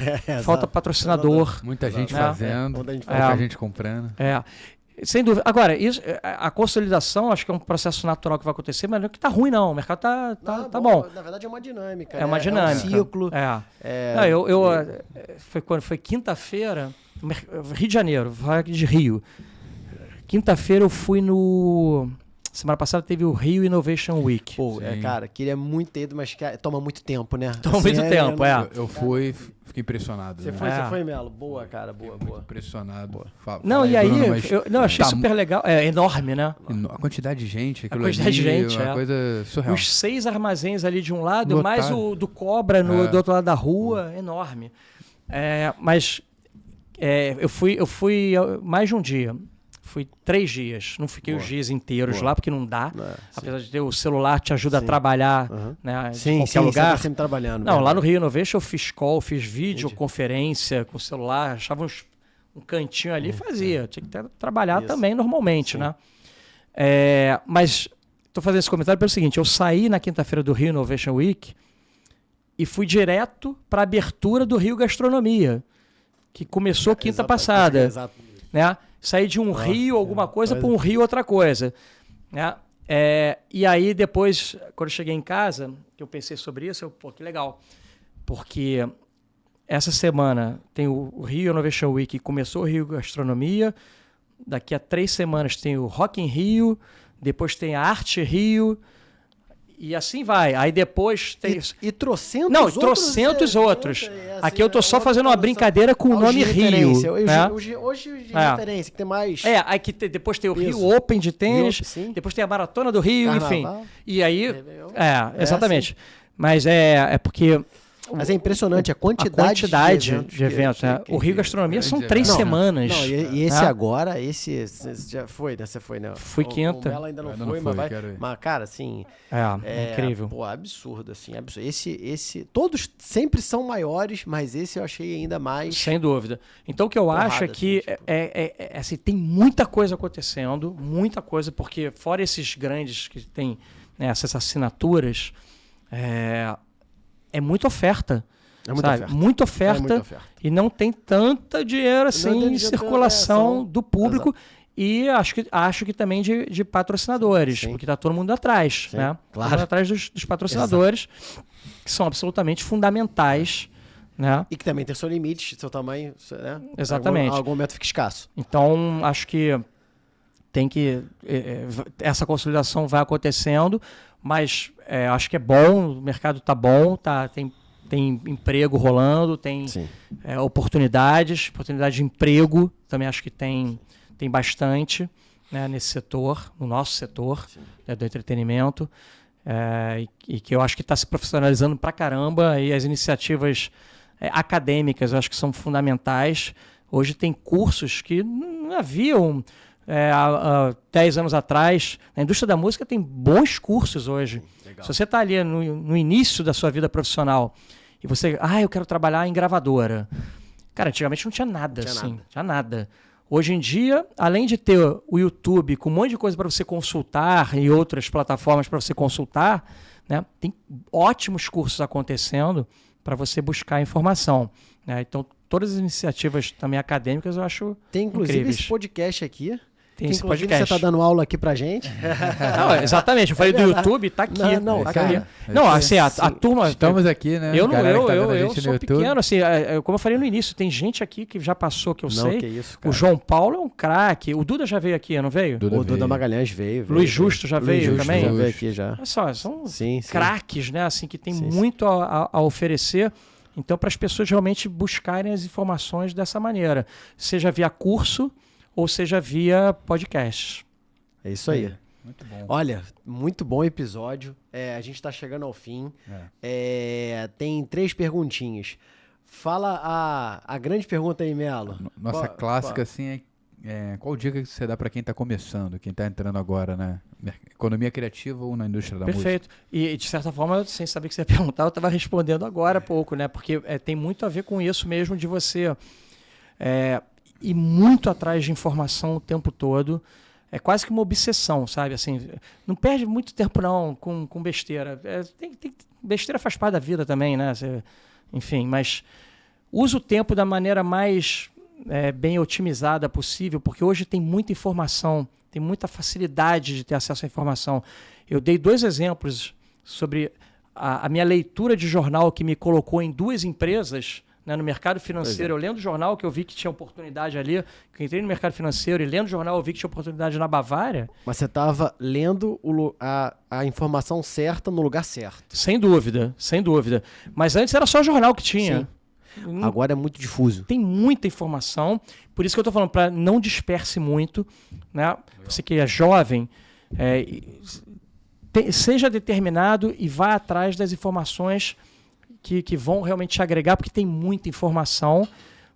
[SPEAKER 3] falta patrocinador.
[SPEAKER 2] Muita gente fazendo, pouca gente comprando.
[SPEAKER 3] Sem dúvida. Agora, a consolidação, acho que é um processo natural que vai acontecer, mas não é que tá ruim, não. O mercado tá bom.
[SPEAKER 1] Na verdade, é uma dinâmica.
[SPEAKER 3] É uma dinâmica.
[SPEAKER 1] É um ciclo.
[SPEAKER 3] Foi quando foi quinta-feira, Rio de Janeiro, vou de Rio. Quinta-feira eu fui no... Semana passada teve o Rio Innovation Week.
[SPEAKER 1] Pô, cara, queria muito ter ido, mas toma muito tempo, né?
[SPEAKER 3] Toma muito tempo,
[SPEAKER 2] Eu fui, fiquei impressionado.
[SPEAKER 1] Você foi, Melo? Boa, cara, boa.
[SPEAKER 2] Impressionado.
[SPEAKER 3] E aí, eu achei super legal. É enorme, né?
[SPEAKER 2] A quantidade de gente.
[SPEAKER 3] A quantidade de gente,
[SPEAKER 2] uma coisa surreal.
[SPEAKER 3] Os 6 armazéns ali de um lado,
[SPEAKER 2] Lotado.
[SPEAKER 3] mais o do Cobra do outro lado da rua, enorme. Mas eu fui mais de um dia. Fui 3 dias, não fiquei os dias inteiros lá, porque não dá. Apesar de ter o celular, te ajuda a trabalhar, né, em qualquer lugar.
[SPEAKER 1] Você tá sempre trabalhando.
[SPEAKER 3] Não, lá no Rio Innovation eu fiz call, fiz videoconferência com o celular, achava um cantinho ali e fazia. Tinha que trabalhar também normalmente, né? Mas estou fazendo esse comentário pelo seguinte, eu saí na quinta-feira do Rio Innovation Week e fui direto para a abertura do Rio Gastronomia, que começou quinta passada. Né? Sair de um rio alguma coisa para um rio outra coisa. Né? E aí depois, quando eu cheguei em casa, que eu pensei sobre isso, que legal. Porque essa semana tem o Rio Innovation Week, começou o Rio Gastronomia, daqui a 3 semanas tem o Rock in Rio, depois tem a Arte Rio, e assim vai. Aí depois tem...
[SPEAKER 1] E trocentos
[SPEAKER 3] outros. Aqui eu tô só fazendo uma brincadeira com o nome Rio.
[SPEAKER 1] Hoje de referência, que tem mais...
[SPEAKER 3] Aí depois tem o Rio Open de tênis, depois tem a Maratona do Rio,
[SPEAKER 1] Carnaval,
[SPEAKER 3] enfim. E aí... exatamente. Mas é porque...
[SPEAKER 1] Mas é impressionante a quantidade
[SPEAKER 3] de eventos. Né? O Rio Gastronomia são 3 semanas.
[SPEAKER 1] E esse agora, esse já foi, né? Você foi, né?
[SPEAKER 3] Fui quinta.
[SPEAKER 1] Ela ainda não foi, mas vai. Mas, cara, assim...
[SPEAKER 3] incrível.
[SPEAKER 1] Pô, absurdo, assim. Absurdo. Todos sempre são maiores, mas esse eu achei ainda mais...
[SPEAKER 3] Sem dúvida. Então, o que eu acho é que assim, tem muita coisa acontecendo, muita coisa, porque fora esses grandes que tem, né, essas assinaturas... É muita oferta. Muita oferta. E não tem tanta dinheiro assim em circulação do público. Exato. E acho que também de patrocinadores, porque está todo mundo atrás. Né? Claro. Todo mundo atrás dos patrocinadores, que são absolutamente fundamentais. Né?
[SPEAKER 1] E que também tem seu limite, seu tamanho. Né?
[SPEAKER 3] Exatamente.
[SPEAKER 1] Algum momento fica escasso.
[SPEAKER 3] Então, acho que essa consolidação vai acontecendo, mas acho que é bom, o mercado está bom, tem emprego rolando, tem oportunidade de emprego, também acho que tem bastante, né, nesse setor, no nosso setor, né, do entretenimento, e que eu acho que está se profissionalizando pra caramba, e as iniciativas acadêmicas, eu acho que são fundamentais. Hoje tem cursos que não haviam há 10 anos atrás. Na indústria da música tem bons cursos hoje. Legal. Se você está ali no início da sua vida profissional e você... eu quero trabalhar em gravadora. Cara, antigamente não tinha nada assim. Tinha nada. Hoje em dia, além de ter o YouTube com um monte de coisa para você consultar e outras plataformas para você consultar, né, tem ótimos cursos acontecendo para você buscar informação. Né? Então, todas as iniciativas também acadêmicas eu acho
[SPEAKER 1] tem inclusive
[SPEAKER 3] incríveis.
[SPEAKER 1] Esse podcast aqui.
[SPEAKER 3] Tem
[SPEAKER 1] esse podcast. Você está dando aula aqui pra gente.
[SPEAKER 3] Não, exatamente. Eu falei do YouTube, tá aqui.
[SPEAKER 1] Não,
[SPEAKER 3] tá
[SPEAKER 1] cara,
[SPEAKER 3] aqui. Não, assim, a turma...
[SPEAKER 2] Estamos aqui, né?
[SPEAKER 3] Eu sou pequeno, assim, como eu falei no início, tem gente aqui que já passou, que eu sei.
[SPEAKER 1] Que isso,
[SPEAKER 3] o João Paulo é um craque. O Duda já veio aqui, não veio?
[SPEAKER 1] O Duda Magalhães veio.
[SPEAKER 3] Luiz Justo já veio também?
[SPEAKER 1] Já veio aqui já.
[SPEAKER 3] Olha só, são craques, né? Assim, que tem muito a oferecer. Então, para as pessoas realmente buscarem as informações dessa maneira. Seja via curso ou seja via podcast.
[SPEAKER 1] É isso aí.
[SPEAKER 2] Muito bom.
[SPEAKER 1] Olha, muito bom episódio. A gente está chegando ao fim. Tem 3 perguntinhas. Fala a grande pergunta aí, Melo.
[SPEAKER 2] Nossa clássica, assim, qual dica que você dá para quem está começando, quem está entrando agora, né? Economia criativa ou na indústria da música?
[SPEAKER 3] Perfeito. E, de certa forma, sem saber o que você ia perguntar, eu estava respondendo agora há pouco, né? Porque tem muito a ver com isso mesmo de você ir muito atrás de informação o tempo todo. É quase que uma obsessão, sabe? Assim, não perde muito tempo, não, com besteira. Besteira faz parte da vida também, né? Enfim, mas usa o tempo da maneira mais bem otimizada possível, porque hoje tem muita informação, tem muita facilidade de ter acesso à informação. Eu dei 2 exemplos sobre a minha leitura de jornal que me colocou em 2 empresas, né, no mercado financeiro. Eu lendo o jornal que eu vi que tinha oportunidade ali, que eu entrei no mercado financeiro e lendo o jornal eu vi que tinha oportunidade na Bavária.
[SPEAKER 1] Mas você estava lendo a informação certa no lugar certo.
[SPEAKER 3] Sem dúvida, sem dúvida. Mas antes era só jornal que tinha.
[SPEAKER 1] Sim. Agora é muito difuso.
[SPEAKER 3] Tem muita informação, por isso que eu estou falando, para não disperse muito, né? Você que é jovem, seja determinado e vá atrás das informações que vão realmente te agregar, porque tem muita informação,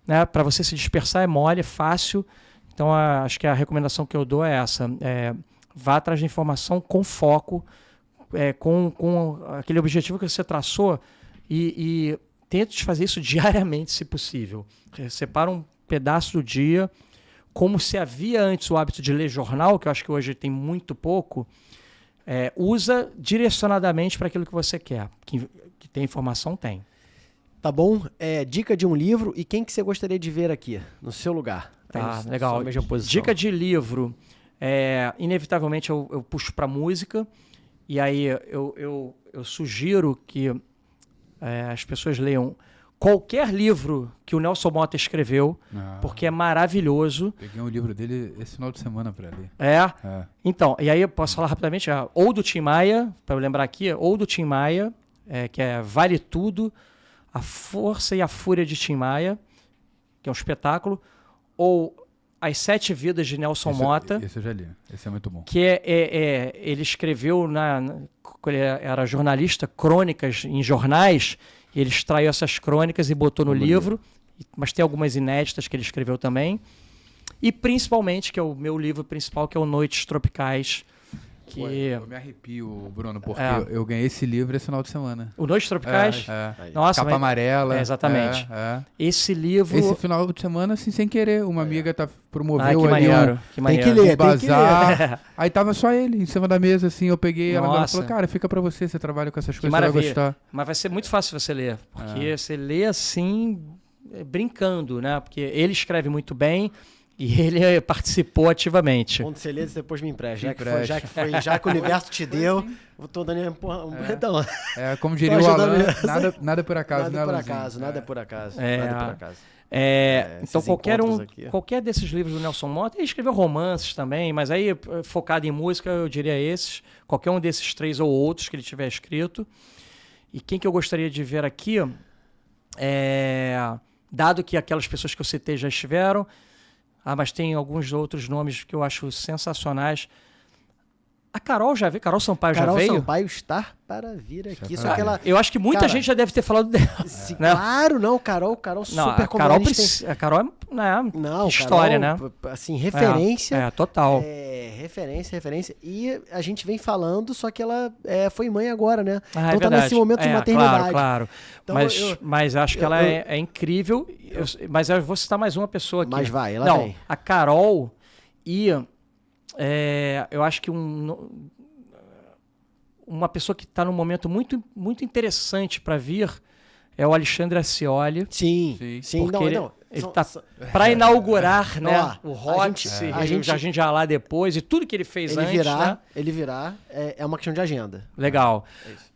[SPEAKER 3] né? Para você se dispersar é mole, é fácil. Então, acho que a recomendação que eu dou é essa. Vá atrás da informação com foco, com aquele objetivo que você traçou e tente fazer isso diariamente, se possível. Separa um pedaço do dia, como se havia antes o hábito de ler jornal, que eu acho que hoje tem muito pouco, usa direcionadamente para aquilo que você quer. Que tem informação, tem.
[SPEAKER 1] Tá bom? Dica de um livro e quem que você gostaria de ver aqui, no seu lugar?
[SPEAKER 3] Tá, legal. Dica de livro, inevitavelmente eu puxo para música, e aí eu sugiro que as pessoas leiam qualquer livro que o Nelson Motta escreveu, porque é maravilhoso.
[SPEAKER 2] Peguei um livro dele esse final de semana para ler.
[SPEAKER 3] Então, e aí eu posso falar rapidamente, ou do Tim Maia, para eu lembrar aqui, ou do Tim Maia, que é Vale Tudo, A Força e a Fúria de Tim Maia, que é um espetáculo, ou As 7 Vidas de Nelson Motta.
[SPEAKER 2] Esse eu já li, esse é muito bom.
[SPEAKER 3] Que ele escreveu, quando ele era jornalista, crônicas em jornais, e ele extraiu essas crônicas e botou no livro, mas tem algumas inéditas que ele escreveu também. E principalmente, que é o meu livro principal, que é o Noites Tropicais.
[SPEAKER 2] Eu me arrepio, Bruno, porque eu ganhei esse livro esse final de semana.
[SPEAKER 3] O Noites Tropicais?
[SPEAKER 2] Nossa, capa amarela.
[SPEAKER 3] Exatamente. Esse livro...
[SPEAKER 2] Esse final de semana, assim, sem querer, uma amiga promoveu
[SPEAKER 3] que maneiro,
[SPEAKER 1] que maneiro. Tem que ler,
[SPEAKER 2] bazar. Aí tava só ele em cima da mesa, assim, eu peguei, ela falou, cara, fica pra você trabalha com essas coisas, você vai gostar.
[SPEAKER 3] Mas vai ser muito fácil você ler, porque você lê assim, brincando, né? Porque ele escreve muito bem, e ele participou ativamente.
[SPEAKER 1] Quando você lê, depois me empresta. Já que o universo te deu, eu tô dando então.
[SPEAKER 2] Como diria o Alan, nada por acaso.
[SPEAKER 1] Nada é por acaso.
[SPEAKER 3] Então, qualquer desses livros do Nelson Motta, ele escreveu romances também, mas aí, focado em música, eu diria esses. Qualquer um desses 3 ou outros que ele tiver escrito. E quem que eu gostaria de ver aqui, dado que aquelas pessoas que eu citei já estiveram, mas tem alguns outros nomes que eu acho sensacionais. A Carol já veio? Carol Sampaio já veio?
[SPEAKER 1] Carol Sampaio está para vir aqui. Só que ela,
[SPEAKER 3] eu acho que muita gente já deve ter falado dela.
[SPEAKER 1] Sim, né? Claro, não. Carol super
[SPEAKER 3] comediante. A Carol é história,
[SPEAKER 1] Carol, né? Assim, referência.
[SPEAKER 3] Total.
[SPEAKER 1] Referência. E a gente vem falando, só que ela foi mãe agora, né?
[SPEAKER 3] Então
[SPEAKER 1] tá nesse momento de maternidade.
[SPEAKER 3] Claro. Então, mas acho que ela é incrível. Mas eu vou citar mais uma pessoa aqui.
[SPEAKER 1] Mas vai, ela vem.
[SPEAKER 3] A Carol ia... eu acho que uma pessoa que está num momento muito, muito interessante para vir é o Alexandre Ascioli.
[SPEAKER 1] Sim.
[SPEAKER 3] Ele está para inaugurar, né, o Roxy, a gente já lá depois, e tudo que ele fez antes.
[SPEAKER 1] Ele virá, é uma questão de agenda.
[SPEAKER 3] Legal.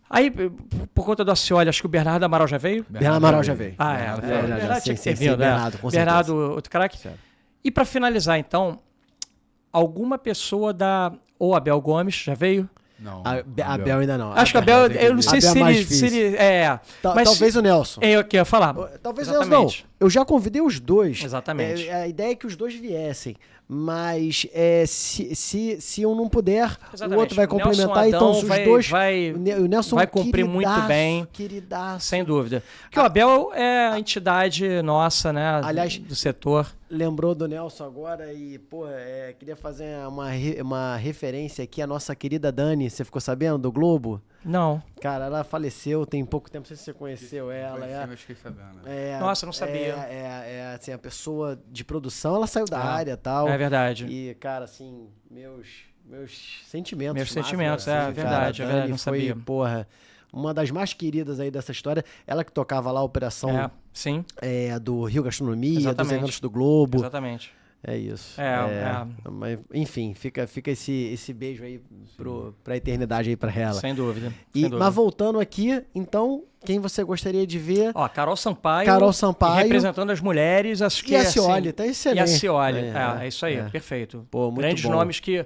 [SPEAKER 3] Aí, por conta do Ascioli, acho que o Bernardo Amaral já veio?
[SPEAKER 1] Bernardo Amaral já veio.
[SPEAKER 3] Bernardo tinha que ter vindo, né?
[SPEAKER 1] Bernardo, com certeza.
[SPEAKER 3] Bernardo, outro craque. E para finalizar, então, alguma pessoa ou a Bel Gomes já veio?
[SPEAKER 2] Não.
[SPEAKER 1] A Bel ainda não.
[SPEAKER 3] Acho que a Bel, eu não sei se ele
[SPEAKER 1] mas talvez o Nelson.
[SPEAKER 3] Eu ia falar.
[SPEAKER 1] Talvez o Nelson não. Eu já convidei os dois.
[SPEAKER 3] Exatamente.
[SPEAKER 1] A ideia é que os dois viessem. Mas se um não puder, o outro vai complementar. Então os dois...
[SPEAKER 3] o Nelson vai cumprir muito bem.
[SPEAKER 1] Queridaço.
[SPEAKER 3] Sem dúvida. Porque o Abel é a entidade nossa, né?
[SPEAKER 1] Aliás,
[SPEAKER 3] do setor.
[SPEAKER 1] Lembrou do Nelson agora e, queria fazer uma referência aqui à nossa querida Dani. Você ficou sabendo do Globo?
[SPEAKER 3] Não.
[SPEAKER 1] Cara, ela faleceu tem pouco tempo. Não sei se você conheceu ela.
[SPEAKER 2] Eu fiquei sabendo.
[SPEAKER 3] Nossa, não sabia.
[SPEAKER 1] Assim, a pessoa de produção, ela saiu da área e tal.
[SPEAKER 3] É verdade.
[SPEAKER 1] E, cara, assim, meus sentimentos.
[SPEAKER 3] Meus sentimentos,
[SPEAKER 1] assim,
[SPEAKER 3] verdade.
[SPEAKER 1] Dani
[SPEAKER 3] não
[SPEAKER 1] foi,
[SPEAKER 3] sabia.
[SPEAKER 1] Uma das mais queridas aí dessa história. Ela que tocava lá a operação do Rio Gastronomia, dos eventos do Globo.
[SPEAKER 3] Exatamente.
[SPEAKER 1] É isso. Mas, enfim, fica esse beijo aí pra eternidade aí pra ela.
[SPEAKER 3] Sem dúvida.
[SPEAKER 1] Mas voltando aqui, então, quem você gostaria de ver?
[SPEAKER 3] Carol Sampaio. Representando as mulheres. Acho que
[SPEAKER 1] e a Ascioli, tá excelente.
[SPEAKER 3] E a Ascioli. É isso aí, perfeito.
[SPEAKER 1] Muito
[SPEAKER 3] grandes
[SPEAKER 1] bom.
[SPEAKER 3] Nomes que...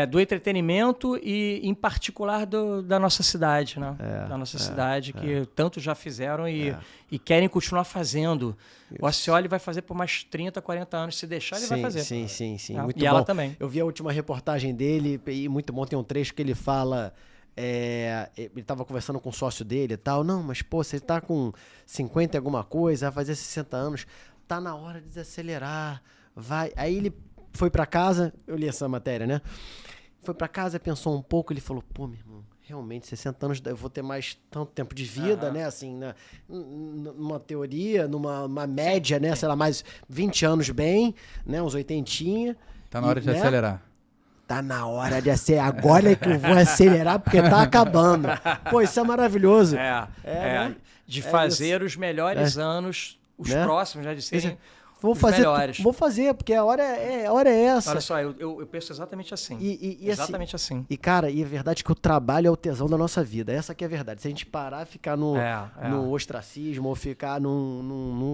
[SPEAKER 3] do entretenimento e, em particular, da nossa cidade, né? Da nossa cidade, que tanto já fizeram e querem continuar fazendo. Isso. O Ascioli vai fazer por mais 30, 40 anos. Se deixar, ele vai fazer.
[SPEAKER 1] Sim. Muito
[SPEAKER 3] e
[SPEAKER 1] bom.
[SPEAKER 3] ela também.
[SPEAKER 1] Eu vi a última reportagem dele e muito bom. Tem um trecho que ele fala... ele estava conversando com o sócio dele e tal. Não, mas, você tá com 50 e alguma coisa, vai fazer 60 anos. Tá na hora de desacelerar. Vai. Aí ele... foi pra casa, eu li essa matéria, né? Foi pra casa, pensou um pouco, ele falou, meu irmão, realmente, 60 anos eu vou ter mais tanto tempo de vida, né? Assim, numa teoria, numa média, né? Sei lá, mais 20 anos bem, né? Uns 80.
[SPEAKER 2] Tá na hora de acelerar.
[SPEAKER 1] Tá na hora de acelerar. Agora é que eu vou acelerar, porque tá acabando. Isso é maravilhoso.
[SPEAKER 3] Né? De fazer os melhores anos, os próximos, né? De serem...
[SPEAKER 1] Vou fazer, porque a hora é essa.
[SPEAKER 3] Olha só, eu penso exatamente assim. Exatamente assim.
[SPEAKER 1] E, cara, é verdade que o trabalho é o tesão da nossa vida. Essa que é a verdade. Se a gente parar, ficar no ostracismo ou ficar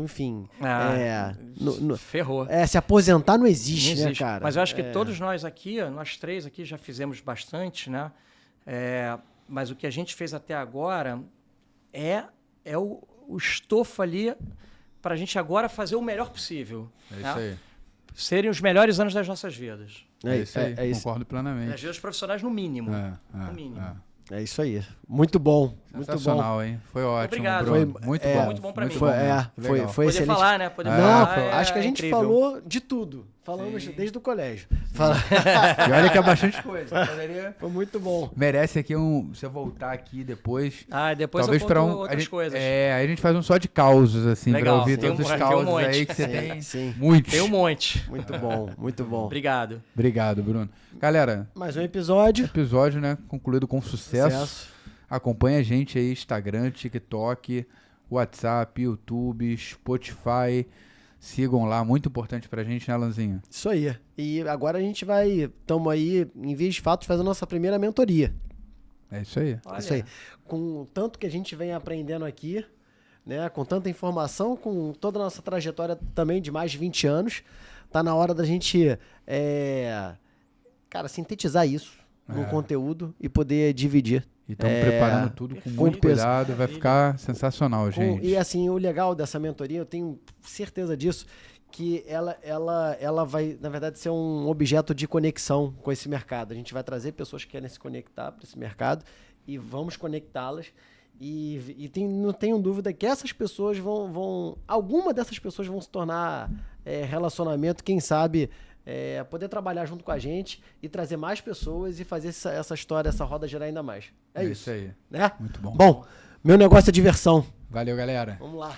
[SPEAKER 1] enfim...
[SPEAKER 3] ferrou.
[SPEAKER 1] Se aposentar não existe, né, cara?
[SPEAKER 3] Mas eu acho que todos nós aqui, nós três aqui já fizemos bastante, né? Mas o que a gente fez até agora é o estofo ali... para a gente agora fazer o melhor possível.
[SPEAKER 2] É isso aí.
[SPEAKER 3] Serem os melhores anos das nossas vidas.
[SPEAKER 2] É isso aí. Concordo plenamente.
[SPEAKER 3] Das vidas profissionais, no mínimo.
[SPEAKER 1] No mínimo. É isso aí. Muito bom.
[SPEAKER 2] Sensacional, hein? Foi ótimo.
[SPEAKER 3] Obrigado.
[SPEAKER 2] Bruno. Muito bom.
[SPEAKER 3] Muito bom pra mim.
[SPEAKER 1] Foi excelente.
[SPEAKER 3] Poder falar, né?
[SPEAKER 1] Acho que a gente falou de tudo. Falamos desde o colégio.
[SPEAKER 2] E olha que é bastante coisa.
[SPEAKER 1] Foi muito bom.
[SPEAKER 2] Merece aqui você voltar aqui depois.
[SPEAKER 3] Depois
[SPEAKER 2] talvez
[SPEAKER 3] eu
[SPEAKER 2] para
[SPEAKER 3] outras coisas.
[SPEAKER 2] Aí a gente faz um só de causos, assim, pra ouvir todos os causos aí que você tem.
[SPEAKER 1] Sim.
[SPEAKER 2] Muitos.
[SPEAKER 3] Tem um monte.
[SPEAKER 1] Muito bom, muito bom.
[SPEAKER 3] Obrigado.
[SPEAKER 2] Obrigado, Bruno. Galera.
[SPEAKER 1] Mais um episódio.
[SPEAKER 2] Né? Concluído com sucesso. Acompanha a gente aí, Instagram, TikTok, WhatsApp, YouTube, Spotify. Sigam lá, muito importante pra gente, né, Alanzinho?
[SPEAKER 1] Isso aí. E agora a gente estamos aí, em Vias de Fatos, fazendo a nossa primeira mentoria.
[SPEAKER 2] É isso aí.
[SPEAKER 1] Olha. Isso aí. Com tanto que a gente vem aprendendo aqui, né, com tanta informação, com toda a nossa trajetória também de mais de 20 anos, tá na hora da gente, sintetizar isso num conteúdo e poder dividir.
[SPEAKER 2] E estamos preparando tudo com muito cuidado, vai ficar sensacional, gente.
[SPEAKER 1] E assim, o legal dessa mentoria, eu tenho certeza disso, que ela vai, na verdade, ser um objeto de conexão com esse mercado. A gente vai trazer pessoas que querem se conectar para esse mercado e vamos conectá-las. Não tenho dúvida que essas pessoas alguma dessas pessoas vão se tornar relacionamento, quem sabe poder trabalhar junto com a gente e trazer mais pessoas e fazer essa história, essa roda girar ainda mais. É isso aí. Né?
[SPEAKER 2] Muito bom.
[SPEAKER 1] Bom, meu negócio é diversão.
[SPEAKER 2] Valeu, galera.
[SPEAKER 1] Vamos lá.